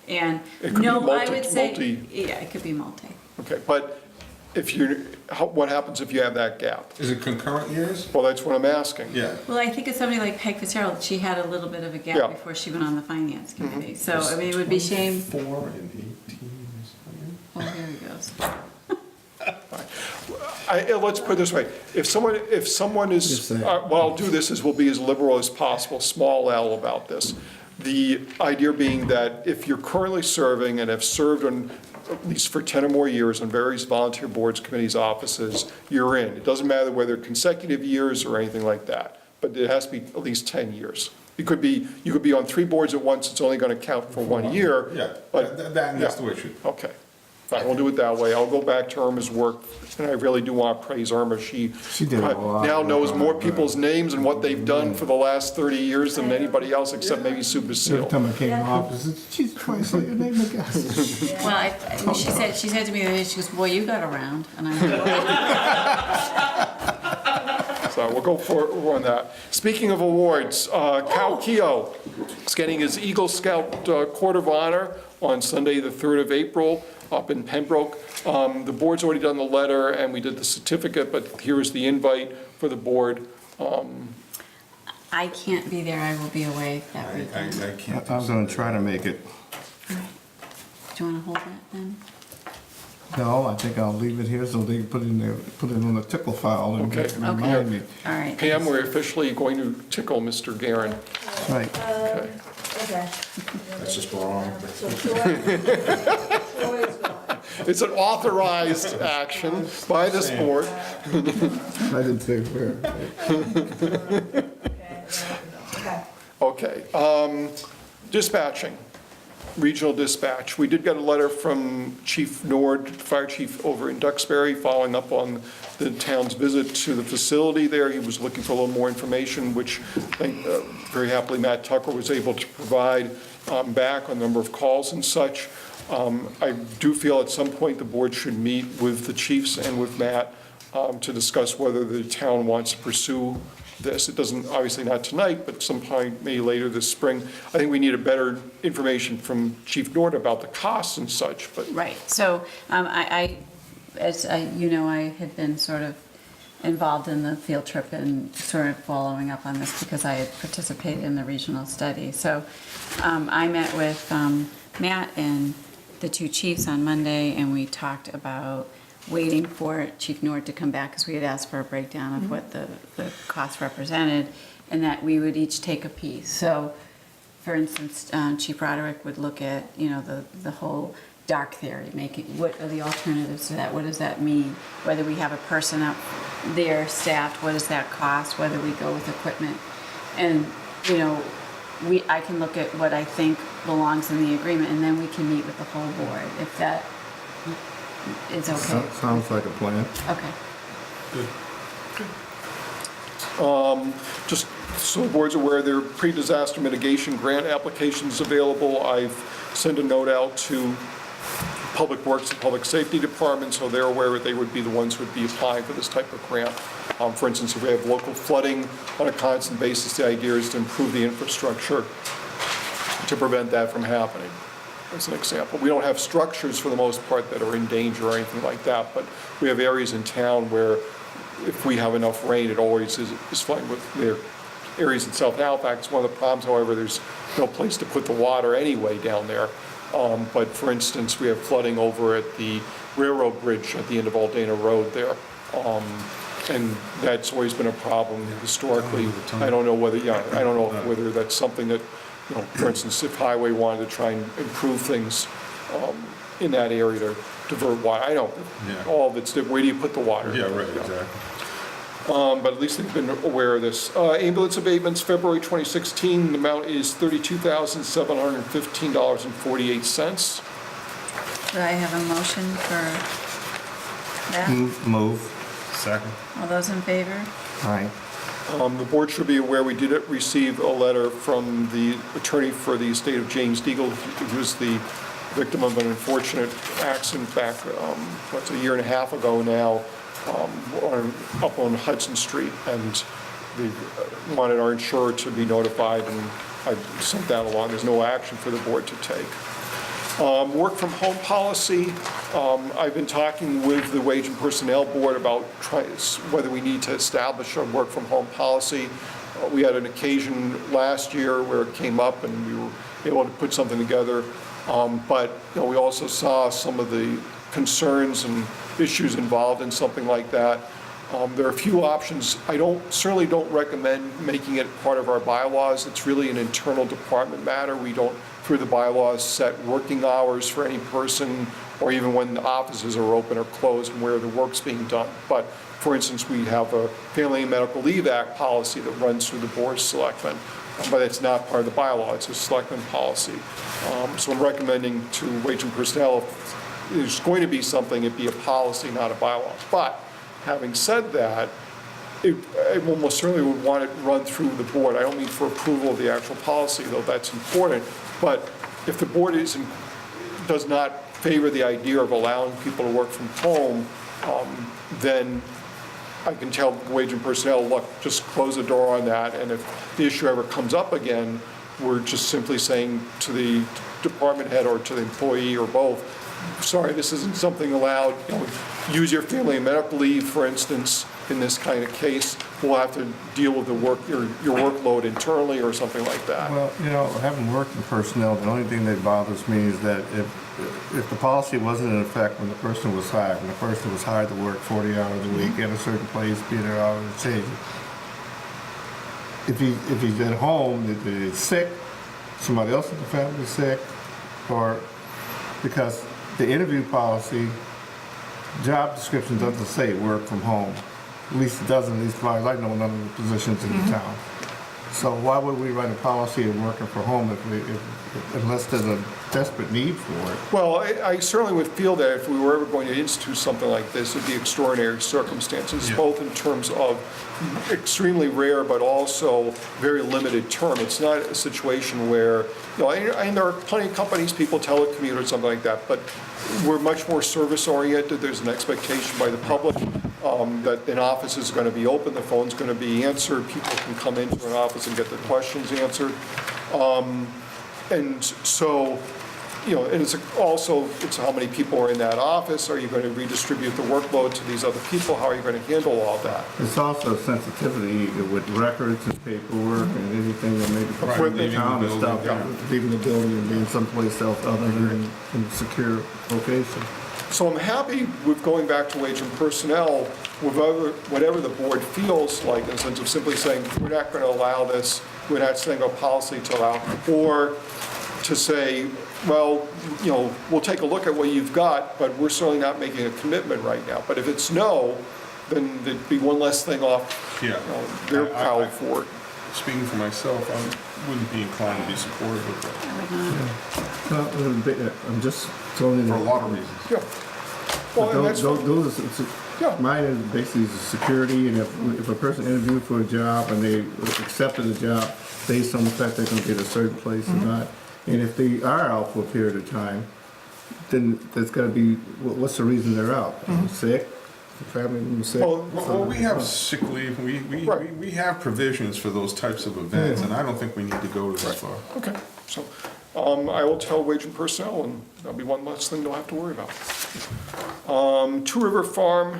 Speaker 1: and
Speaker 6: It could be
Speaker 1: no, I
Speaker 6: multi-
Speaker 1: would say,
Speaker 6: multi-
Speaker 1: yeah, it could be multi.
Speaker 6: Okay, but if what happens if you have that gap?
Speaker 4: Is it concurrent years?
Speaker 6: Well, that's what I'm asking.
Speaker 4: Yeah.
Speaker 1: Well, I think it's somebody like Peg Fitzgerald, she had a little bit of a
Speaker 6: Yeah.
Speaker 1: gap before she went on the finance committee. So, I mean, it would be shame,
Speaker 4: 4 and 18 or something.
Speaker 1: oh, here he goes.
Speaker 6: Let's put it this way, if someone is,
Speaker 5: Just say it.
Speaker 6: what I'll do this is we'll be as liberal as possible, small L about this. The idea being that if you're currently serving and have served on, at least for 10 or more years on various volunteer boards, committees, offices, you're in. It doesn't matter whether consecutive years or anything like that, but it has to be at least 10 years. You could be on 3 boards at once, it's only going to count for 1 year.
Speaker 4: Yeah,
Speaker 6: But
Speaker 4: that's the way it should.
Speaker 6: Okay, fine, we'll do it that way. I'll go back to Irma's work, and I really do want to praise Irma. She
Speaker 5: did a lot.
Speaker 6: now knows more people's names and what they've done for the last 30 years than anybody else, except maybe Sue
Speaker 5: Every
Speaker 6: Basile.
Speaker 5: time I came to office, it's, she's trying to say your name again.
Speaker 1: Well, she said to me the other day, she goes, boy, you got around. And I went,
Speaker 6: So we'll go for on that. Speaking of awards, Cal Keogh is getting his Eagle Scout Court of Honor on Sunday, the 3rd of April, up in Pembroke. The board's already done the letter, and we did the certificate, but here is the invite for the board.
Speaker 1: I can't be there, I will be away that weekend.
Speaker 4: I can't.
Speaker 5: I'm gonna try to make it.
Speaker 1: All right. Do you want to hold that then?
Speaker 5: No, I think I'll leave it here so they can put it on the tickle file and
Speaker 6: Okay.
Speaker 5: remind me.
Speaker 1: All right.
Speaker 6: Pam, we're officially going to tickle Mr. Guerin.
Speaker 5: That's right.
Speaker 6: Okay.
Speaker 9: Okay.
Speaker 7: That's just wrong.
Speaker 9: So Troy's gone.
Speaker 6: It's an authorized action by this board.
Speaker 5: I didn't say where.
Speaker 9: Okay.
Speaker 6: Okay, dispatching, regional dispatch. We did get a letter from Chief Nord, Fire Chief over in Duxbury, following up on the town's visit to the facility there. He was looking for a little more information, which very happily Matt Tucker was able to provide back on the number of calls and such. I do feel at some point the board should meet with the chiefs and with Matt to discuss whether the town wants to pursue this. It doesn't, obviously not tonight, but sometime maybe later this spring. I think we need a better information from Chief Nord about the costs and such, but.
Speaker 1: Right, so as you know, I had been sort of involved in the field trip and sort of following up on this because I had participated in the regional study. So I met with Matt and the 2 chiefs on Monday, and we talked about waiting for Chief Nord to come back, because we had asked for a breakdown of what the cost represented, and that we would each take a piece. So, for instance, Chief Roderick would look at, you know, the whole dark theory, making, what are the alternatives to that? What does that mean? Whether we have a person up there staffed, what does that cost? Whether we go with equipment. And, you know, I can look at what I think belongs in the agreement, and then we can meet with the whole board, if that is okay.
Speaker 5: Sounds like a plan.
Speaker 1: Okay.
Speaker 6: Just so the board's aware, there are pre-disaster mitigation grant applications available. I've sent a note out to Public Works and Public Safety Department, so they're aware that they would be the ones who would be applying for this type of grant. For instance, if we have local flooding on a constant basis, the idea is to improve the infrastructure to prevent that from happening, as an example. We don't have structures for the most part that are in danger or anything like that, but we have areas in town where if we have enough rain, it always is flooding with their areas in South Halifax. One of the problems, however, there's no place to put the water anyway down there. But for instance, we have flooding over at the railroad bridge at the end of Aldana Road there. And that's always been a problem historically. I don't know whether, I don't know whether that's something that, you know, for instance, if Highway wanted to try and improve things in that area to divert water, I don't,
Speaker 4: Yeah.
Speaker 6: all of it's, where do you put the water?
Speaker 4: Yeah, right, exactly.
Speaker 6: but at least they've been aware of this. Ambulance abatements, February 2016, the amount is $32,715.48.
Speaker 1: Do I have a motion for that?
Speaker 5: Move.
Speaker 4: Second.
Speaker 1: All those in favor?
Speaker 5: Aye.
Speaker 6: The board should be aware, we did receive a letter from the attorney for the estate of James Deagle, who was the victim of an unfortunate accident back, a year and a half ago now, up on Hudson Street, and they wanted our insurer to be notified, and I sent that along. There's no action for the board to take. Work from home policy, I've been talking with the Wage and Personnel Board about whether we need to establish a work from home policy. We had an occasion last year where it came up and we were able to put something together. But we also saw some of the concerns and issues involved in something like that. There are a few options. I certainly don't recommend making it part of our bylaws. It's really an internal department matter. We don't, through the bylaws, set working hours for any person, or even when the offices are open or closed and where the work's being done. But for instance, we have a Family and Medical Leave Act policy that runs through the Board of Selectmen, but it's not part of the bylaw, it's a Selectmen policy. So I'm recommending to Wage and Personnel, if there's going to be something, it be a policy, not a bylaw. But having said that, I almost certainly would want it run through the board. I don't mean for approval of the actual policy, though that's important, but if the board does not favor the idea of allowing people to work from home, then I can tell Wage and Personnel, look, just close the door on that, and if the issue ever comes up again, we're just simply saying to the department head or to the employee or both, sorry, this isn't something allowed. Use your family and medical leave, for instance, in this kind of case. We'll have to deal with your workload internally or something like that.
Speaker 5: Well, having worked in personnel, the only thing that bothers me is that if the policy wasn't in effect when the person was hired, when the person was hired to work 40 hours a week at a certain place, be there hours and change it. If he's at home, if he's sick, somebody else in the family is sick, or because the interview policy, job description doesn't say work from home. At least it doesn't, at least as far as I know, none of the positions in the town. So why would we write a policy of working from home unless there's a desperate need for it?
Speaker 6: Well, I certainly would feel that if we were ever going to institute something like this, it'd be extraordinary circumstances, both in terms of extremely rare but also very limited term. It's not a situation where, and there are plenty of companies, people telecommute or something like that, but we're much more service-oriented. There's an expectation by the public that an office is going to be open, the phone's going to be answered, people can come into an office and get their questions answered. And so, and it's how many people are in that office. Are you going to redistribute the workload to these other people? How are you going to handle all that?
Speaker 5: It's also sensitivity with records and paperwork and anything that may be
Speaker 6: Right,
Speaker 5: the town and stuff, leaving the building and being someplace else other than in a secure location.
Speaker 6: So I'm happy with going back to Wage and Personnel, whatever the board feels like, in the sense of simply saying, we're not going to allow this, we're not setting a policy to allow, or to say, well, we'll take a look at what you've got, but we're certainly not making a commitment right now. But if it's no, then there'd be one less thing off their pile for it.
Speaker 4: Speaking for myself, I wouldn't be inclined to be supportive of that.
Speaker 1: I would not.
Speaker 5: Well, I'm just throwing in
Speaker 4: For a lot of reasons.
Speaker 6: Yeah. Well, and that's
Speaker 5: mine is basically security, and if a person interviewed for a job and they accepted the job based on the fact they're going to get a certain place or not, and if they are out for a period of time, then there's got to be, what's the reason they're out? Sick? The family member sick?
Speaker 4: Well, we have sick leave, we have provisions for those types of events, and I don't think we need to go this far.
Speaker 6: Okay, so I will tell Wage and Personnel, and that'll be one less thing they'll have to worry about. Two River Farm,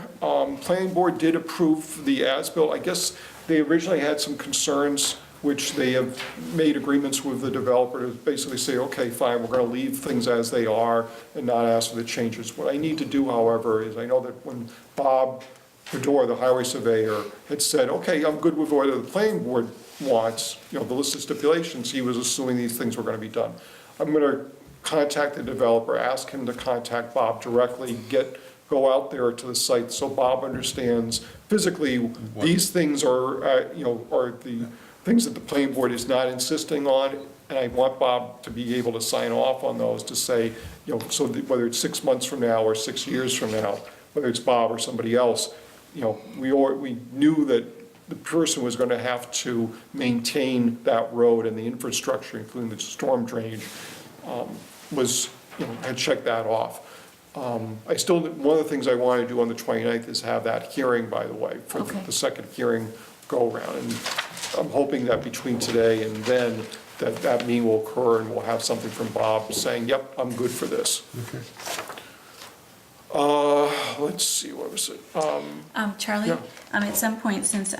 Speaker 6: Planning Board did approve the as-built. I guess they originally had some concerns, which they have made agreements with the developer to basically say, okay, fine, we're going to leave things as they are and not ask for the changes. What I need to do, however, is I know that when Bob Fedor, the highway surveyor, had said, okay, I'm good with what the planning board wants, the list of stipulations, he was assuming these things were going to be done. I'm going to contact the developer, ask him to contact Bob directly, get go out there to the site so Bob understands physically, these things are, are the things that the planning board is not insisting on, and I want Bob to be able to sign off on those to say, so that whether it's 6 months from now or 6 years from now, whether it's Bob or somebody else, we knew that the person was going to have to maintain that road and the infrastructure, including the storm drainage, had checked that off. One of the things I want to do on the 29th is have that hearing, by the way, for
Speaker 1: Okay.
Speaker 6: the second hearing go around. And I'm hoping that between today and then, that meeting will occur and we'll have something from Bob saying, yep, I'm good for this.
Speaker 4: Okay.
Speaker 6: Let's see, what was it?
Speaker 1: Charlie,
Speaker 6: Yeah.
Speaker 1: at some point, since,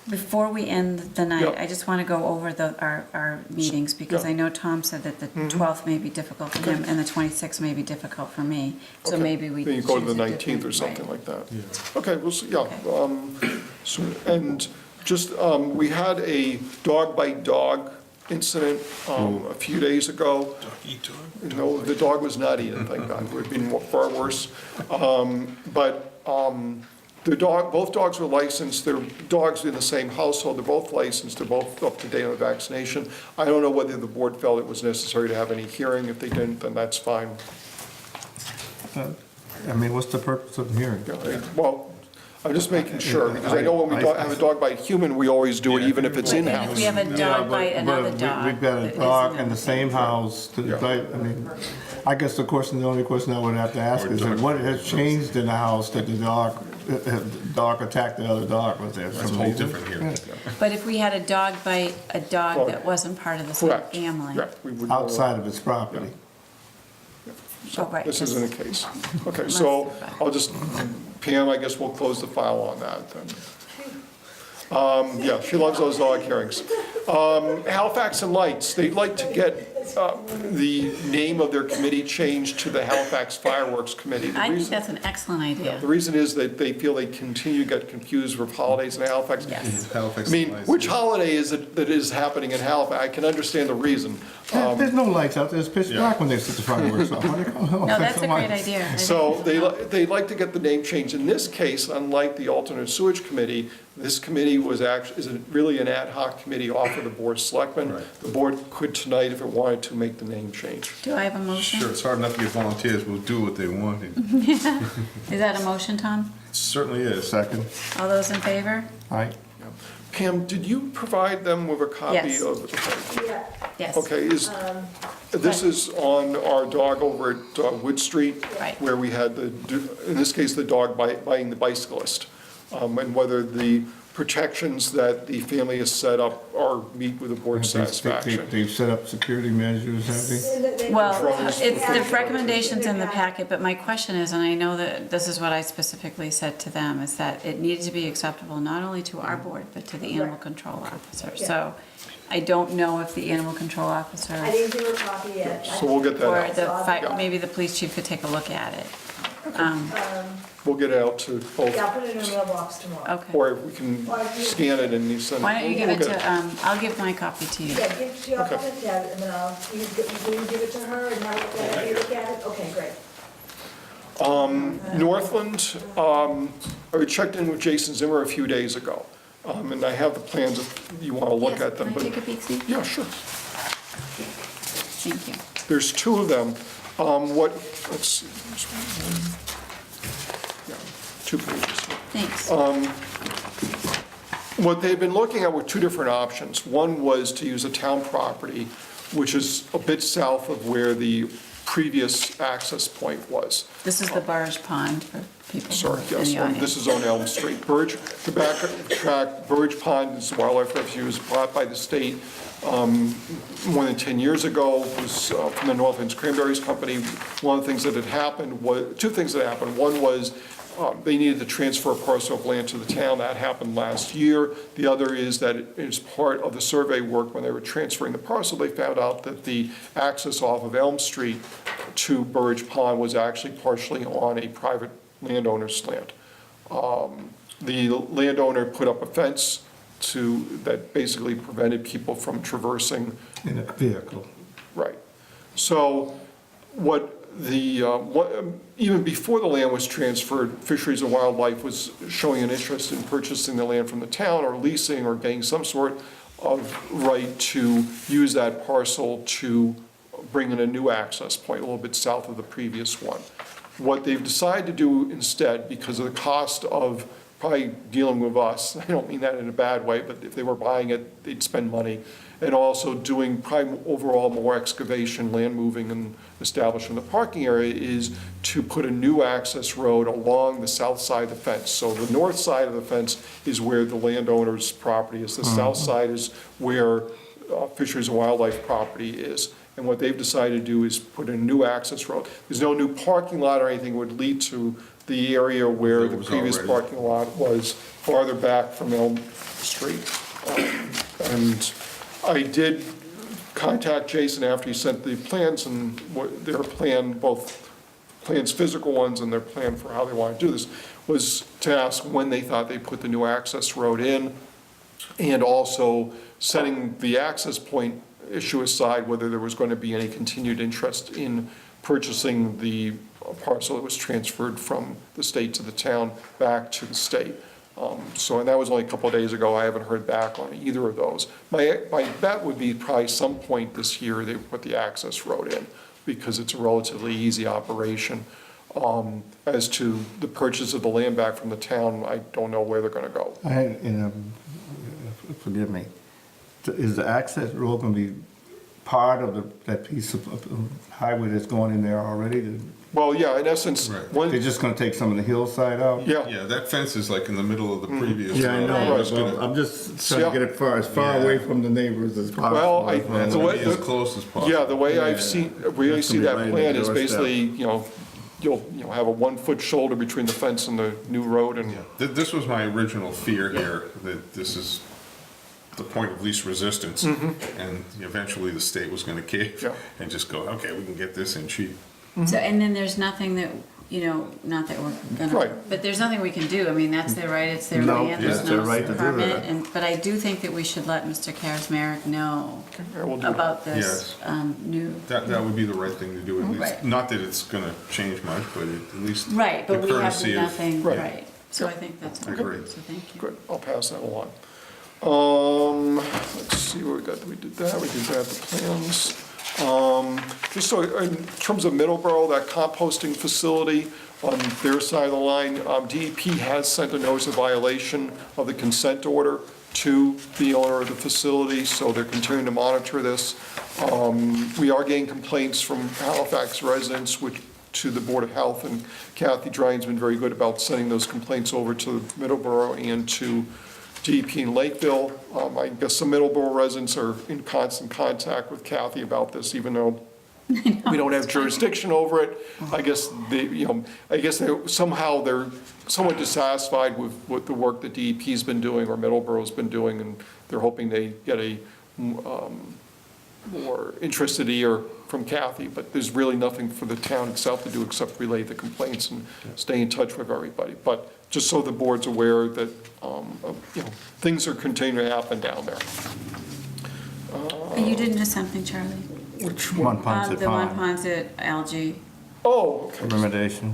Speaker 1: before we end the night,
Speaker 6: Yeah.
Speaker 1: I just want to go over our meetings, because
Speaker 6: Yeah.
Speaker 1: I know Tom said that the 12th may be difficult for him, and the 26th may be difficult for me, so
Speaker 6: Okay.
Speaker 1: maybe we
Speaker 6: Then you go to
Speaker 1: choose
Speaker 6: the
Speaker 1: a
Speaker 6: 19th or
Speaker 1: different-
Speaker 6: something
Speaker 1: right.
Speaker 6: like that. Okay, we'll see, yeah.
Speaker 1: Okay.
Speaker 6: And just, we had a dog bite dog incident a few days ago. No, the dog was not eaten, thank God. It would have been far worse. Both dogs were licensed. They're dogs in the same household. They're both licensed. They're both up to date on vaccination. I don't know whether the board felt it was necessary to have any hearing. If they didn't, then that's fine.
Speaker 5: I mean, what's the purpose of the hearing?
Speaker 6: Well, I'm just making sure, because I know when we have a dog bite human, we always do it, even if it's
Speaker 1: And if
Speaker 6: in-house.
Speaker 1: we have a dog bite another dog.
Speaker 5: We've got a
Speaker 1: that
Speaker 5: dog
Speaker 1: isn't
Speaker 5: in the same house,
Speaker 6: Yeah.
Speaker 5: I mean, I guess the only question I would have to ask is that what has changed in the house that the dog attacked the other dog? Was there
Speaker 4: That's a
Speaker 5: some
Speaker 4: whole
Speaker 5: reason?
Speaker 4: different here.
Speaker 5: Yeah.
Speaker 1: But if we had a dog bite a dog that wasn't part of the same
Speaker 6: Correct.
Speaker 1: family.
Speaker 6: Yeah, we would-
Speaker 5: Outside of its property.
Speaker 1: Oh, right.
Speaker 6: This isn't the case. Okay, so I'll just, Pam, I guess we'll close the file on that then. Yeah, she loves those dog hearings. Halifax and Lights, they'd like to get the name of their committee changed to the Halifax Fireworks Committee. The
Speaker 1: I think
Speaker 6: reason-
Speaker 1: that's an excellent idea.
Speaker 6: The reason is that they feel they continue to get confused with holidays in Halifax.
Speaker 1: Yes.
Speaker 4: Halifax
Speaker 6: I mean,
Speaker 4: lights.
Speaker 6: which holiday is it that is happening in Halifax? I can understand the reason.
Speaker 5: There's no lights out there, it's pitch
Speaker 4: Yeah.
Speaker 5: black when they set the fireworks off.
Speaker 1: No, that's a great idea. I
Speaker 6: So
Speaker 1: think
Speaker 6: they'd like to get the name changed. In this case, unlike the alternate sewage committee, this committee is really an ad hoc committee off of the board of selectmen.
Speaker 4: Right.
Speaker 6: The board could tonight, if it wanted to, make the name change.
Speaker 1: Do I have a motion?
Speaker 4: Sure, it's hard enough to get volunteers, we'll do what they want.
Speaker 1: Is that a motion, Tom?
Speaker 4: It certainly is.
Speaker 5: Second,
Speaker 1: All those in favor?
Speaker 5: aye.
Speaker 6: Pam, did you provide them with a copy
Speaker 1: Yes.
Speaker 6: of? Okay.
Speaker 3: Yeah,
Speaker 1: Yes.
Speaker 6: Okay, this is on our dog over at Wood Street.
Speaker 1: Right.
Speaker 6: Where we had in this case, the dog biting the bicyclist. And whether the protections that the family has set up meet with the board's satisfaction.
Speaker 5: They've set up security measures, have they?
Speaker 1: Well, it's the recommendations in the packet, but my question is, and I know that this is what I specifically said to them, is that it needed to be acceptable not only to our board, but to the animal control officer. So I don't know if the animal control officer
Speaker 3: I didn't do a copy yet.
Speaker 6: So we'll get that
Speaker 1: or
Speaker 6: out.
Speaker 1: the, maybe the police chief could take a look at it.
Speaker 6: We'll get it out to both,
Speaker 3: Yeah, I'll put it in a mailbox tomorrow.
Speaker 1: Okay.
Speaker 6: or we can scan it and you send it.
Speaker 1: Why don't you give it
Speaker 6: We'll get
Speaker 1: to, I'll give my copy to you.
Speaker 3: Yeah, give, I'll
Speaker 6: Okay.
Speaker 3: put it down, and then will you give it to her and have it, let you look at it? Okay, great.
Speaker 6: Northland, I checked in with Jason Zimmer a few days ago, and I have the plans if you want to look
Speaker 1: Yes,
Speaker 6: at them.
Speaker 1: Can I
Speaker 6: But
Speaker 1: take a peek, see?
Speaker 6: yeah, sure.
Speaker 1: Thank you.
Speaker 6: There's two of them. Let's see. there's one. Yeah, 2 pages.
Speaker 1: Thanks.
Speaker 6: What they've been looking at were two different options. One was to use a town property, which is a bit south of where the previous access point was.
Speaker 1: This is the Burge Pond for people who
Speaker 6: Sorry,
Speaker 1: are in
Speaker 6: yes,
Speaker 1: the audience.
Speaker 6: this is on Elm Street. To backtrack, Burge Pond is wildlife refuge bought by the state more than 10 years ago. It was from the Northlands Cranberries Company. One of the things that had happened was, two things that happened. One was they needed to transfer a parcel of land to the town. That happened last year. The other is that as part of the survey work, when they were transferring the parcel, they found out that the access off of Elm Street to Burge Pond was actually partially on a private landowner's land. The landowner put up a fence that basically prevented people from traversing.
Speaker 5: In a vehicle.
Speaker 6: Right. So what even before the land was transferred, Fisheries and Wildlife was showing an interest in purchasing the land from the town or leasing or getting some sort of right to use that parcel to bring in a new access point a little bit south of the previous one. What they've decided to do instead, because of the cost of probably dealing with us, I don't mean that in a bad way, but if they were buying it, they'd spend money, and also doing probably overall more excavation, land moving, and establishing the parking area, is to put a new access road along the south side of the fence. So the north side of the fence is where the landowner's property is. The south side is where Fisheries and Wildlife property is. And what they've decided to do is put a new access road. There's no new parking lot or anything would lead to the area where the previous parking lot was, farther back from Elm Street. And I did contact Jason after he sent the plans, and their plan, both plans, physical ones, and their plan for how they want to do this, was to ask when they thought they'd put the new access road in, and also setting the access point issue aside, whether there was going to be any continued interest in purchasing the parcel that was transferred from the state to the town back to the state. And that was only a couple of days ago. I haven't heard back on either of those. My bet would be probably some point this year they put the access road in, because it's a relatively easy operation. As to the purchase of the land back from the town, I don't know where they're going to go.
Speaker 5: Forgive me, is the access road going to be part of that piece of highway that's going in there already?
Speaker 6: Well, yeah, in essence,
Speaker 4: Right.
Speaker 5: They're just going to take some of the hillside out?
Speaker 6: yeah.
Speaker 4: Yeah, that fence is like in the middle of the previous.
Speaker 5: Yeah, I
Speaker 4: road.
Speaker 5: know,
Speaker 4: I'm just
Speaker 5: but
Speaker 4: gonna-
Speaker 5: I'm just trying to get it as far away from the neighbors as possible.
Speaker 6: Well,
Speaker 4: I'm
Speaker 6: the
Speaker 4: gonna
Speaker 6: way-
Speaker 4: be as close as possible.
Speaker 6: Yeah, the way I've seen, where I
Speaker 5: That's
Speaker 6: see
Speaker 5: gonna be
Speaker 6: that
Speaker 5: right
Speaker 6: plan
Speaker 5: on the
Speaker 6: is
Speaker 5: doorstep.
Speaker 6: basically, you'll have a 1-foot shoulder between the fence and the new road, and
Speaker 4: This was my original fear here, that this is the point of least resistance, and eventually the state was gonna cave
Speaker 6: Yeah.
Speaker 4: and just go, okay, we can get this in cheap.
Speaker 1: So, and then there's nothing that, not that we're gonna,
Speaker 6: Right.
Speaker 1: but there's nothing we can do. I mean, that's their right, it's their
Speaker 5: No,
Speaker 1: land,
Speaker 5: yeah,
Speaker 1: there's
Speaker 5: it's their
Speaker 1: no
Speaker 5: right to do
Speaker 1: permit.
Speaker 5: that.
Speaker 1: But I do think that we should let Mr. Kaczmarek know
Speaker 6: Yeah, we'll do that.
Speaker 1: about this new.
Speaker 4: That would be the right thing to do, at least.
Speaker 1: Right.
Speaker 4: Not that it's gonna change much, but at least.
Speaker 1: Right, but
Speaker 4: the
Speaker 1: we have
Speaker 4: courtesy of-
Speaker 1: nothing,
Speaker 6: Right.
Speaker 1: right. So I think that's okay,
Speaker 4: Agreed.
Speaker 1: so thank you.
Speaker 6: good, I'll pass that along. Let's see what we got, we did that, the plans. Just so, in terms of Middleborough, that composting facility on their side of the line, DEP has sent a notice of violation of the consent order to the owner of the facility, so they're continuing to monitor this. We are getting complaints from Halifax residents, to the Board of Health, and Kathy Dryan's been very good about sending those complaints over to Middleborough and to DEP in Lakeville. I guess some Middleborough residents are in constant contact with Kathy about this, even though we don't have jurisdiction over it. I guess they're somewhat dissatisfied with the work that DEP's been doing or Middleborough's been doing, and they're hoping they get a more interested ear from Kathy, but there's really nothing for the town itself to do except relay the complaints and stay in touch with everybody. But just so the board's aware that, things are continuing to happen down there.
Speaker 1: You did miss something, Charlie?
Speaker 6: Which
Speaker 5: One Ponset
Speaker 1: The one
Speaker 5: Pond,
Speaker 1: Ponset algae,
Speaker 6: Oh, okay.
Speaker 5: remediation.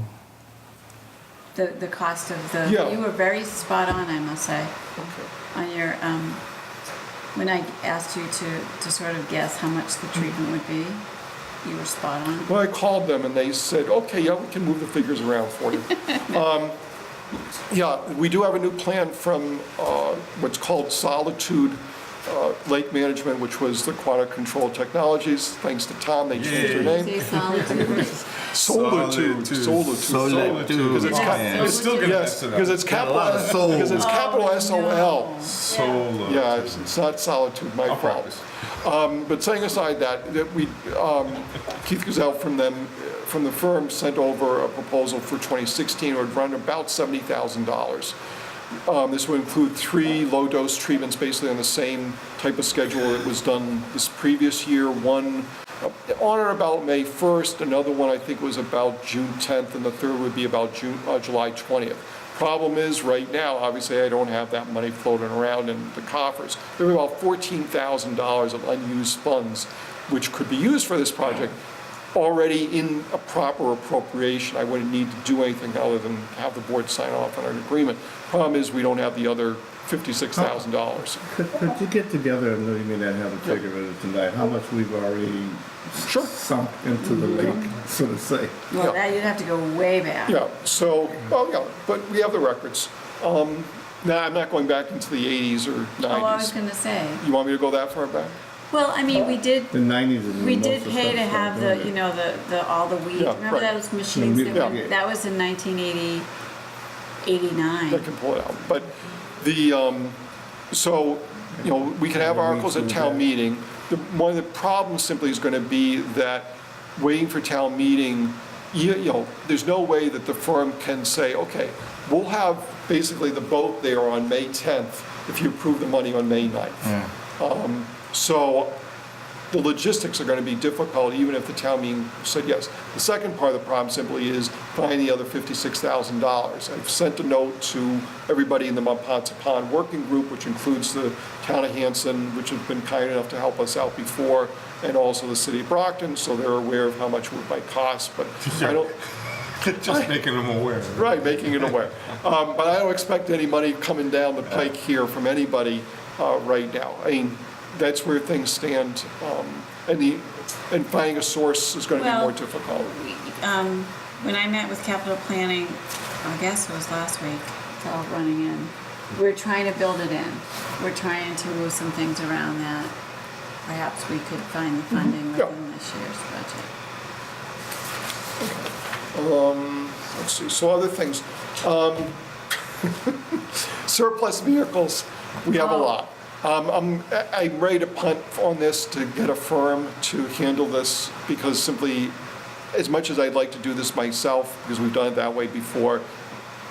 Speaker 1: the cost of the,
Speaker 6: Yeah.
Speaker 1: you were very spot on, I must say,
Speaker 6: Okay.
Speaker 1: on your, when I asked you to sort of guess how much the treatment would be, you were spot on.
Speaker 6: Well, I called them and they said, okay, yeah, we can move the figures around for you. Yeah, we do have a new plan from what's called Solitude Lake Management, which was the Aquatic Control Technologies. Thanks to Tom, they changed their name.
Speaker 1: Say solitude.
Speaker 6: Solitude. Because it's
Speaker 4: It's still gonna mess it up.
Speaker 6: because it's capital S-O-L.
Speaker 4: Solo.
Speaker 6: Yeah, it's not Solitude, my fault.
Speaker 4: practice.
Speaker 6: But setting aside that we, Keith Gazelle from the firm sent over a proposal for 2016, it would run about $70,000. This would include 3 low-dose treatments, basically on the same type of schedule that was done this previous year. One on or about May 1st, another one I think was about June 10th, and the third would be about July 20th. Problem is, right now, obviously, I don't have that money floating around in the coffers. There are about $14,000 of unused funds which could be used for this project. already in a proper appropriation. I wouldn't need to do anything other than have the board sign off on an agreement. Problem is, we don't have the other $56,000.
Speaker 5: Could you get together, and you may not have a figure of it tonight, how much we've already
Speaker 6: Sure.
Speaker 5: sunk into the lake, so to say?
Speaker 1: Well,
Speaker 6: Yeah.
Speaker 1: that you'd have to go way back.
Speaker 6: Yeah, so, well, yeah, but we have the records. Now, I'm not going back into the 80s or 90s.
Speaker 1: Oh, I was gonna say,
Speaker 6: You want me to go that far back?
Speaker 1: well, I mean, we did,
Speaker 5: The 90s is when
Speaker 1: we
Speaker 5: most
Speaker 1: did
Speaker 5: of the
Speaker 1: pay
Speaker 5: stuff
Speaker 1: to
Speaker 5: started
Speaker 1: have
Speaker 5: doing
Speaker 1: the,
Speaker 5: it.
Speaker 1: you know, all the weed,
Speaker 6: Yeah,
Speaker 1: remember
Speaker 6: right.
Speaker 1: those machines that
Speaker 5: Yeah.
Speaker 1: went, that was in 1980,
Speaker 6: I
Speaker 1: 89.
Speaker 6: can pull it out. But so, you know, we can have articles at town meeting. One of the problems simply is going to be that waiting for town meeting, you know, there's no way that the firm can say, okay, we'll have basically the boat there on May 10th if you approve the money on May 9th. So the logistics are going to be difficult even if the town meeting said yes. The second part of the problem simply is finding the other $56,000. I've sent a note to everybody in the Monpont Pond Working Group, which includes the town of Hanson, which has been kind enough to help us out before, and also the city of Brockton, so they're aware of how much it might cost, but I don't,
Speaker 4: Just making them aware.
Speaker 6: right, making it aware. But I don't expect any money coming down the pike here from anybody right now. I mean, that's where things stand, and finding a source is going to be
Speaker 1: Well,
Speaker 6: more difficult.
Speaker 1: When I met with capital planning, I guess it was last week, it's all running in. We're trying to build it in. We're trying to move some things around that perhaps we could find the funding
Speaker 6: Yeah.
Speaker 1: within this year's budget.
Speaker 6: Let's see, so other things. Surplus vehicles, we have a lot. I'm ready to punt on this to get a firm to handle this because simply, as much as I'd like to do this myself, because we've done it that way before,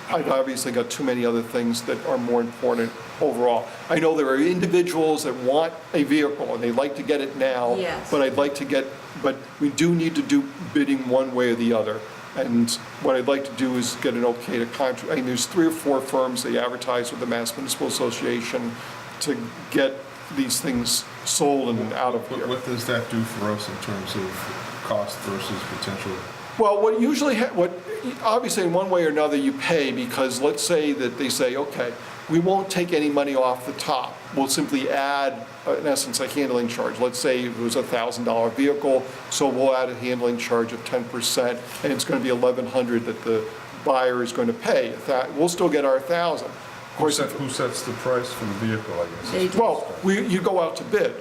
Speaker 6: I've obviously got too many other things that are more important overall. I know there are individuals that want a vehicle and they'd like to get it now.
Speaker 1: Yes.
Speaker 6: But we do need to do bidding one way or the other. And what I'd like to do is get an okay to contract. I mean, there's 3 or 4 firms they advertise with the Mass Municipal Association to get these things sold and out of here.
Speaker 4: What does that do for us in terms of cost versus potential?
Speaker 6: Well, obviously in one way or another you pay because let's say that they say, okay, we won't take any money off the top. We'll simply add, in essence, a handling charge. Let's say it was a $1,000 vehicle, so we'll add a handling charge of 10%, and it's going to be $1,100 that the buyer is going to pay. We'll still get our $1,000. Of course,
Speaker 4: Who sets the price for the vehicle, I guess?
Speaker 1: They do.
Speaker 6: well, you go out to bid.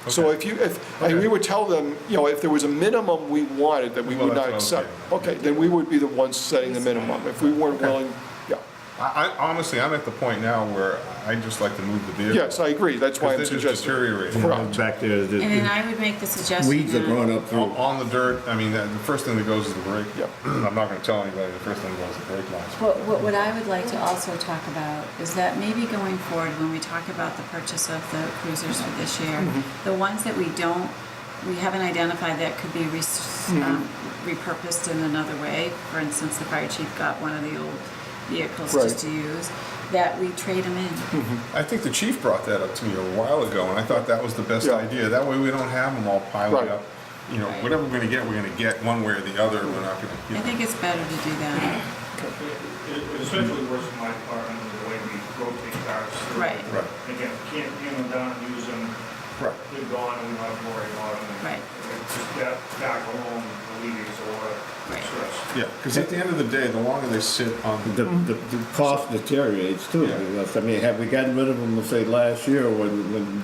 Speaker 6: So
Speaker 4: Okay.
Speaker 6: we would tell them, you know, if there was a minimum we wanted that we
Speaker 4: Well,
Speaker 6: would not
Speaker 4: that's what I was
Speaker 6: accept, okay, then we would be the ones setting the minimum. If we weren't willing, yeah.
Speaker 4: I honestly, I'm at the point now where I just like to move the vehicle.
Speaker 6: Yes, I agree, that's why I'm
Speaker 4: Because they're just
Speaker 6: suggesting.
Speaker 4: deteriorating.
Speaker 6: Correct.
Speaker 5: Back there,
Speaker 1: And then I would make the suggestion
Speaker 5: weeds are
Speaker 1: that-
Speaker 5: growing up through.
Speaker 4: On the dirt, I mean, the first thing that goes is the brake.
Speaker 6: Yep.
Speaker 4: I'm not gonna tell anybody, the first thing that goes is the brake lines.
Speaker 1: What I would like to also talk about is that maybe going forward, when we talk about the purchase of the cruisers for this year, the ones that we haven't identified that could be repurposed in another way. For instance, the fire chief got one of the old vehicles
Speaker 6: Right.
Speaker 1: just to use, that we trade them in.
Speaker 4: I think the chief brought that up to me a while ago, and I thought that was the best
Speaker 6: Yeah.
Speaker 4: idea. That way we don't have them all piling
Speaker 6: Right.
Speaker 4: up. You know, whatever we're gonna get one way or the other. We're not gonna, you
Speaker 1: I
Speaker 4: know.
Speaker 1: think it's better to do that.
Speaker 10: It essentially works in my department, the way we rotate cars. through.
Speaker 1: Right.
Speaker 4: Right.
Speaker 10: Again, can't hand them down and use them,
Speaker 4: Right.
Speaker 10: they're gone and we don't have to worry about them.
Speaker 1: Right.
Speaker 10: It's just that back home alleviates a lot of
Speaker 1: Right.
Speaker 10: stress.
Speaker 4: Yeah, because at the end of the day, the longer they sit on
Speaker 5: The cost deteriorates too.
Speaker 4: Yeah.
Speaker 5: Because, I mean, had we gotten rid of them, let's say last year when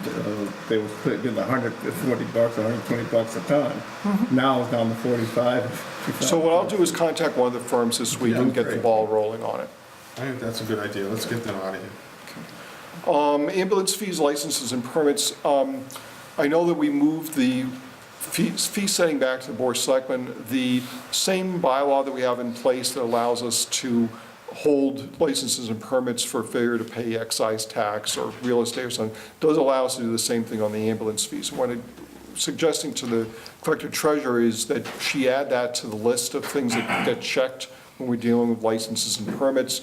Speaker 5: they was putting $140, $120 a ton, now it's down to 45.
Speaker 6: So what I'll do is contact one of the firms this week and get the ball rolling on it.
Speaker 4: I think that's a good idea. Let's get them out of here.
Speaker 6: Ambulance fees, licenses, and permits. I know that we moved the fee setting back to the Board of Selectmen. The same bylaw that we have in place that allows us to hold licenses and permits for failure to pay excise tax or real estate or something, does allow us to do the same thing on the ambulance fees. What I'm suggesting to the collector treasurer is that she add that to the list of things that get checked when we're dealing with licenses and permits.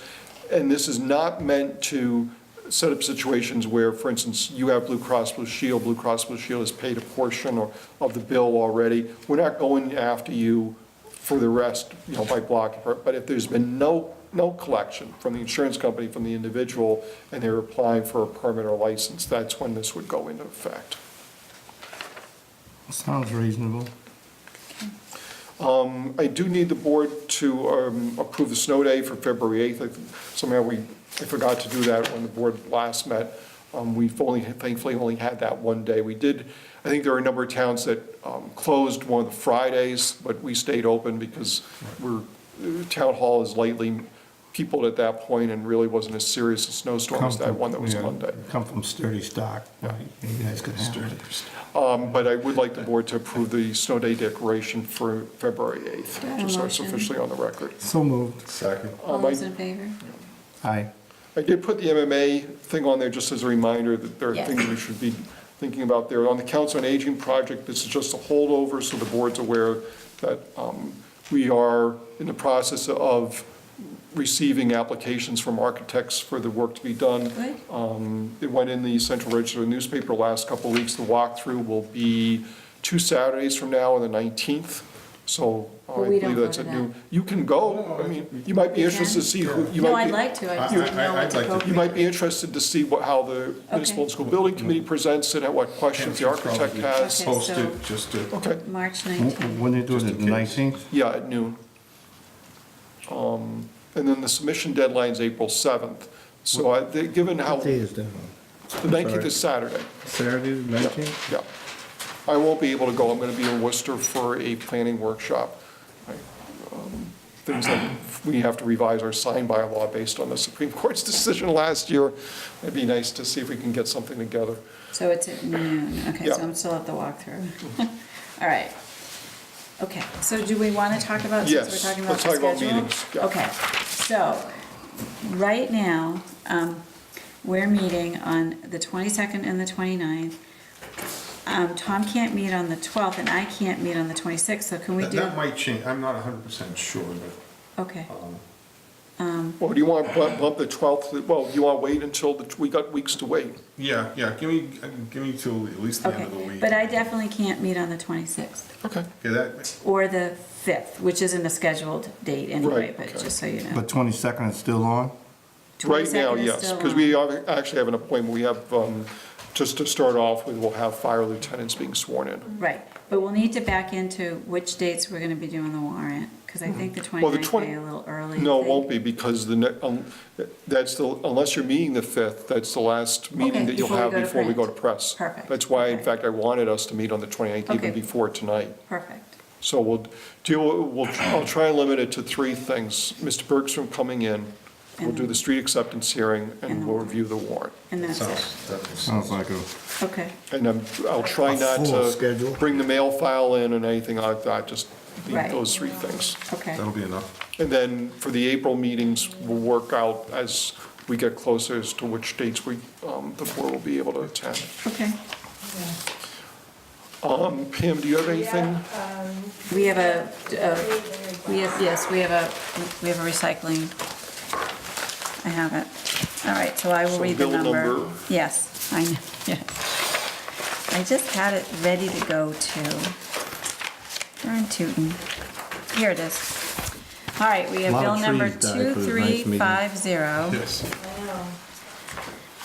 Speaker 6: And this is not meant to set up situations where, for instance, you have Blue Cross Blue Shield has paid a portion of the bill already. We're not going after you for the rest, by blocking, but if there's been no collection from the insurance company, from the individual, and they're applying for a permit or license, that's when this would go into effect.
Speaker 5: Sounds reasonable.
Speaker 6: I do need the board to approve the snow day for February 8th. Somehow I forgot to do that when the board last met. We've thankfully only had that one day. I think there are a number of towns that closed one of the Fridays, but we stayed open because town hall is lightly peopled at that point and really wasn't as serious a snowstorm as that one that was Monday.
Speaker 5: Come from sturdy stock, right? You guys could handle it.
Speaker 6: But I would like the board to approve the snow day decoration for February 8th, just so it's
Speaker 1: Motion.
Speaker 6: officially on the record.
Speaker 5: So moved.
Speaker 4: Second.
Speaker 1: All those in favor?
Speaker 5: Aye.
Speaker 6: I did put the MMA thing on there just as a reminder that there are
Speaker 1: Yes.
Speaker 6: things we should be thinking about there. On the Council on Aging project, this is just a holdover, so the board's aware that we are in the process of receiving applications from architects for the work to be done.
Speaker 1: Good.
Speaker 6: It went in the Central Register newspaper the last couple of weeks. The walkthrough will be 2 Saturdays from now on the 19th. So I
Speaker 1: Well, we don't
Speaker 6: believe
Speaker 1: go
Speaker 6: that's
Speaker 1: to
Speaker 6: a new, you can go. I mean, you might be
Speaker 1: You
Speaker 6: interested to see who, you
Speaker 1: No,
Speaker 6: might
Speaker 1: I'd
Speaker 6: be,
Speaker 1: like to, I just didn't know what's
Speaker 4: I'd like to.
Speaker 6: you
Speaker 1: appropriate.
Speaker 6: might be interested to see how the Municipal and School Building Committee presents it and what questions the architect has.
Speaker 1: Okay.
Speaker 4: Post
Speaker 1: so-
Speaker 4: it just to.
Speaker 6: Okay,
Speaker 1: March 19th.
Speaker 5: When they do it,
Speaker 4: Just
Speaker 5: the
Speaker 4: in case.
Speaker 5: 19th?
Speaker 6: yeah, at noon. And then the submission deadline's April 7th. So given how,
Speaker 5: What day is that?
Speaker 6: the 19th is Saturday.
Speaker 5: Saturday, the 19th?
Speaker 6: Yeah. I won't be able to go. I'm going to be in Worcester for a planning workshop. Things like we have to revise our sign bylaw based on the Supreme Court's decision last year. It'd be nice to see if we can get something together.
Speaker 1: So it's at noon, okay, so
Speaker 6: Yeah.
Speaker 1: I'm still at the walkthrough. All right. Okay, so do we want to talk about, since
Speaker 6: Yes,
Speaker 1: we're talking about
Speaker 6: let's
Speaker 1: the
Speaker 6: talk about
Speaker 1: schedule?
Speaker 6: meetings, yeah.
Speaker 1: Okay, so, right now, we're meeting on the 22nd and the 29th. Tom can't meet on the 12th, and I can't meet on the 26th, so can we do?
Speaker 4: That might change, I'm not 100% sure, but.
Speaker 1: Okay,
Speaker 6: Well, do you want to bump the 12th? Well, you want to wait until we got weeks to wait?
Speaker 4: Yeah, give me till at least the end
Speaker 1: okay,
Speaker 4: of the week.
Speaker 1: but I definitely can't meet on the 26th,
Speaker 6: Okay.
Speaker 4: Okay, that,
Speaker 1: or the 5th, which isn't a scheduled date anyway,
Speaker 6: Right,
Speaker 1: but
Speaker 6: okay.
Speaker 1: just so you know.
Speaker 5: But 22nd is still on?
Speaker 6: Right now,
Speaker 1: 22nd is
Speaker 6: yes,
Speaker 1: still
Speaker 6: because
Speaker 1: on.
Speaker 6: we actually have an appointment. We have, just to start off with, we'll have fire lieutenants being sworn in.
Speaker 1: Right, but we'll need to back into which dates we're gonna be doing the warrant, because I think the
Speaker 6: Well, the
Speaker 1: 29th may a little early.
Speaker 6: No,
Speaker 1: I
Speaker 6: it
Speaker 1: think.
Speaker 6: won't be, because unless you're meeting the 5th, that's the last meeting
Speaker 1: Okay,
Speaker 6: that you'll
Speaker 1: before we
Speaker 6: have
Speaker 1: go to
Speaker 6: before we go to
Speaker 1: print.
Speaker 6: press.
Speaker 1: Perfect.
Speaker 6: That's why, in
Speaker 1: Okay.
Speaker 6: fact, I wanted us to meet on the 29th, even
Speaker 1: Okay.
Speaker 6: before tonight.
Speaker 1: Perfect,
Speaker 6: So I'll try and limit it to 3 things. Mr. Bergstrom coming in, we'll do the street acceptance hearing,
Speaker 1: And
Speaker 6: and
Speaker 1: the
Speaker 6: we'll
Speaker 1: warrant.
Speaker 6: review the warrant.
Speaker 1: and that's it,
Speaker 5: Sounds like a
Speaker 1: okay,
Speaker 6: And I'll try
Speaker 5: A
Speaker 6: not
Speaker 5: full schedule.
Speaker 6: to bring the mail file in and anything like that, just
Speaker 1: Right.
Speaker 6: those 3 things.
Speaker 1: okay,
Speaker 4: that'll be enough.
Speaker 6: And then for the April meetings, we'll work out as we get closer as to which dates the board will be able to attend.
Speaker 1: okay.
Speaker 6: Pam, do you have anything?
Speaker 1: We have we have a recycling. I have it. All right, so I will
Speaker 6: So
Speaker 1: read the
Speaker 6: bill
Speaker 1: number.
Speaker 6: number?
Speaker 1: Yes, I know, yes. I just had it ready to go to. Darn tootin'. Here it is. All right, we have
Speaker 5: Lot
Speaker 1: bill
Speaker 5: of
Speaker 1: number
Speaker 5: trees died for the nice meeting.
Speaker 1: 2350.
Speaker 4: Yes.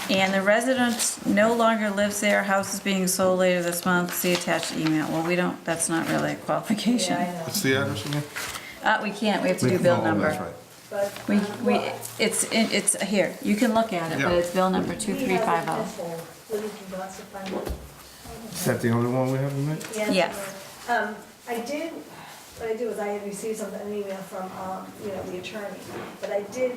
Speaker 1: And the resident no longer lives there, house is being sold later this month, see attached email. Well, we don't, that's not really a qualification.
Speaker 4: What's the address again?
Speaker 1: We can't, we have to do bill
Speaker 4: Oh,
Speaker 1: number.
Speaker 4: that's right.
Speaker 1: It's here, you can look at it, but
Speaker 4: Yeah.
Speaker 1: it's bill number 2350.
Speaker 5: Is that the only one we have in it?
Speaker 1: Yes.
Speaker 13: What I did was I had received an email from, the attorney, but I did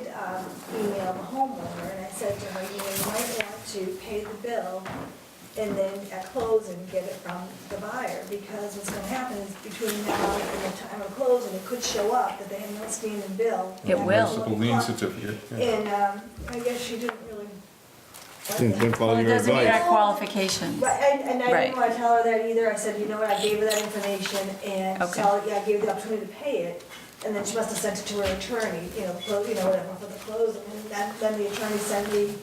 Speaker 13: email the homeowner, and I said to her, you might want to pay the bill and then at closing get it from the buyer, because what's gonna happen is between now and the time of closing, it could show up that they have no standing bill.
Speaker 1: It will.
Speaker 4: Municipal lien certificate. Yeah.
Speaker 13: And, I guess she didn't really.
Speaker 5: Didn't follow
Speaker 1: Well, it
Speaker 5: your
Speaker 1: doesn't meet our
Speaker 5: advice.
Speaker 13: And
Speaker 1: qualifications.
Speaker 13: I
Speaker 1: Right.
Speaker 13: didn't want to tell her that either. I said, you know what, I gave her that information, and
Speaker 1: Okay.
Speaker 13: so, yeah, I gave her the opportunity to pay it. And then she must have sent it to her attorney, whatever, for the closing. And then the attorney sent me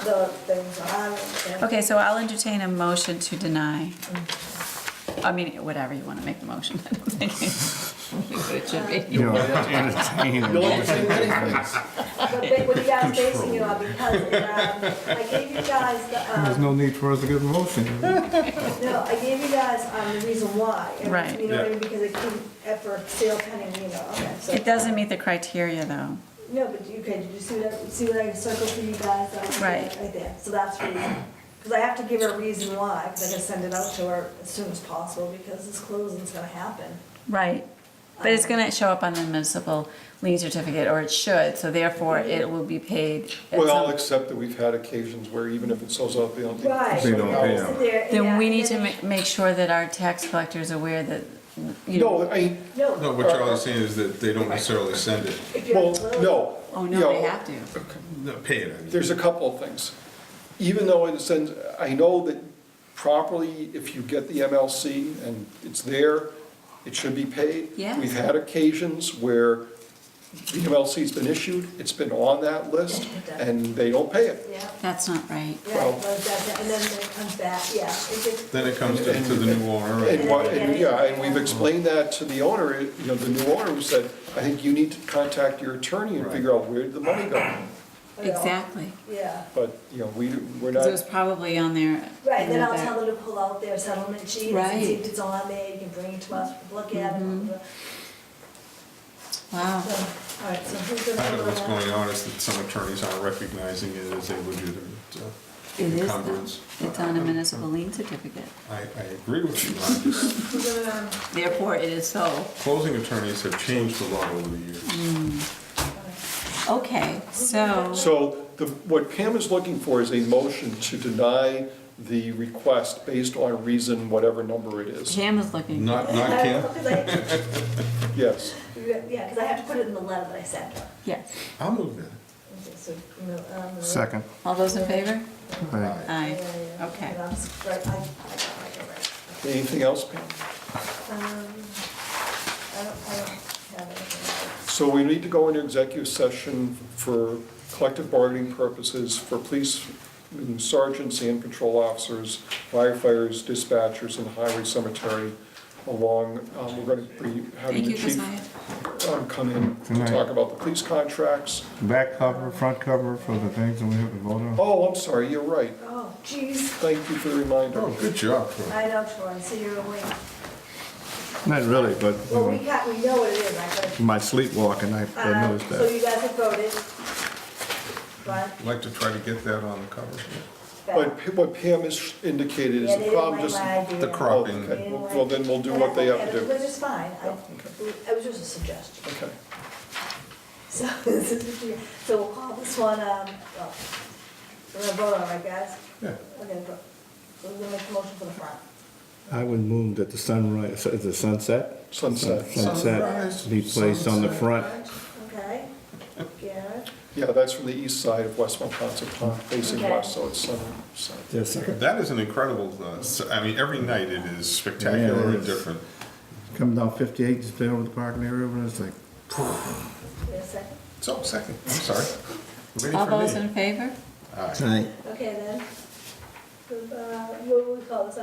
Speaker 13: the things on. and-
Speaker 1: Okay, so I'll entertain a motion to deny. I mean, whatever you want to make the motion, I don't think it should be.
Speaker 5: You know, entertain.
Speaker 9: You'll entertain anything.
Speaker 13: But what you guys basing it on, because I gave you guys the,
Speaker 5: There's no need for us to get a motion.
Speaker 13: no, I gave you guys the reason why. and,
Speaker 1: Right.
Speaker 13: You know what I mean, because it came for sale pending, you know, okay, so.
Speaker 1: It doesn't meet the criteria, though.
Speaker 13: No, but okay, did you see what I circled for you guys?
Speaker 1: Right.
Speaker 13: Right there, so that's the reason. Because I have to give her a reason why, because I gotta send it out to her as soon as possible, because this closing's gonna happen.
Speaker 1: Right. But it's gonna show up on the municipal lien certificate, or it should, so therefore it will be paid at
Speaker 6: Well,
Speaker 1: some.
Speaker 6: except that we've had occasions where even if it sells out, they don't.
Speaker 13: Right.
Speaker 5: They don't pay
Speaker 13: Sit
Speaker 5: them.
Speaker 13: there, and
Speaker 1: Then
Speaker 13: yeah,
Speaker 1: we
Speaker 13: and
Speaker 1: need to
Speaker 13: then-
Speaker 1: make sure that our tax collector is aware that, you know.
Speaker 6: No, I,
Speaker 13: No,
Speaker 4: No, what Charlie's saying is that they don't necessarily send it,
Speaker 13: if you
Speaker 6: well,
Speaker 13: have to close.
Speaker 6: no.
Speaker 1: Oh,
Speaker 6: you
Speaker 1: no,
Speaker 6: know,
Speaker 1: they have to.
Speaker 4: no, pay it, I mean.
Speaker 6: There's a couple of things. Even though in a sense, I know that properly, if you get the MLC and it's there, it should be paid.
Speaker 1: Yes.
Speaker 6: We've had occasions where the MLC's been issued, it's been on that list, and they don't pay it.
Speaker 13: Yeah,
Speaker 1: That's not right.
Speaker 13: yeah,
Speaker 6: Well-
Speaker 13: and then it comes back, yeah. It gets-
Speaker 4: Then it comes to the new owner.
Speaker 6: And what, and yeah, and we've explained that to the owner, you know, the new owner who said, I think you need to contact your attorney and figure out where did the money go.
Speaker 13: you know,
Speaker 1: Exactly.
Speaker 13: Yeah.
Speaker 6: But, you know, we're
Speaker 1: Because it was
Speaker 6: not,
Speaker 1: probably on there.
Speaker 13: Right, then I'll
Speaker 1: in the
Speaker 13: tell
Speaker 1: back.
Speaker 13: them to pull out their settlement sheet and
Speaker 1: Right.
Speaker 13: see if it's on there, you can bring it to us, look at it.
Speaker 1: Wow.
Speaker 13: So, all right, so who's gonna?
Speaker 4: Part of what's
Speaker 13: cover that?
Speaker 4: going on is that some attorneys aren't recognizing it as a legitimate
Speaker 1: It is,
Speaker 4: encumbrance.
Speaker 1: though. It's on a municipal lien certificate.
Speaker 4: I agree with you, I'm just,
Speaker 13: Who's gonna,
Speaker 1: Therefore, it is so.
Speaker 4: closing attorneys have changed a lot over the years.
Speaker 1: Okay, so,
Speaker 6: so what Pam is looking for is a motion to deny the request based on reason, whatever number it is.
Speaker 1: Pam is looking.
Speaker 4: Not Kim?
Speaker 13: Because I-
Speaker 6: Yes.
Speaker 13: Yeah, because I have to put it in the letter that I sent her.
Speaker 1: Yes.
Speaker 4: I'll move that.
Speaker 13: Okay, so, you know,
Speaker 5: Second.
Speaker 1: All those in favor?
Speaker 5: Right.
Speaker 13: Yeah,
Speaker 1: Aye.
Speaker 13: yeah,
Speaker 1: Okay.
Speaker 13: and I'm s- right, I got it right.
Speaker 6: Anything else, Pam?
Speaker 13: I don't have anything.
Speaker 6: So we need to go into executive session for collective bargaining purposes for police sergeants and patrol officers, firefighters, dispatchers, and highway cemetery along, we're going to be having
Speaker 1: Thank
Speaker 6: the
Speaker 1: you,
Speaker 6: chief
Speaker 1: Josiah.
Speaker 6: come in to
Speaker 5: Tonight.
Speaker 6: talk about the police contracts.
Speaker 5: Back cover, front cover for the things that we have to vote on.
Speaker 6: Oh, I'm sorry, you're right.
Speaker 13: Oh, geez,
Speaker 6: Thank you for the reminder.
Speaker 4: Oh, good job, Troy.
Speaker 13: I know, Troy, so you're awake.
Speaker 5: Not really, but you
Speaker 13: Well, we
Speaker 5: know,
Speaker 13: got, we know what it is, I gotta.
Speaker 5: my sleepwalking, I noticed
Speaker 13: So
Speaker 5: that.
Speaker 13: you guys have voted. But,
Speaker 4: I'd like to try to get that on the cover.
Speaker 6: But what Pam has indicated is
Speaker 13: yeah,
Speaker 6: the
Speaker 13: they didn't
Speaker 6: problem
Speaker 13: like
Speaker 6: just.
Speaker 13: my idea.
Speaker 4: the cropping.
Speaker 6: Okay,
Speaker 13: They didn't
Speaker 6: well,
Speaker 13: like-
Speaker 6: then we'll do
Speaker 13: And
Speaker 6: what they
Speaker 13: that's
Speaker 6: have to
Speaker 13: okay,
Speaker 6: do.
Speaker 13: Which is fine, it was just a suggestion.
Speaker 6: Okay.
Speaker 13: So, this is, so we'll call this one, well, we're gonna vote on it, right, guys?
Speaker 4: Yeah.
Speaker 13: Okay, so we're gonna make a motion for the front.
Speaker 5: I would move that the sunrise, the sunset?
Speaker 6: Sunset.
Speaker 5: Sunset be placed on the front.
Speaker 13: Okay, Garrett,
Speaker 6: Yeah, that's from the east side of West Monpont Pond, facing
Speaker 13: Okay.
Speaker 6: west, so it's southern side.
Speaker 5: There's second.
Speaker 4: That is an incredible, I mean, every night it is spectacular
Speaker 5: Yeah, it
Speaker 4: and
Speaker 5: is.
Speaker 4: different.
Speaker 5: Coming down 58, just been over the parking area, and it's like,
Speaker 13: wait a second.
Speaker 4: So, second, I'm sorry. Waiting
Speaker 1: All
Speaker 4: for
Speaker 1: those
Speaker 4: me.
Speaker 1: in favor?
Speaker 5: right.
Speaker 13: Okay, then. What do we call this,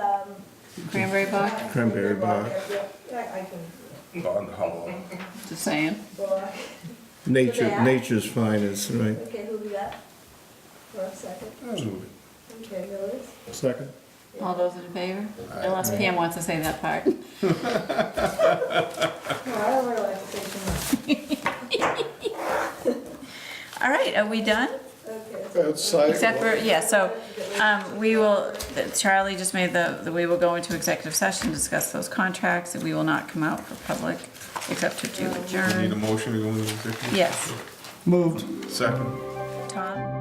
Speaker 1: Cranberry bog?
Speaker 5: Cranberry bog.
Speaker 13: Yeah, I can,
Speaker 4: On the hollow.
Speaker 1: Just saying.
Speaker 13: bog.
Speaker 5: Nature's finest, right?
Speaker 13: Okay, who we got? For a second.
Speaker 4: I'll move it.
Speaker 13: Okay, Millers.
Speaker 5: Second.
Speaker 1: All those in favor? Unless Pam wants to say that part.
Speaker 13: No, I don't really like to say too much.
Speaker 1: All right, are we done?
Speaker 13: Okay.
Speaker 6: Outside.
Speaker 1: Except for, yeah, so, we will, Charlie just made we will go into executive session, discuss those contracts, and we will not come out for public, except to
Speaker 4: We need a
Speaker 1: adjourn.
Speaker 4: motion to go into executive?
Speaker 1: Yes.
Speaker 5: Moved.
Speaker 4: Second.
Speaker 1: Tom?